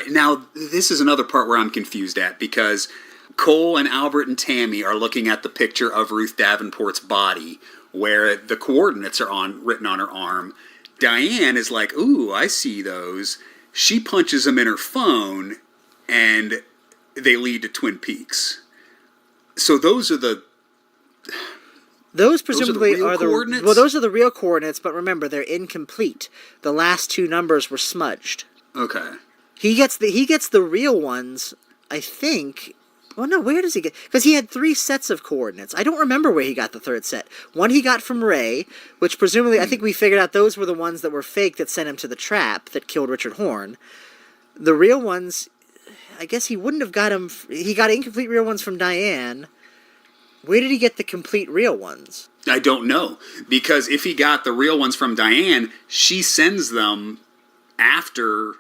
now this is another part where I'm confused at, because Cole and Albert and Tammy are looking at the picture of Ruth Davenport's body, where the coordinates are written on her arm. Diane is like, ooh, I see those. She punches them in her phone, and they lead to Twin Peaks. So those presumably are the coordinates? Well, those are the real coordinates, but remember, they're incomplete. The last 2 numbers were smudged. Okay. He gets the real ones, I think. Well, no, where does he get? Because he had 3 sets of coordinates. I don't remember where he got the 3rd set. One he got from Ray, which presumably, I think we figured out those were the ones that were fake that sent him to the trap that killed Richard Horne. The real ones, I guess he wouldn't have got them. He got incomplete real ones from Diane. Where did he get the complete real ones? I don't know. Because if he got the real ones from Diane, she sends them after...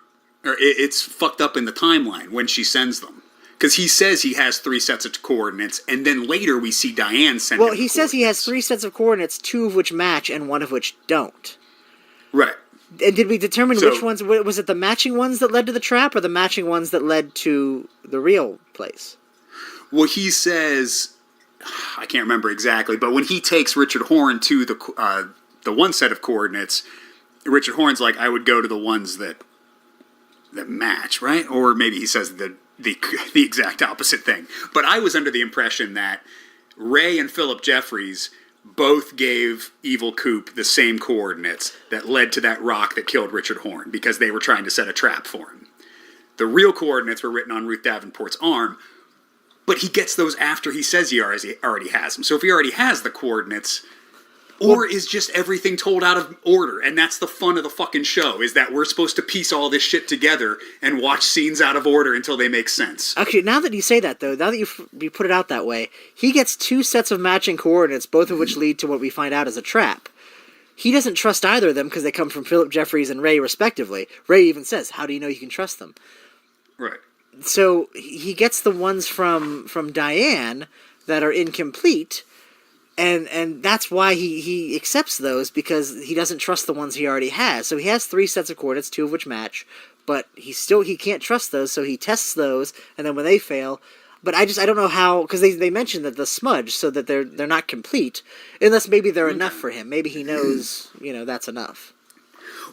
Or it's fucked up in the timeline when she sends them. Because he says he has 3 sets of coordinates, and then later we see Diane send him. Well, he says he has 3 sets of coordinates, 2 of which match and 1 of which don't. Right. And did we determine which ones... Was it the matching ones that led to the trap, or the matching ones that led to the real place? Well, he says... I can't remember exactly, but when he takes Richard Horne to the one set of coordinates, Richard Horne's like, I would go to the ones that match, right? Or maybe he says the exact opposite thing. But I was under the impression that Ray and Philip Jeffries both gave Evil Coop the same coordinates that led to that rock that killed Richard Horne, because they were trying to set a trap for him. The real coordinates were written on Ruth Davenport's arm, but he gets those after he says he already has them. So if he already has the coordinates, or is just everything told out of order? And that's the fun of the fucking show, is that we're supposed to piece all this shit together and watch scenes out of order until they make sense. Actually, now that you say that, though, now that you put it out that way, he gets 2 sets of matching coordinates, both of which lead to what we find out as a trap. He doesn't trust either of them because they come from Philip Jeffries and Ray, respectively. Ray even says, how do you know you can trust them? Right. So he gets the ones from Diane that are incomplete, and that's why he accepts those, because he doesn't trust the ones he already has. So he has 3 sets of coordinates, 2 of which match, but he can't trust those, so he tests those, and then when they fail... But I don't know how, because they mentioned that the smudge, so that they're not complete, unless maybe they're enough for him. Maybe he knows, that's enough.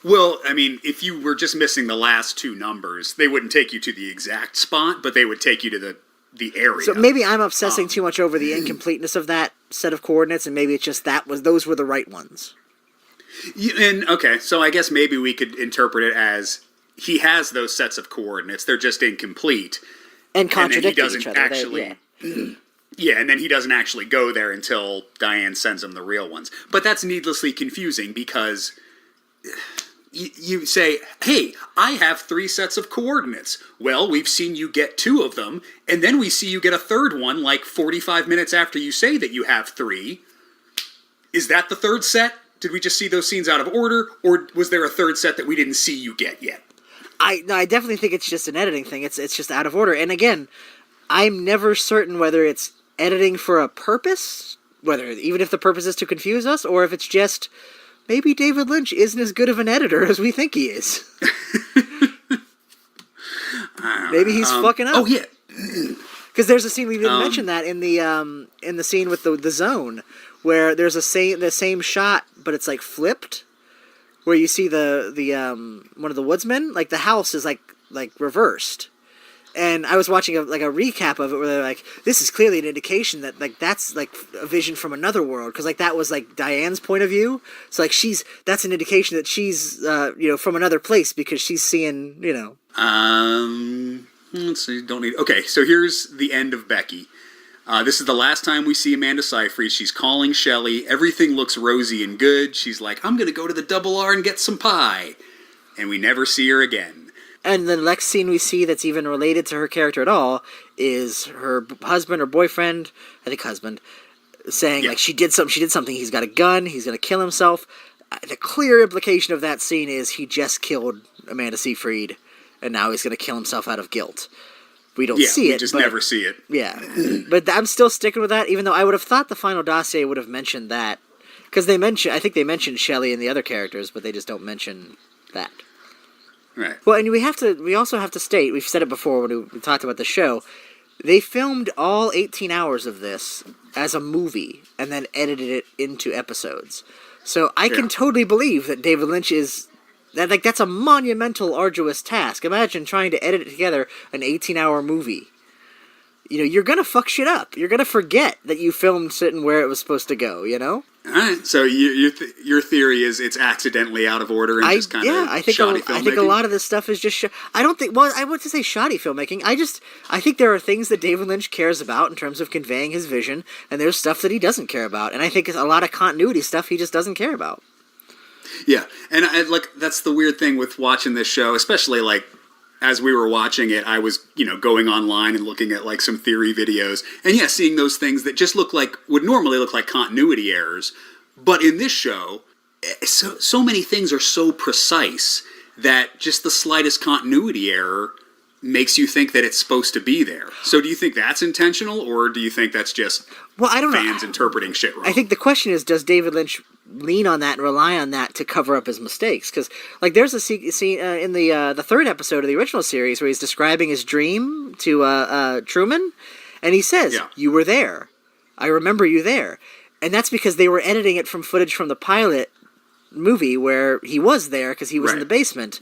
Well, I mean, if you were just missing the last 2 numbers, they wouldn't take you to the exact spot, but they would take you to the area. So maybe I'm obsessing too much over the incompleteness of that set of coordinates, and maybe it's just those were the right ones. Okay, so I guess maybe we could interpret it as he has those sets of coordinates, they're just incomplete. And contradict each other. Yeah, and then he doesn't actually go there until Diane sends him the real ones. But that's needlessly confusing, because... You say, hey, I have 3 sets of coordinates. Well, we've seen you get 2 of them, and then we see you get a third one like 45 minutes after you say that you have 3. Is that the third set? Did we just see those scenes out of order, or was there a third set that we didn't see you get yet? I definitely think it's just an editing thing. It's just out of order. And again, I'm never certain whether it's editing for a purpose, even if the purpose is to confuse us, or if it's just... Maybe David Lynch isn't as good of an editor as we think he is. Maybe he's fucking up. Oh, yeah. Because there's a scene, we didn't mention that, in the scene with the zone, where there's the same shot, but it's like flipped, where you see the one of the woodsmen, like the house is like reversed. And I was watching a recap of it where they're like, this is clearly an indication that that's like a vision from another world, because that was like Diane's point of view. So that's an indication that she's from another place, because she's seeing Let's see. Okay, so here's the end of Becky. This is the last time we see Amanda Seyfried. She's calling Shelley. Everything looks rosy and good. She's like, I'm gonna go to the Double R and get some pie, and we never see her again. And the next scene we see that's even related to her character at all is her husband or boyfriend, I think husband, saying she did something, he's got a gun, he's going to kill himself. The clear implication of that scene is he just killed Amanda Seyfried, and now he's going to kill himself out of guilt. We don't see it. We just never see it. Yeah. But I'm still sticking with that, even though I would have thought the final dossier would have mentioned that. Because I think they mentioned Shelley and the other characters, but they just don't mention that. Right. Well, and we also have to state, we've said it before when we talked about the show, they filmed all 18 hours of this as a movie and then edited it into episodes. So I can totally believe that David Lynch that's a monumental, arduous task. Imagine trying to edit it together, an 18-hour movie. You're gonna fuck shit up. You're gonna forget that you filmed sitting where it was supposed to go, All right, so your theory is it's accidentally out of order and just kind of shoddy filmmaking? I think a lot of this stuff is just... I want to say shoddy filmmaking. I think there are things that David Lynch cares about in terms of conveying his vision, and there's stuff that he doesn't care about. And I think a lot of continuity stuff he just doesn't care about. Yeah, and that's the weird thing with watching this show, especially as we were watching it, I was, going online and looking at some theory videos, and seeing those things that just would normally look like continuity errors. But in this show, so many things are so precise that just the slightest continuity error makes you think that it's supposed to be there. So do you think that's intentional, or do you think that's just fans interpreting shit wrong? I think the question is, does David Lynch lean on that and rely on that to cover up his mistakes? Because there's a scene in the third episode of the original series where he's describing his dream to Truman, and he says, you were there. I remember you there. And that's because they were editing it from footage from the pilot movie where he was there because he was in the basement.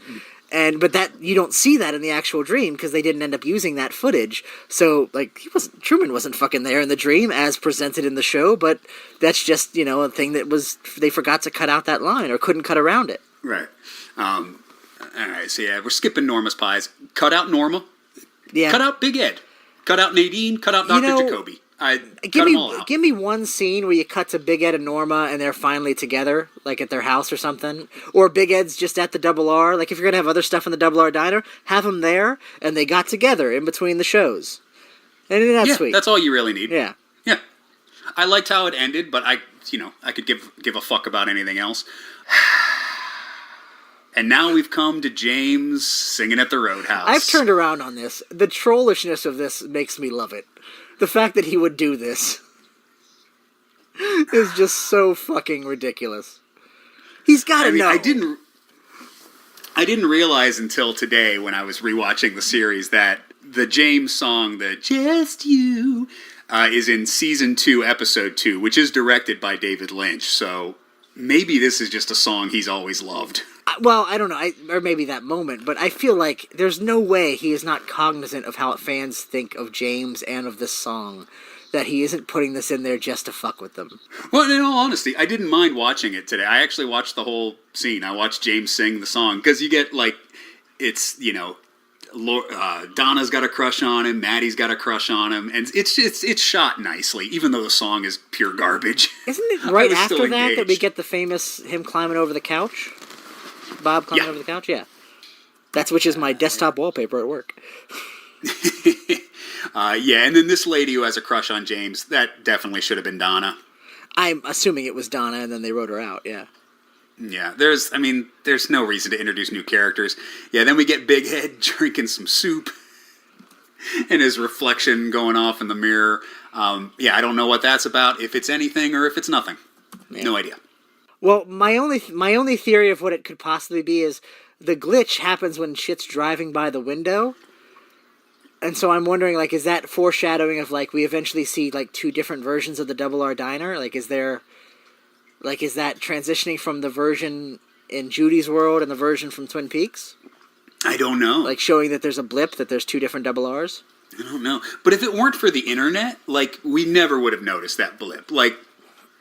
But that you don't see that in the actual dream because they didn't end up using that footage. So Truman wasn't fucking there in the dream as presented in the show, but that's just, a thing that they forgot to cut out that line or couldn't cut around it. Right. All right, so yeah, we're skipping Norma's pies. Cut out Norma. Yeah. Cut out Big Ed. Cut out Nadine. Cut out Dr. Jacoby. Cut them all out. Give me one scene where you cut to Big Ed and Norma and they're finally together, like at their house or something. Or Big Ed's just at the Double R. Like if you're going to have other stuff in the Double R diner, have them there and they got together in between the shows. And that's sweet. That's all you really need. Yeah. Yeah. I liked how it ended, but I could give a fuck about anything else. And now we've come to James singing at the Roadhouse. I've turned around on this. The trollishness of this makes me love it. The fact that he would do this is just so fucking ridiculous. He's got to know. I didn't realize until today when I was rewatching the series that the James song, the Just You, is in Season 2, Episode 2, which is directed by David Lynch. So maybe this is just a song he's always loved. Well, I don't know, or maybe that moment, but I feel like there's no way he is not cognizant of how fans think of James and of this song, that he isn't putting this in there just to fuck with them. Well, in all honesty, I didn't mind watching it today. I actually watched the whole scene. I watched James sing the song, because you get, like, it's, Donna's got a crush on him, Maddie's got a crush on him, and it's shot nicely, even though the song is pure garbage. Isn't it right after that we get the famous him climbing over the couch? Bob climbing over the couch? Yeah. Which is my desktop wallpaper at work. And then this lady who has a crush on James, that definitely should have been Donna. I'm assuming it was Donna, and then they wrote her out, yeah. Yeah, there's no reason to introduce new characters. Yeah, then we get Big Head drinking some soup, and his reflection going off in the mirror. I don't know what that's about, if it's anything or if it's nothing. Yeah. No idea. Well, my only theory of what it could possibly be is the glitch happens when shit's driving by the window. And so I'm wondering, like, is that foreshadowing of, like, we eventually see, like, two different versions of the Double R Diner? Like, is that transitioning from the version in Judy's world and the version from Twin Peaks? I don't know. Like, showing that there's a blip, that there's two different Double Rs? I don't know. But if it weren't for the internet, like, we never would have noticed that blip. Like,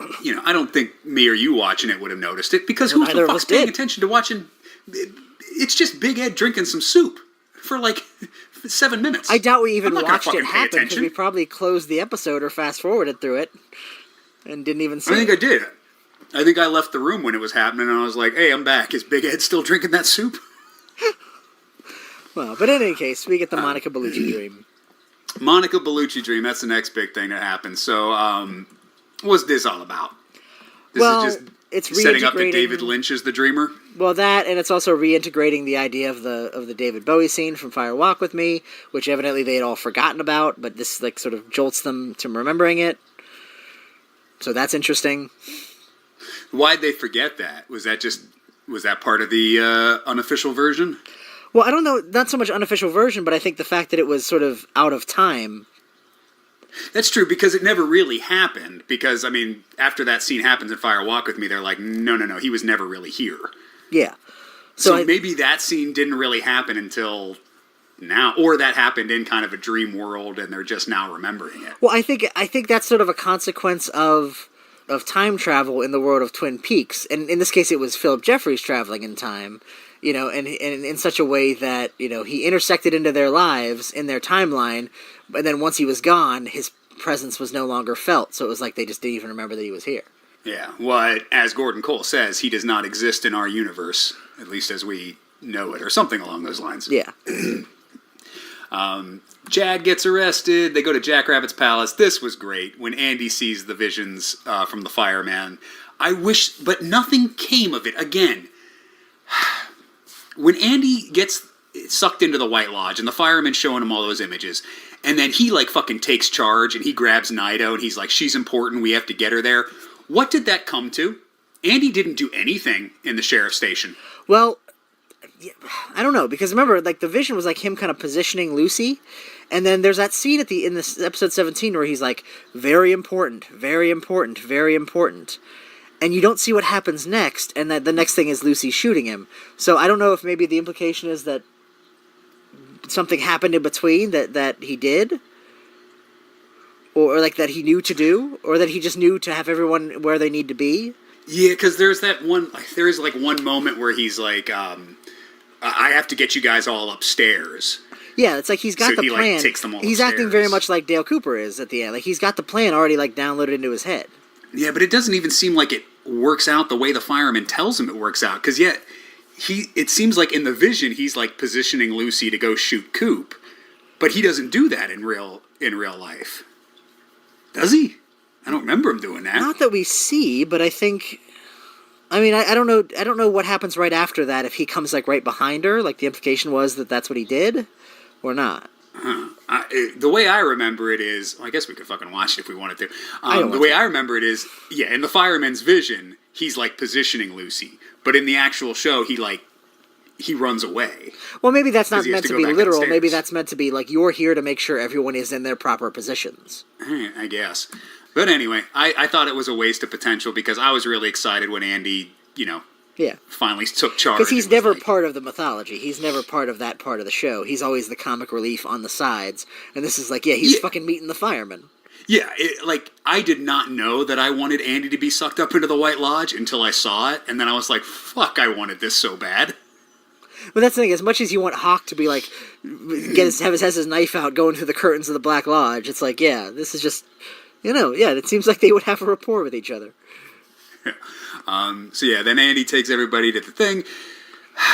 I don't think me or you watching it would have noticed it, because who the fuck's paying attention to watching? It's just Big Ed drinking some soup for, like, 7 minutes. I doubt we even watched it happen, because we probably closed the episode or fast-forwarded through it and didn't even see it. I think I did. I think I left the room when it was happening, and I was like, hey, I'm back. Is Big Ed still drinking that soup? Well, but in any case, we get the Monica Bellucci dream. Monica Bellucci dream, that's the next big thing that happens. So, what's this all about? This is just it's setting up that David Lynch is the dreamer? Well, that, and it's also reintegrating the idea of the David Bowie scene from Fire Walk With Me, which evidently they had all forgotten about, but this, like, sort of jolts them to remembering it. So that's interesting. Why'd they forget that? Was that part of the unofficial version? Well, I don't know, not so much unofficial version, but I think the fact that it was sort of out of time. That's true, because it never really happened. Because, after that scene happens in Fire Walk With Me, they're like, no, he was never really here. Yeah. So maybe that scene didn't really happen until now, or that happened in kind of a dream world, and they're just now remembering it. Well, I think that's sort of a consequence of time travel in the world of Twin Peaks, and in this case, it was Philip Jeffries traveling in time, and in such a way that he intersected into their lives in their timeline, but then once he was gone, his presence was no longer felt. So it was like they just didn't even remember that he was here. Yeah, well, as Gordon Cole says, he does not exist in our universe, at least as we know it, or something along those lines. Yeah. Chad gets arrested. They go to Jack Rabbit's palace. This was great. When Andy sees the visions from the fireman. But nothing came of it. Again, when Andy gets sucked into the White Lodge and the fireman's showing him all those images, and then he, like, fucking takes charge and he grabs Nido and he's like, she's important, we have to get her there. What did that come to? Andy didn't do anything in the sheriff's station. Well, I don't know, because remember, like, the vision was like him kind of positioning Lucy, and then there's that scene in this episode 17 where he's like, very important, very important, very important, and you don't see what happens next, and that the next thing is Lucy shooting him. So I don't know if maybe the implication is that something happened in between that he did, or like that he knew to do, or that he just knew to have everyone where they need to be. Yeah, because there's that one. There is like one moment where he's like, I have to get you guys all upstairs. Yeah, it's like he's got the plan. Like, takes them all he's upstairs. acting very much like Dale Cooper is at the end. Like, he's got the plan already, like, downloaded into his head. Yeah, but it doesn't even seem like it works out the way the fireman tells him it works out. Because yet, it seems like in the vision, he's, like, positioning Lucy to go shoot Coop. But he doesn't do that in real life. Does he? I don't remember him doing that. Not that we see, but I think... I mean, I don't know. I don't know what happens right after that. If he comes like right behind her, like the implication was that that's what he did, or not. The way I remember it is, well, I guess we could fucking watch it if we wanted to. The way I remember it is, yeah, in the fireman's vision, he's like positioning Lucy, but in the actual show, he runs away. Well, maybe that's not meant to be literal. Downstairs. Maybe that's meant to be like you're here to make sure everyone is in their proper positions. I guess. But anyway, I thought it was a waste of potential because I was really excited when Andy, finally took charge. Because he's never part of the mythology. He's never part of that part of the show. He's always the comic relief on the sides. And this is like, he's fucking meeting the fireman. Yeah, I did not know that I wanted Andy to be sucked up into the White Lodge until I saw it. And then I was like, fuck, I wanted this so bad. But that's the thing, as much as you want Hawk to be like, have his knife out going through the curtains of the Black Lodge, it's like, this is just... it seems like they would have a rapport with each other. Then Andy takes everybody to the thing.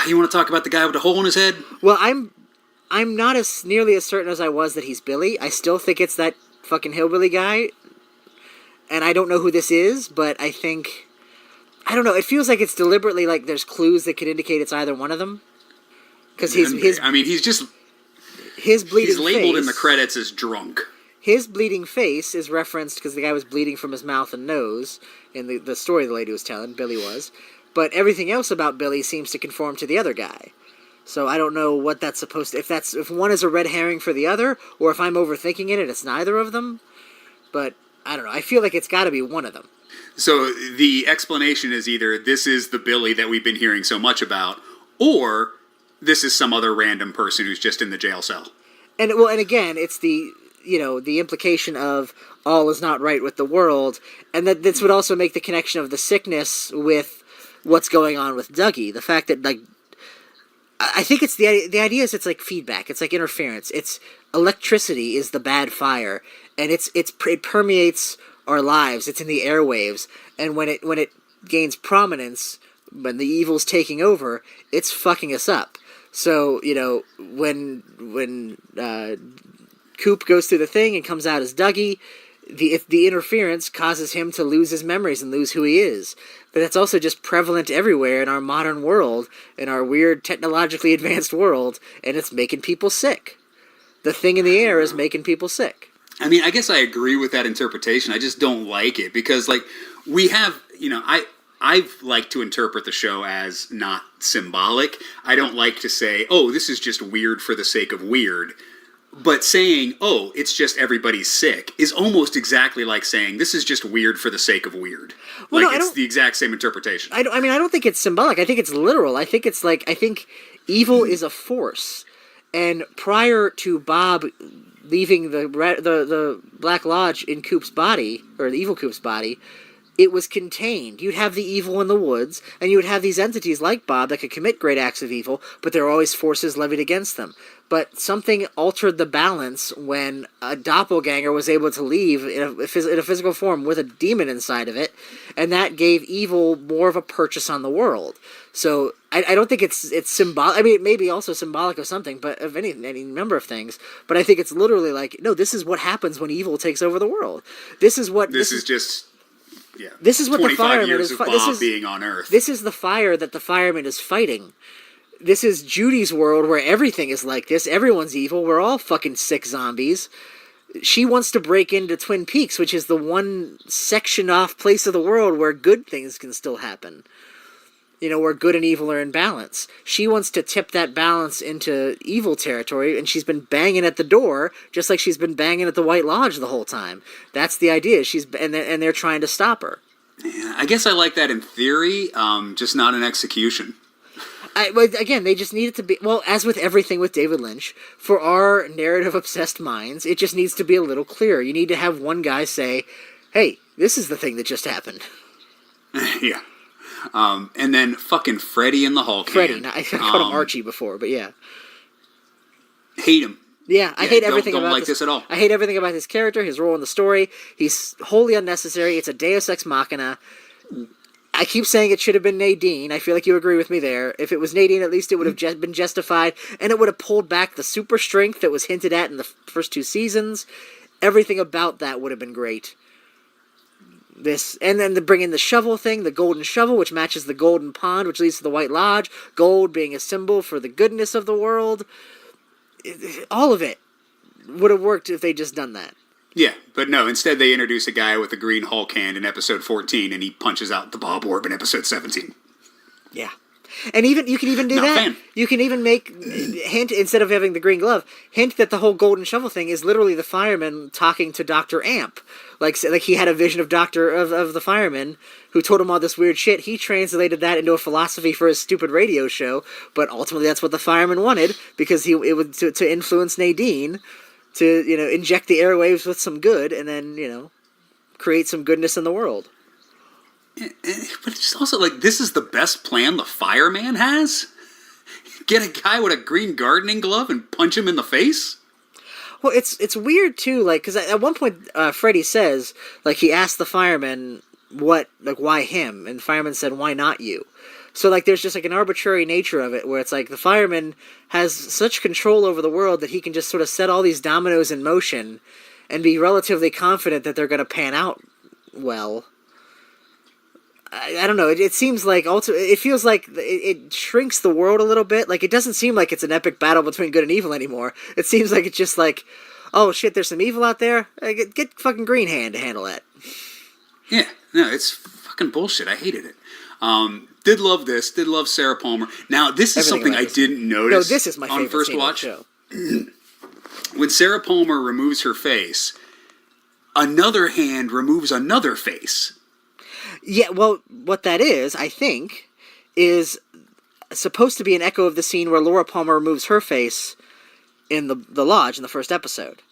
You want to talk about the guy with the hole in his head? Well, I'm not as nearly as certain as I was that he's Billy. I still think it's that fucking hillbilly guy. And I don't know who this is, but I think... I don't know, it feels like it's deliberately like there's clues that could indicate it's either one of them. Because he's just... His bleeding He's labeled face, in the credits as drunk. His bleeding face is referenced because the guy was bleeding from his mouth and nose in the story the lady was telling, Billy was. But everything else about Billy seems to conform to the other guy. So I don't know what that's supposed to... If one is a red herring for the other, or if I'm overthinking it and it's neither of them. But, I don't know. I feel like it's got to be one of them. So the explanation is either this is the Billy that we've been hearing so much about, or this is some other random person who's just in the jail cell. And again, it's the implication of all is not right with the world, and that this would also make the connection of the sickness with what's going on with Dougie. The fact that, like, I think it's the idea is it's like feedback, it's like interference, it's electricity is the bad fire, and it permeates our lives, it's in the airwaves, and when it gains prominence, when the evil's taking over, it's fucking us up. So, when Coop goes through the thing and comes out as Dougie, the interference causes him to lose his memories and lose who he is. But that's also just prevalent everywhere in our modern world, in our weird technologically advanced world, and it's making people sick. The thing in the air is making people sick. I mean, I guess I agree with that interpretation. I just don't like it because, like, we have, I've liked to interpret the show as not symbolic. I don't like to say, oh, this is just weird for the sake of weird. But saying, oh, it's just everybody's sick is almost exactly like saying this is just weird for the sake of weird. Well, like, it's the exact same interpretation. I don't think it's symbolic. I think it's literal. I think evil is a force. And prior to Bob leaving the Black Lodge in Coop's body, or the evil Coop's body, it was contained. You'd have the evil in the woods, and you would have these entities like Bob that could commit great acts of evil, but there are always forces levied against them. But something altered the balance when a doppelganger was able to leave in a physical form with a demon inside of it, and that gave evil more of a purchase on the world. So I don't think it's symbolic. I mean, it may be also symbolic of something, but of any number of things. But I think it's literally like, no, this is what happens when evil takes over the world. This is what this is just. Yeah. This is what the fireman years is. Of Bob being on Earth. This is the fire that the fireman is fighting. This is Judy's world where everything is like this. Everyone's evil. We're all fucking sick zombies. She wants to break into Twin Peaks, which is the one section off place of the world where good things can still happen. Where good and evil are in balance. She wants to tip that balance into evil territory, and she's been banging at the door, just like she's been banging at the White Lodge the whole time. That's the idea. And they're trying to stop her. Yeah, I guess I like that in theory, just not in execution. Again, they just need it to be... Well, as with everything with David Lynch, for our narrative-obsessed minds, it just needs to be a little clearer. You need to have one guy say, hey, this is the thing that just happened. Yeah. And then fucking Freddy in the Hulk. Freddy. I called him Archie before, but yeah. Hate him. Yeah, I hate everything don't about like this at all. I hate everything about his character, his role in the story. He's wholly unnecessary. It's a Deus Ex Machina. I keep saying it should have been Nadine. I feel like you agree with me there. If it was Nadine, at least it would have been justified, and it would have pulled back the super strength that was hinted at in the first 2 seasons. Everything about that would have been great. And then to bring in the shovel thing, the golden shovel, which matches the golden pond, which leads to the White Lodge. Gold being a symbol for the goodness of the world. All of it would have worked if they'd just done that. Yeah, but no, instead they introduce a guy with a green Hulk hand in episode 14, and he punches out the Bob Orb in episode 17. Yeah. And you can even do that. Fan. You can even hint, instead of having the green glove, hint that the whole golden shovel thing is literally the fireman talking to Dr. Amp. Like he had a vision of the fireman who told him all this weird shit. He translated that into a philosophy for his stupid radio show, but ultimately that's what the fireman wanted, because to influence Nadine to, inject the airwaves with some good and then, create some goodness in the world. But it's also like, this is the best plan the fireman has? Get a guy with a green gardening glove and punch him in the face? Well, it's weird too, like, because at one point Freddy says, like, he asked the fireman why him, and the fireman said, why not you? So, like, there's just, like, an arbitrary nature of it, where it's like the fireman has such control over the world that he can just sort of set all these dominoes in motion and be relatively confident that they're going to pan out well. I don't know. It seems like it feels like it shrinks the world a little bit. Like, it doesn't seem like it's an epic battle between good and evil anymore. It seems like it's just like, oh shit, there's some evil out there. Get fucking Green Hand to handle that. Yeah, no, it's fucking bullshit. I hated it. Did love this. Did love Sarah Palmer. Now, this is something I didn't notice. No, this is my favorite on first scene watch. of the show. When Sarah Palmer removes her face, another hand removes another face. Yeah, well, what that is, I think, is supposed to be an echo of the scene where Laura Palmer removes her face in the lodge in the first episode.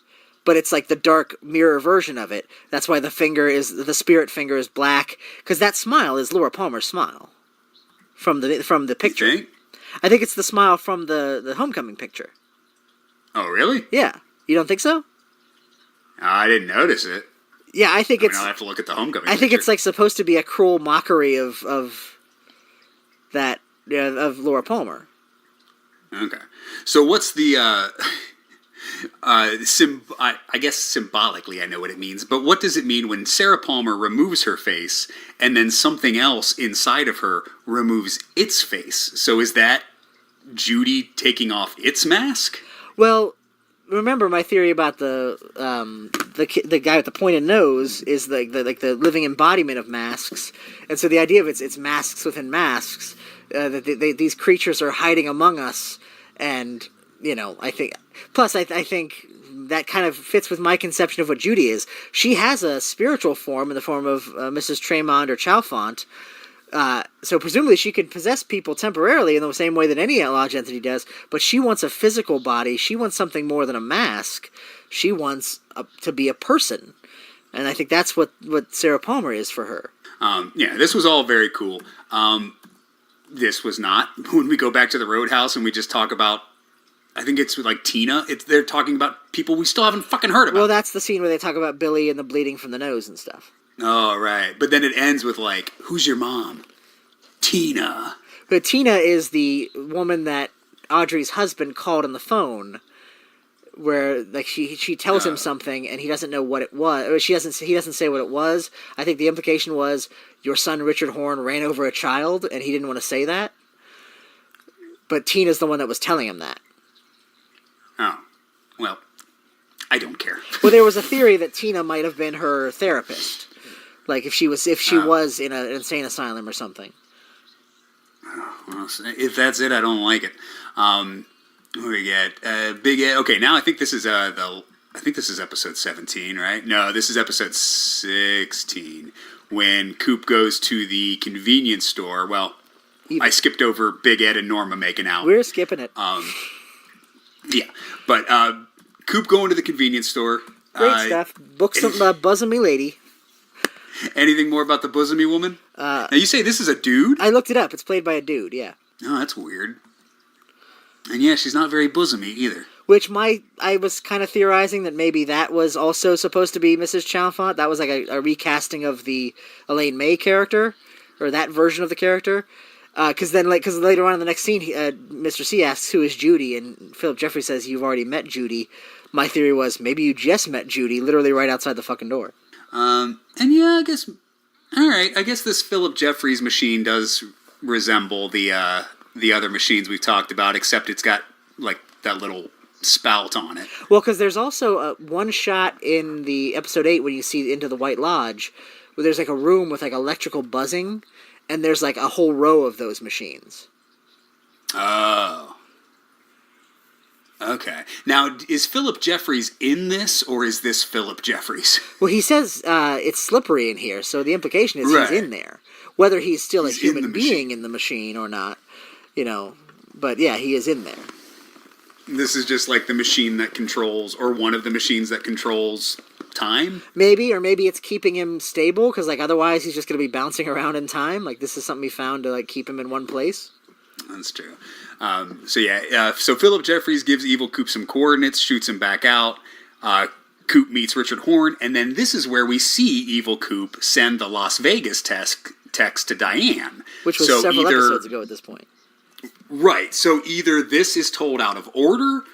But it's like the dark mirror version of it. That's why the spirit finger is black, because that smile is Laura Palmer's smile from the picture. You think? I think it's the smile from the Homecoming picture. Oh, really? Yeah. You don't think so? I didn't notice it. Yeah, I think I'll have to look at the Homecoming I think picture. it's like supposed to be a cruel mockery of that of Laura Palmer. Okay. So what's the I guess symbolically I know what it means, but what does it mean when Sarah Palmer removes her face and then something else inside of her removes its face? So is that Judy taking off its mask? Well, remember my theory about the guy with the pointed nose is the living embodiment of masks, and so the idea of it's masks within masks, that these creatures are hiding among us, and I think that kind of fits with my conception of what Judy is. She has a spiritual form in the form of Mrs. Tremond or Chalfont. So presumably she could possess people temporarily in the same way that any lodge entity does, but she wants a physical body. She wants something more than a mask. She wants to be a person. And I think that's what Sarah Palmer is for her. Yeah, this was all very cool. This was not. When we go back to the Roadhouse and we just talk about, I think it's like Tina, they're talking about people we still haven't fucking heard about. Well, that's the scene where they talk about Billy and the bleeding from the nose and stuff. Oh, right. But then it ends with, like, who's your mom? Tina. But Tina is the woman that Audrey's husband called on the phone, where, like, she tells him something and he doesn't know what it was. Or he doesn't say what it was. I think the implication was, your son Richard Horne ran over a child, and he didn't want to say that. But Tina's the one that was telling him that. Oh. Well, I don't care. Well, there was a theory that Tina might have been her therapist. Like, if she was in an insane asylum or something. Well, if that's it, I don't like it. Who we get? Big Ed. Okay, now I think this is episode 17, right? No, this is episode 16. When Coop goes to the convenience store. Well, I skipped over Big Ed and Norma making out. We're skipping it. Yeah, but Coop going to the convenience store. Great stuff. Book some Bosomy Lady. Anything more about the Bosomy Woman? Now, you say this is a dude? I looked it up. It's played by a dude, yeah. Oh, that's weird. And yeah, she's not very bosomy either. Which I was kind of theorizing that maybe that was also supposed to be Mrs. Chalfont. That was like a recasting of the Elaine May character, or that version of the character. Because later on in the next scene, Mr. C asks, who is Judy? And Philip Jeffries says, you've already met Judy. My theory was, maybe you just met Judy, literally right outside the fucking door. And yeah, I guess... Alright, I guess this Philip Jeffries machine does resemble the other machines we've talked about, except it's got, like, that little spout on it. Well, because there's also one shot in the episode 8 when you see Into the White Lodge, where there's, like, a room with, like, electrical buzzing, and there's, like, a whole row of those machines. Oh. Okay. Now, is Philip Jeffries in this, or is this Philip Jeffries? Well, he says it's slippery in here, so the implication is he's in there. Whether he's still a human being in the machine or not, but yeah, he is in there. This is just like the machine that controls, or one of the machines that controls time? Maybe, or maybe it's keeping him stable, because like otherwise he's just going to be bouncing around in time. Like this is something he found to like keep him in one place. That's true. So Philip Jeffries gives Evil Coop some coordinates, shoots him back out. Coop meets Richard Horn, and then this is where we see Evil Coop send the Las Vegas text to Diane. Which was several episodes ago at this point. Right, so either this is told out of order,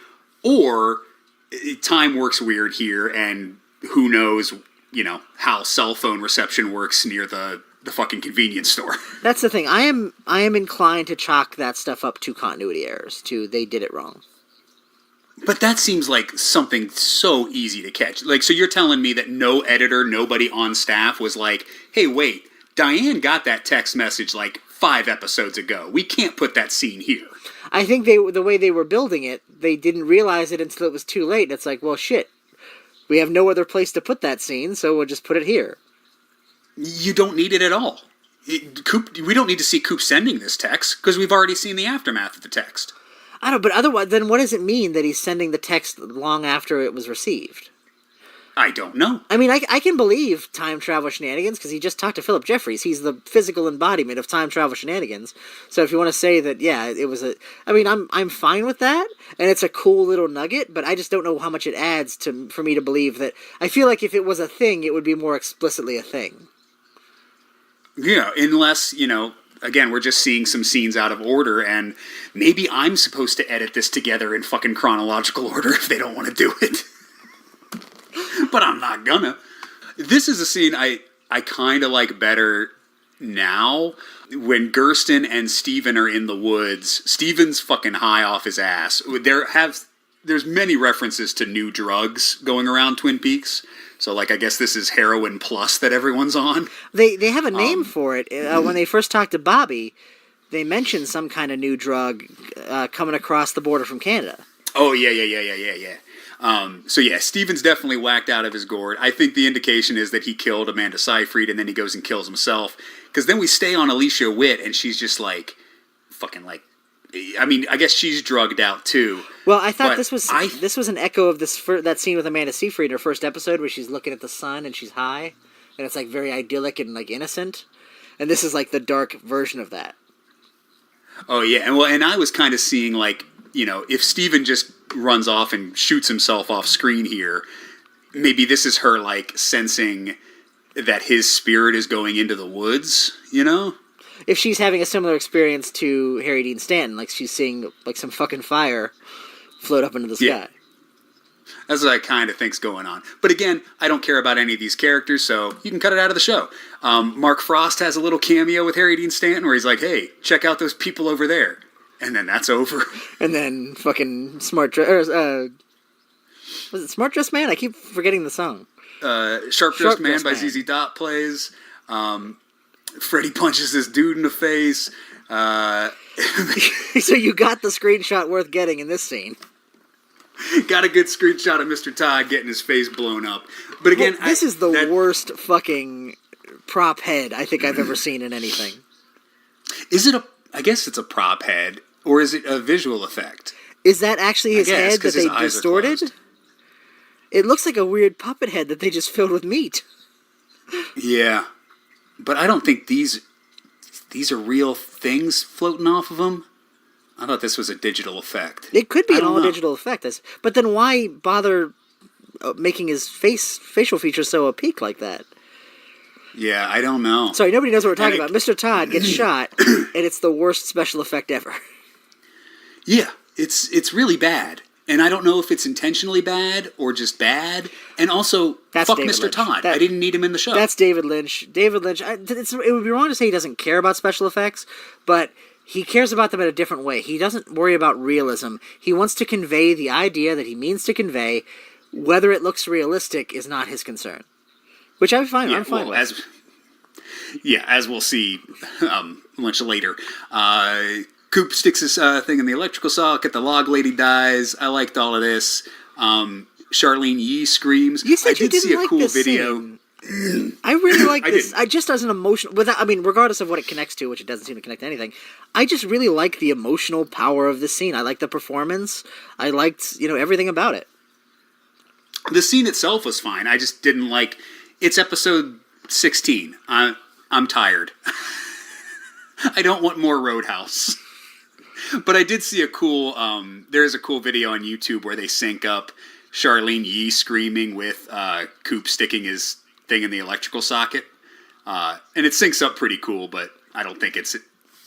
or time works weird here, and who knows, how cell phone reception works near the fucking convenience store. That's the thing. I am inclined to chalk that stuff up to continuity errors, to they did it wrong. But that seems like something so easy to catch. Like, so you're telling me that no editor, nobody on staff was like, hey, wait, Diane got that text message like 5 episodes ago. We can't put that scene here. I think the way they were building it, they didn't realize it until it was too late. It's like, well, shit. We have no other place to put that scene, so we'll just put it here. You don't need it at all. We don't need to see Coop sending this text, because we've already seen the aftermath of the text. I don't know, but otherwise, then what does it mean that he's sending the text long after it was received? I don't know. I mean, I can believe time travel shenanigans, because he just talked to Philip Jeffries. He's the physical embodiment of time travel shenanigans. So if you want to say that, yeah, it was I'm fine with that, and it's a cool little nugget, but I just don't know how much it adds for me to believe that. I feel like if it was a thing, it would be more explicitly a thing. Yeah, unless, again, we're just seeing some scenes out of order, and maybe I'm supposed to edit this together in fucking chronological order if they don't want to do it. But I'm not gonna. This is a scene I kind of like better now. When Gersten and Steven are in the woods, Steven's fucking high off his ass. There's many references to new drugs going around Twin Peaks. So, I guess this is Heroin Plus that everyone's on. They have a name for it. When they first talked to Bobby, they mentioned some kind of new drug coming across the border from Canada. Oh, yeah. Steven's definitely whacked out of his gourd. I think the indication is that he killed Amanda Seyfried, and then he goes and kills himself. Because then we stay on Alicia Witt, and she's just I guess she's drugged out too. Well, I thought this was an echo of that scene with Amanda Seyfried in her first episode where she's looking at the sun and she's high, and it's very idyllic and innocent. And this is the dark version of that. Oh yeah, and I was kind of seeing if Steven just runs off and shoots himself off screen here, maybe this is her sensing that his spirit is going into the woods, If she's having a similar experience to Harry Dean Stanton, she's seeing some fucking fire float up into the sky. That's what I kind of think's going on. But again, I don't care about any of these characters, so you can cut it out of the show. Mark Frost has a little cameo with Harry Dean Stanton where he's like, hey, check out those people over there. And then that's over. And then fucking was it Smart Dress Man? I keep forgetting the song. Sharp Dressed Man by ZZ Top plays. Freddie punches this dude in the face. So you got the screenshot worth getting in this scene. Got a good screenshot of Mr. Todd getting his face blown up. But again, this is the worst fucking prop head I think I've ever seen in anything. Is it I guess it's a prop head, or is it a visual effect? Is that actually his head that they distorted? It looks like a weird puppet head that they just filled with meat. Yeah. But I don't think these are real things floating off of him. I thought this was a digital effect. It could be an all digital effect. But then why bother making his facial features so opaque like that? Yeah, I don't know. Sorry, nobody knows what we're talking about. Mr. Todd gets shot, and it's the worst special effect ever. Yeah, it's really bad. And I don't know if it's intentionally bad or just bad. And also, fuck David Mr. Lynch. Todd. I didn't need him in the show. That's David Lynch. David Lynch, it would be wrong to say he doesn't care about special effects, but he cares about them in a different way. He doesn't worry about realism. He wants to convey the idea that he means to convey. Whether it looks realistic is not his concern. Which I'm fine with. As we'll see much later. Coop sticks his thing in the electrical socket. The log lady dies. I liked all of this. Charlene Yee screams. You said I did see a cool video. Scene. I really like this. I just as an emotional, regardless of what it connects to, which it doesn't seem to connect to anything. I just really like the emotional power of this scene. I like the performance. I liked, everything about it. The scene itself was fine. I just didn't like. It's episode 16. I'm tired. I don't want more Roadhouse. But I did see a cool. There's a cool video on YouTube where they sync up Charlene Yee screaming with Coop sticking his thing in the electrical socket, and it syncs up pretty cool. But I don't think it's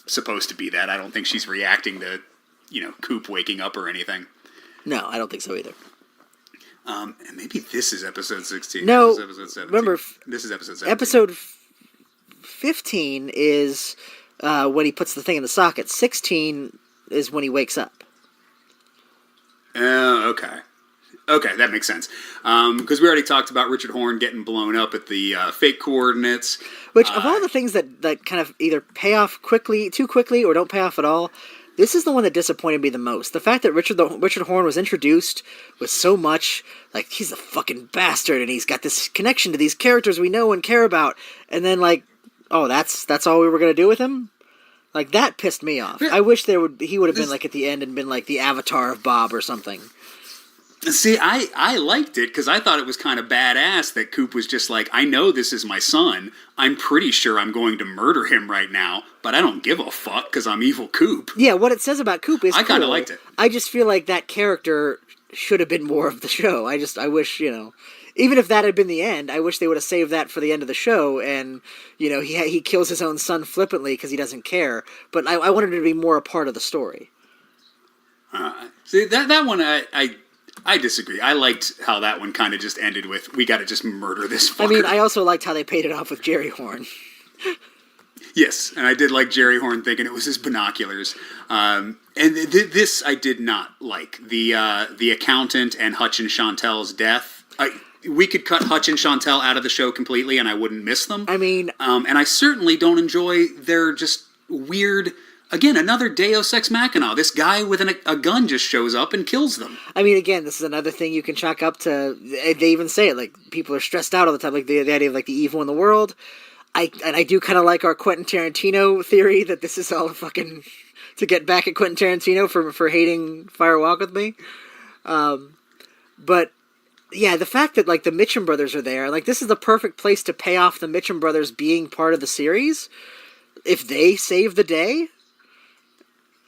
supposed to be that. I don't think she's reacting to, Coop waking up or anything. No, I don't think so either. And maybe this is episode 16. No, this is episode 17. Remember, this is episode 17. Episode 15 is when he puts the thing in the socket. 16 is when he wakes up. Okay. Okay, that makes sense. Because we already talked about Richard Horne getting blown up at the fake coordinates. Which, of all the things that kind of either pay off too quickly, or don't pay off at all, this is the one that disappointed me the most. The fact that Richard Horne was introduced with so much, like, he's a fucking bastard, and he's got this connection to these characters we know and care about, and then, like, oh, that's all we were going to do with him? Like, that pissed me off. I wish he would have been, like, at the end and been, like, the avatar of Bob or something. See, I liked it because I thought it was kind of badass that Coop was just like, I know this is my son. I'm pretty sure I'm going to murder him right now, but I don't give a fuck because I'm evil Coop. Yeah, what it says about Coop is I kind of liked it. I just feel like that character should have been more of the show. I wish, even if that had been the end, I wish they would have saved that for the end of the show, and, he kills his own son flippantly because he doesn't care, but I wanted it to be more a part of the story. See, that one, I disagree. I liked how that one kind of just ended with, we got to just murder this fucker. I mean, I also liked how they paid it off with Jerry Horne. Yes, and I did like Jerry Horne thinking it was his binoculars. And this I did not like. The accountant and Hutch and Chantel's death. We could cut Hutch and Chantel out of the show completely and I wouldn't miss them. I mean... and I certainly don't enjoy their just weird... Again, another Deus Ex Machina. This guy with a gun just shows up and kills them. I mean, again, this is another thing you can chalk up to... They even say it, like, people are stressed out all the time. Like, the idea of, like, the evil in the world. I do kind of like our Quentin Tarantino theory that this is all fucking... to get back at Quentin Tarantino for hating Fire Walk With Me. But... yeah, the fact that, like, the Mitchum brothers are there, like, this is the perfect place to pay off the Mitchum brothers being part of the series. If they save the day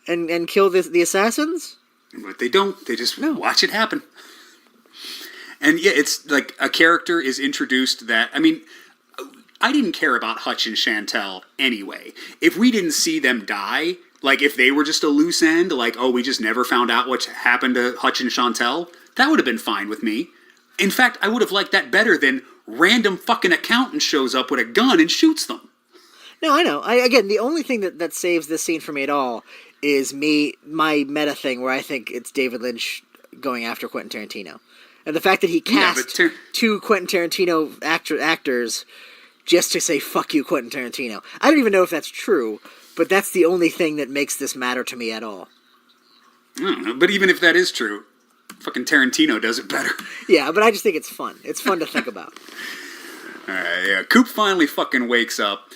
and kill the assassins. But they don't. They just watch it happen. And, yeah, it's, like, a character is introduced that, I mean, I didn't care about Hutch and Chantel anyway. If we didn't see them die, like, if they were just a loose end, like, oh, we just never found out what happened to Hutch and Chantel, that would have been fine with me. In fact, I would have liked that better than random fucking accountant shows up with a gun and shoots them. No, I know. Again, the only thing that saves this scene for me at all is my meta thing where I think it's David Lynch going after Quentin Tarantino. And the fact that he cast two Quentin Tarantino actors just to say, fuck you, Quentin Tarantino. I don't even know if that's true, but that's the only thing that makes this matter to me at all. I don't know, but even if that is true, fucking Tarantino does it better. Yeah, but I just think it's fun. It's fun to think about. Yeah. Coop finally fucking wakes up.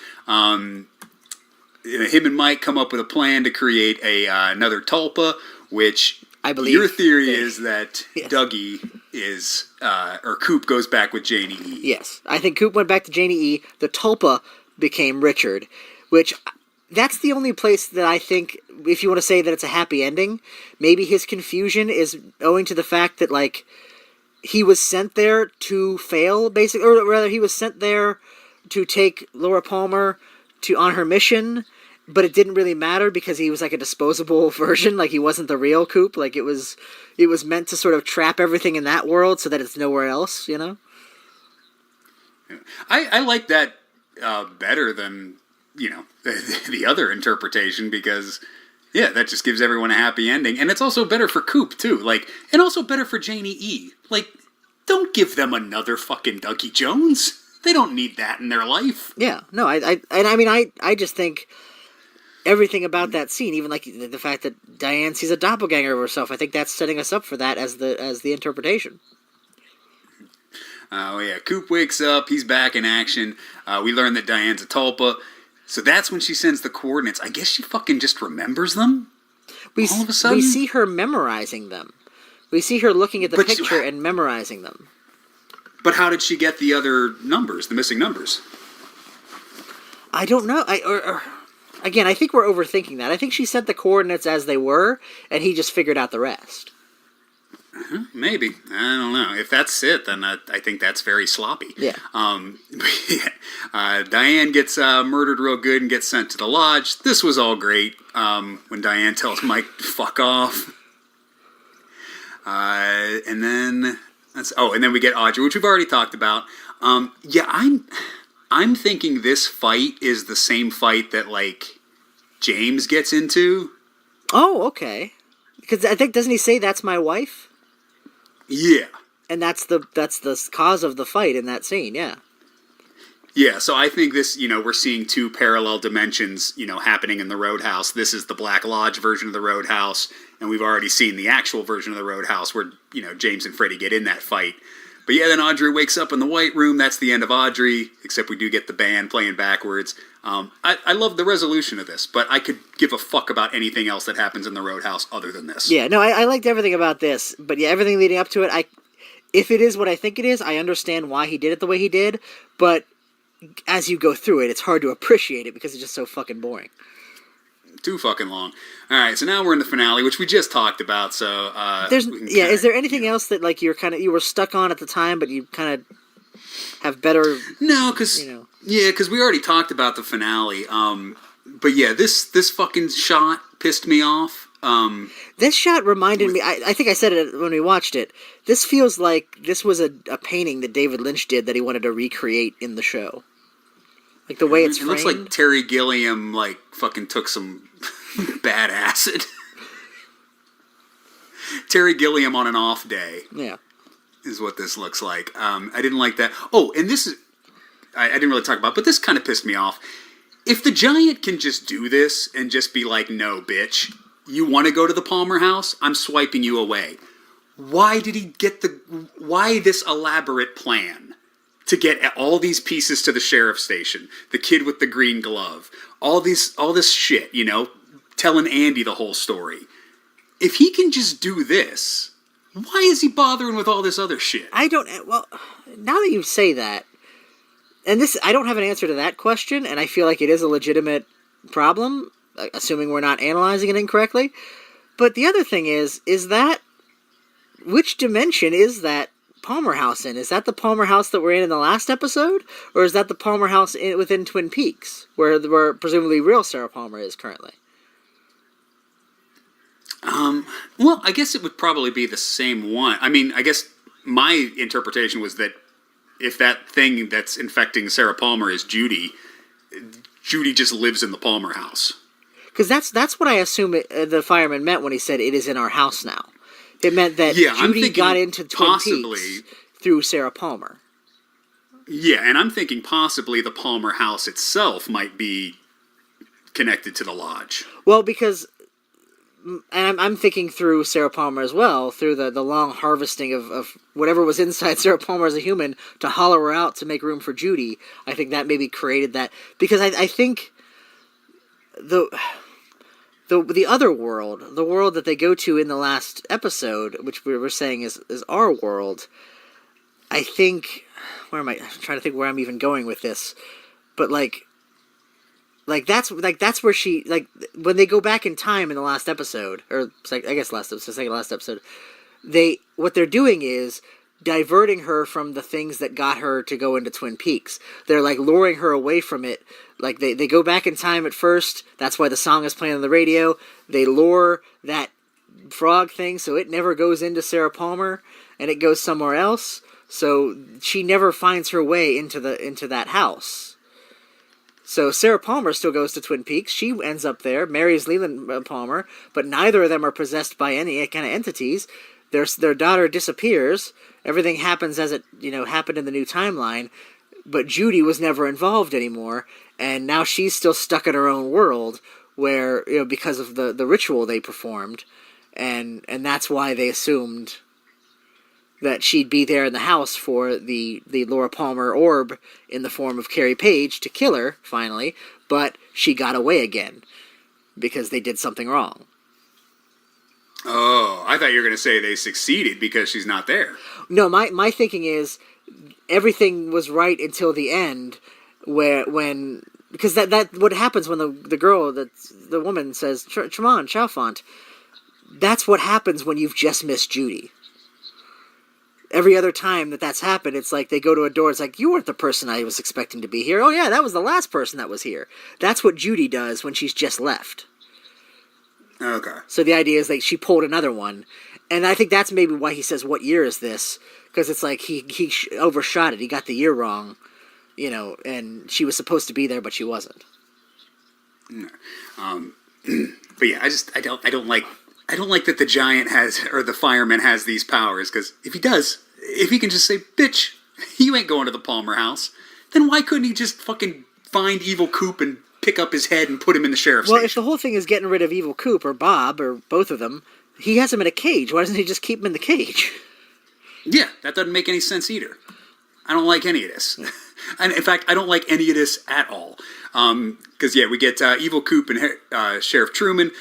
Him and Mike come up with a plan to create another tulpa, which I believe your theory is that yes. Dougie is, or Coop goes back with Janie E. Yes, I think Coop went back to Janie E. The Tulpa became Richard, which that's the only place that I think, if you want to say that it's a happy ending, maybe his confusion is owing to the fact that, like, he was sent there to fail, basically, or rather, he was sent there to take Laura Palmer on her mission, but it didn't really matter because he was like a disposable version, like he wasn't the real Coop, like it was meant to sort of trap everything in that world so that it's nowhere else, you know? I like that better than, you know, the other interpretation because, yeah, that just gives everyone a happy ending. And it's also better for Coop, too. Like, and also better for Janie E. Like, don't give them another fucking Dougie Jones. They don't need that in their life. Yeah, no, I just think everything about that scene, even like the fact that Diane sees a doppelganger of herself, I think that's setting us up for that as the interpretation. Oh yeah, Coop wakes up, he's back in action. We learn that Diane's a tulpa. So that's when she sends the coordinates. I guess she fucking just remembers them? All of a sudden? We see her memorizing them. We see her looking at the picture and memorizing them. But how did she get the other numbers, the missing numbers? I don't know. Again, I think we're overthinking that. I think she sent the coordinates as they were, and he just figured out the rest. Maybe. I don't know. If that's it, then I think that's very sloppy. Yeah. Diane gets murdered real good and gets sent to the lodge. This was all great when Diane tells Mike to fuck off. And then we get Audrey, which we've already talked about. I'm thinking this fight is the same fight that, like, James gets into. Oh, okay. Because I think, doesn't he say, "That's my wife"? Yeah. And that's the cause of the fight in that scene, yeah. Yeah, so I think this, we're seeing two parallel dimensions, happening in the Roadhouse. This is the Black Lodge version of the Roadhouse, and we've already seen the actual version of the Roadhouse where, James and Freddy get in that fight. But yeah, then Audrey wakes up in the White Room. That's the end of Audrey, except we do get the band playing backwards. I love the resolution of this, but I could give a fuck about anything else that happens in the Roadhouse other than this. Yeah, no, I liked everything about this, but yeah, everything leading up to it, if it is what I think it is, I understand why he did it the way he did, but as you go through it, it's hard to appreciate it because it's just so fucking boring. Too fucking long. All right, so now we're in the finale, which we just talked about. So is there anything else that like you were stuck on at the time, but you kind of have better? No, because we already talked about the finale. But yeah, this fucking shot pissed me off. This shot reminded me. I think I said it when we watched it. This feels like this was a painting that David Lynch did that he wanted to recreate in the show. Like the way it's framed. It looks like Terry Gilliam fucking took some bad acid. Terry Gilliam on an off day. Yeah. Is what this looks like. I didn't like that. Oh, and this is... I didn't really talk about, but this kind of pissed me off. If the Giant can just do this and just be like, "No, bitch, you want to go to the Palmer house? I'm swiping you away." Why did he get why this elaborate plan to get all these pieces to the sheriff's station? The kid with the green glove. All this shit, telling Andy the whole story. If he can just do this, why is he bothering with all this other shit? Well, now that you say that, and I don't have an answer to that question, and I feel like it is a legitimate problem, assuming we're not analyzing it incorrectly. But the other thing is that, which dimension is that Palmer House in? Is that the Palmer House that we're in the last episode? Or is that the Palmer House within Twin Peaks, where presumably real Sarah Palmer is currently? Well, I guess it would probably be the same one. I mean, I guess my interpretation was that if that thing that's infecting Sarah Palmer is Judy, Judy just lives in the Palmer house. Because that's what I assume the fireman meant when he said it is in our house now. It meant that Judy got into Twin Peaks through Sarah Palmer. Yeah, and I'm thinking possibly the Palmer house itself might be connected to the lodge. Well, because... And I'm thinking through Sarah Palmer as well, through the long harvesting of whatever was inside Sarah Palmer as a human to hollow her out to make room for Judy. I think that maybe created that. Because I think the other world, the world that they go to in the last episode, which we were saying is our world. I think, where am I? I'm trying to think where I'm even going with this, but that's where she, like, when they go back in time in the last episode, or I guess second last episode, what they're doing is diverting her from the things that got her to go into Twin Peaks. They're like luring her away from it. Like they go back in time at first. That's why the song is playing on the radio. They lure that frog thing so it never goes into Sarah Palmer and it goes somewhere else. So she never finds her way into that house. So Sarah Palmer still goes to Twin Peaks. She ends up there, marries Leland Palmer, but neither of them are possessed by any kind of entities. Their daughter disappears. Everything happens as it happened in the new timeline, but Judy was never involved anymore, and now she's still stuck in her own world where because of the ritual they performed, and that's why they assumed that she'd be there in the house for the Laura Palmer orb in the form of Carrie Page to kill her finally, but she got away again because they did something wrong. Oh, I thought you were going to say they succeeded because she's not there. No, my thinking is everything was right until the end, because that what happens when the woman says Tremont Chalfont. That's what happens when you've just missed Judy. Every other time that's happened, it's like they go to a door. It's like, you weren't the person I was expecting to be here. Oh yeah, that was the last person that was here. That's what Judy does when she's just left. Okay. So the idea is like she pulled another one, and I think that's maybe why he says, "What year is this?" Because it's like he overshot it. He got the year wrong, and she was supposed to be there, but she wasn't. But yeah, I don't like that the giant has, or the fireman has these powers, because if he can just say, "Bitch, you ain't going to the Palmer house," then why couldn't he just fucking find Evil Coop and pick up his head and put him in the sheriff's station? Well, if the whole thing is getting rid of Evil Coop or Bob or both of them, he has him in a cage. Why doesn't he just keep him in the cage? Yeah, that doesn't make any sense either. I don't like any of this. And in fact, I don't like any of this at all. Because, we get Evil Coop and Sheriff Truman.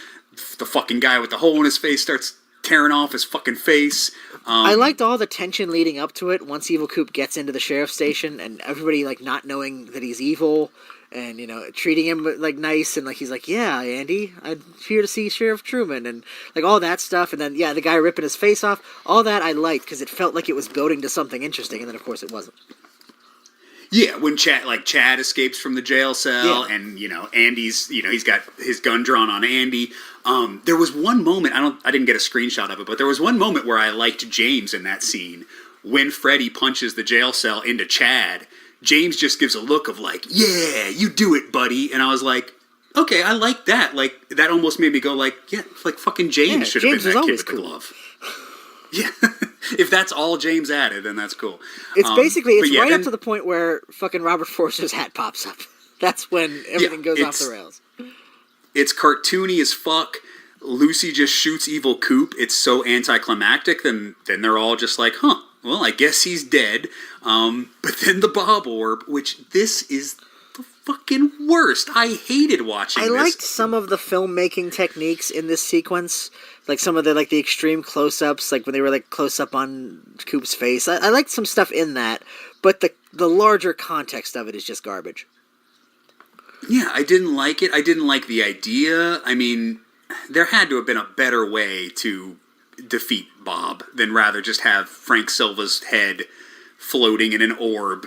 The fucking guy with the hole in his face starts tearing off his fucking face. I liked all the tension leading up to it once Evil Coop gets into the sheriff's station and everybody like not knowing that he's evil and treating him like nice and like he's like, "Yeah, Andy, I'm here to see Sheriff Truman," and like all that stuff, and then the guy ripping his face off, all that I liked because it felt like it was building to something interesting, and then of course it wasn't. Yeah, when Chad escapes from the jail cell, and Andy's he's got his gun drawn on Andy. There was one moment, I didn't get a screenshot of it, but there was one moment where I liked James in that scene when Freddy punches the jail cell into Chad. James just gives a look of like, "Yeah, you do it, buddy," and I was like, okay, I like that. Like that almost made me go like, yeah, like fucking James should have been that kid with the glove. Yeah, if that's all James added, then that's cool. It's basically right up to the point where fucking Robert Forster's hat pops up. That's when everything goes off the rails. It's cartoony as fuck. Lucy just shoots Evil Coop. It's so anticlimactic. Then they're all just like, huh, well, I guess he's dead. But then the Bob Orb, which this is the fucking worst. I hated watching this. I liked some of the filmmaking techniques in this sequence. Like some of the the extreme close-ups, like when they were like close-up on Coop's face. I liked some stuff in that, but the larger context of it is just garbage. Yeah, I didn't like it. I didn't like the idea. I mean, there had to have been a better way to defeat Bob than rather just have Frank Silva's head floating in an orb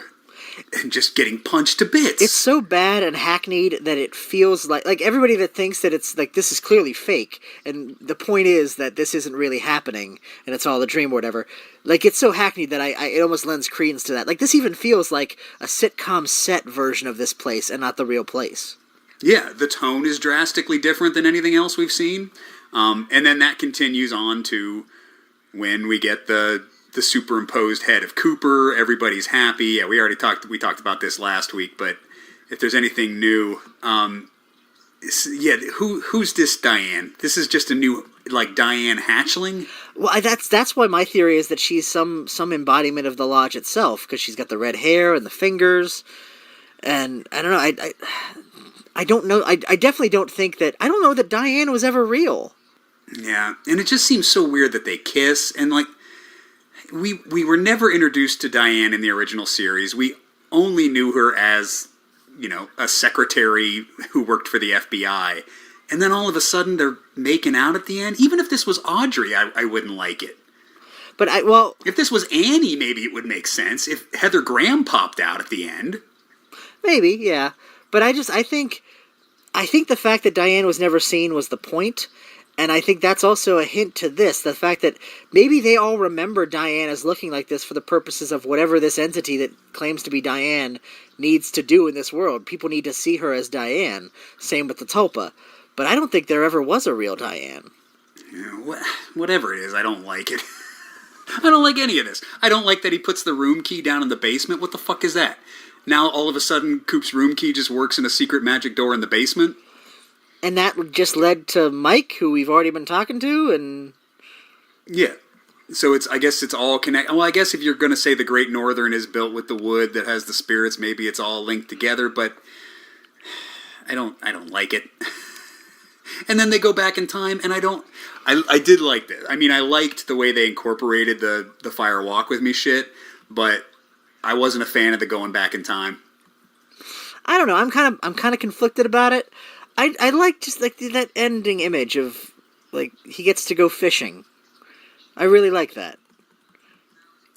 and just getting punched to bits. It's so bad and hackneyed that it feels like everybody that thinks that it's like this is clearly fake and the point is that this isn't really happening and it's all a dream or whatever. Like it's so hackneyed that it almost lends credence to that. Like this even feels like a sitcom set version of this place and not the real place. Yeah, the tone is drastically different than anything else we've seen. And then that continues on to when we get the superimposed head of Cooper. Everybody's happy. Yeah, we talked about this last week, but if there's anything new, who's this Diane? This is just a new Diane hatchling? Well, that's why my theory is that she's some embodiment of the lodge itself, because she's got the red hair and the fingers, and I don't know. I don't know. I definitely don't think that. I don't know that Diane was ever real. Yeah, and it just seems so weird that they kiss, and like we were never introduced to Diane in the original series. We only knew her as, a secretary who worked for the FBI. And then all of a sudden they're making out at the end. Even if this was Audrey, I wouldn't like it. But if this was Annie, maybe it would make sense. If Heather Graham popped out at the end. Maybe, yeah. But I think the fact that Diane was never seen was the point. And I think that's also a hint to this, the fact that maybe they all remember Diane as looking like this for the purposes of whatever this entity that claims to be Diane needs to do in this world. People need to see her as Diane. Same with the Tulpa. But I don't think there ever was a real Diane. Yeah, whatever it is, I don't like it. I don't like any of this. I don't like that he puts the room key down in the basement. What the fuck is that? Now all of a sudden Coop's room key just works in a secret magic door in the basement? And that just led to Mike, who we've already been talking to, and... Yeah. So I guess it's all connected. Well, I guess if you're going to say the Great Northern is built with the wood that has the spirits, maybe it's all linked together, but I don't like it. And then they go back in time, and I did like this. I mean, I liked the way they incorporated the Fire Walk With Me shit, but I wasn't a fan of the going back in time. I don't know. I'm kind of conflicted about it. I like just like that ending image of like he gets to go fishing. I really like that.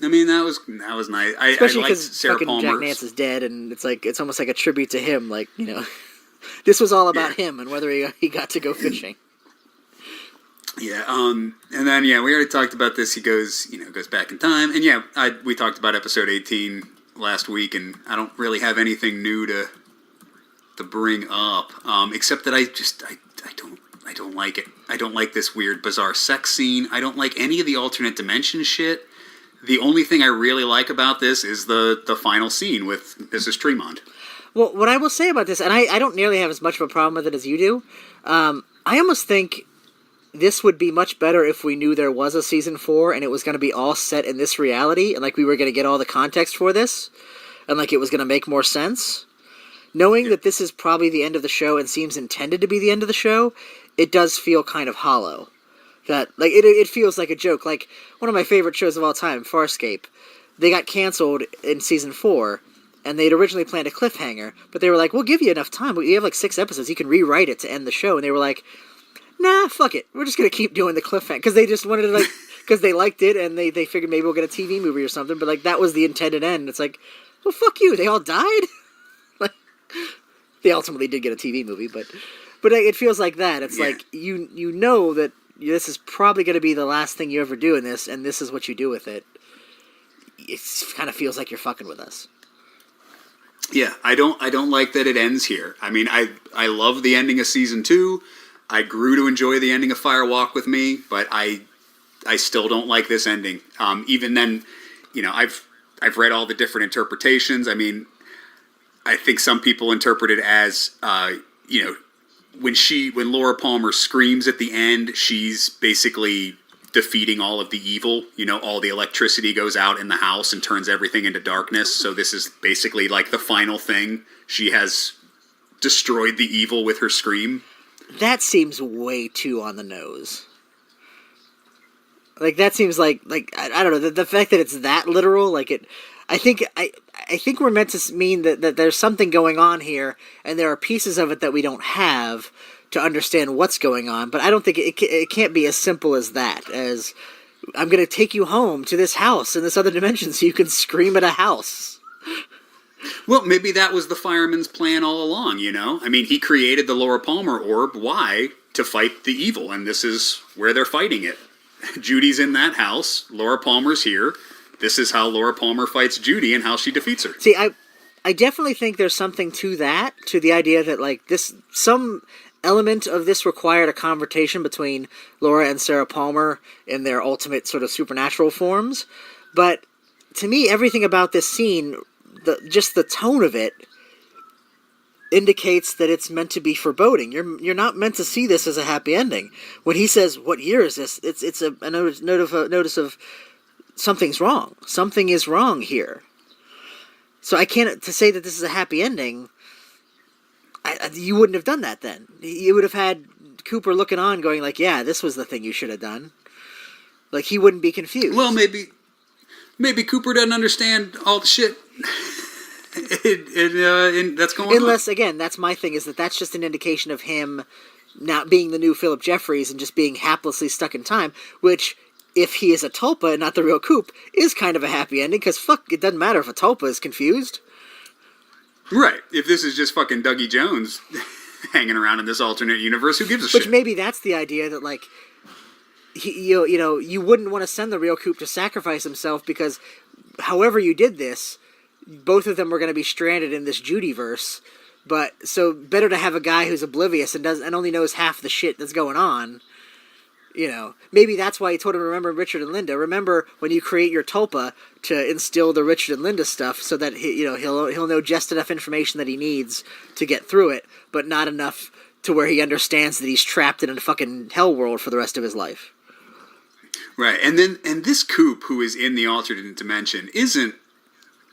I mean, that was nice. Especially I because Sarah fucking Palmer. Jack Nance is dead, and it's almost like a tribute to him. Like, this was all about him and whether he got to go fishing. Yeah. And then we already talked about this. He goes back in time, and we talked about episode 18 last week, and I don't really have anything new to bring up, except that I don't like it. I don't like this weird, bizarre sex scene. I don't like any of the alternate dimension shit. The only thing I really like about this is the final scene with Mrs. Tremont. Well, what I will say about this, and I don't nearly have as much of a problem with it as you do, I almost think this would be much better if we knew there was a season 4 and it was going to be all set in this reality, and like we were going to get all the context for this, and like it was going to make more sense. Knowing that this is probably the end of the show and seems intended to be the end of the show, it does feel kind of hollow. That like it feels like a joke. Like one of my favorite shows of all time, Farscape. They got canceled in season 4, and they'd originally planned a cliffhanger, but they were like, "We'll give you enough time. We have like 6 episodes. You can rewrite it to end the show." And they were like, "Nah, fuck it. We're just gonna keep doing the cliffhanger," because they just wanted to like because they liked it and they figured maybe we'll get a TV movie or something. But like that was the intended end. It's like, well, fuck you. They all died. They ultimately did get a TV movie, but it feels like that. It's like you know that this is probably going to be the last thing you ever do in this, and this is what you do with it. It kind of feels like you're fucking with us. Yeah, I don't like that it ends here. I mean, I love the ending of season 2. I grew to enjoy the ending of Fire Walk With Me, but I still don't like this ending. Even then, I've read all the different interpretations. I mean, I think some people interpret it as, when Laura Palmer screams at the end, she's basically defeating all of the evil. All the electricity goes out in the house and turns everything into darkness. So this is basically like the final thing. She has destroyed the evil with her scream. That seems way too on the nose. Like, that seems like I don't know, the fact that it's that literal, like it... I think we're meant to mean that there's something going on here, and there are pieces of it that we don't have to understand what's going on. But I don't think it can't be as simple as that. As I'm going to take you home to this house in this other dimension, so you can scream at a house. Well, maybe that was the fireman's plan all along. I mean, he created the Laura Palmer orb. Why? To fight the evil, and this is where they're fighting it. Judy's in that house. Laura Palmer's here. This is how Laura Palmer fights Judy and how she defeats her. See, I definitely think there's something to that, to the idea that, like, some element of this required a confrontation between Laura and Sarah Palmer in their ultimate sort of supernatural forms. But to me, everything about this scene, just the tone of it, indicates that it's meant to be foreboding. You're not meant to see this as a happy ending. When he says, "What year is this?" It's a notice of something's wrong. Something is wrong here. So I can't, to say that this is a happy ending, You wouldn't have done that then. You would have had Cooper looking on, going like, "Yeah, this was the thing you should have done." Like he wouldn't be confused. Well, maybe Cooper doesn't understand all the shit that's going on. Unless, again, that's my thing, is that's just an indication of him not being the new Philip Jeffries and just being haplessly stuck in time, which, if he is a tulpa and not the real Coop, is kind of a happy ending, because fuck, it doesn't matter if a tulpa is confused. Right. If this is just fucking Dougie Jones hanging around in this alternate universe, who gives a shit? Which maybe that's the idea, that, like, you wouldn't want to send the real Coop to sacrifice himself, because however you did this, both of them were going to be stranded in this Judy verse. But so better to have a guy who's oblivious and only knows half the shit that's going on. Maybe that's why he told him to remember Richard and Linda. Remember when you create your tulpa to instill the Richard and Linda stuff, so that he'll know just enough information that he needs to get through it, but not enough to where he understands that he's trapped in a fucking hell world for the rest of his life. Right, and this Coop who is in the alternate dimension isn't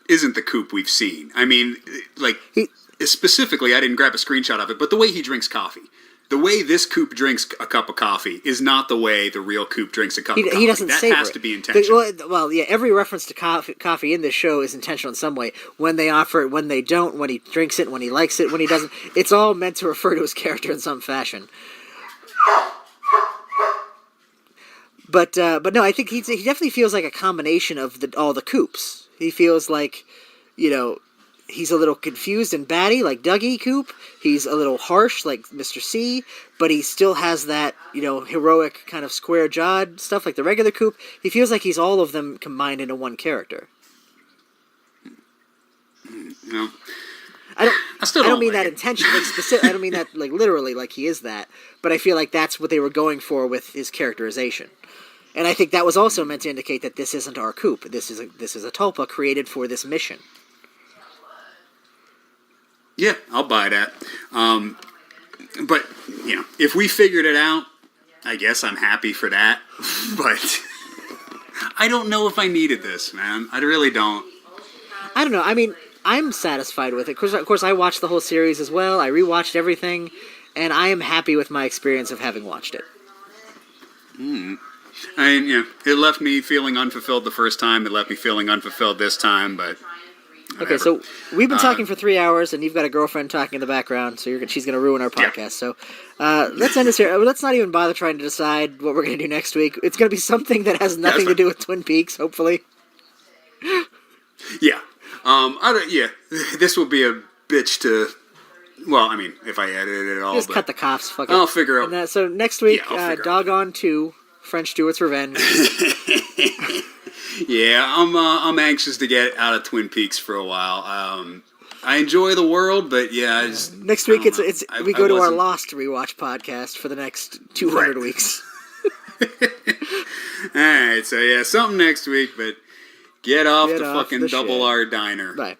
the Coop we've seen. I mean, like, specifically, I didn't grab a screenshot of it, but the way he drinks coffee, the way this Coop drinks a cup of coffee is not the way the real Coop drinks a cup of coffee. He doesn't savor it. That has to be intentional. Well, yeah, every reference to coffee in this show is intentional in some way. When they offer it, when they don't, when he drinks it, when he likes it, when he doesn't. It's all meant to refer to his character in some fashion. But no, I think he definitely feels like a combination of all the Coops. He feels like, he's a little confused and batty like Dougie Coop. He's a little harsh like Mr. C, but he still has that, heroic kind of square-jawed stuff like the regular Coop. He feels like he's all of them combined into one character. I don't mean that intentionally, like specific. I don't mean that like literally, like he is that. But I feel like that's what they were going for with his characterization. And I think that was also meant to indicate that this isn't our Coop. This is a tulpa created for this mission. Yeah, I'll buy that. But, if we figured it out, I guess I'm happy for that. But I don't know if I needed this, man. I really don't. I don't know. I mean, I'm satisfied with it. Of course, I watched the whole series as well. I rewatched everything. And I am happy with my experience of having watched it. I mean, it left me feeling unfulfilled the first time. It left me feeling unfulfilled this time, but whatever. Okay, so we've been talking for 3 hours, and you've got a girlfriend talking in the background, so she's going to ruin our podcast. Yeah. So let's end this here. Let's not even bother trying to decide what we're going to do next week. It's going to be something that has nothing to do with Twin Peaks, hopefully. Yeah. This will be a bitch to... Well, I mean, if I edit it all... Just cut the coughs. Fuck it. I'll figure out... So next week, Doggone 2... French Stewart's Revenge. Yeah, I'm anxious to get out of Twin Peaks for a while. I enjoy the world, but yeah, next week we go to our Lost rewatch podcast for the next 200 weeks. All right, so yeah, something next week, but get off the fucking Double R Diner. Bye.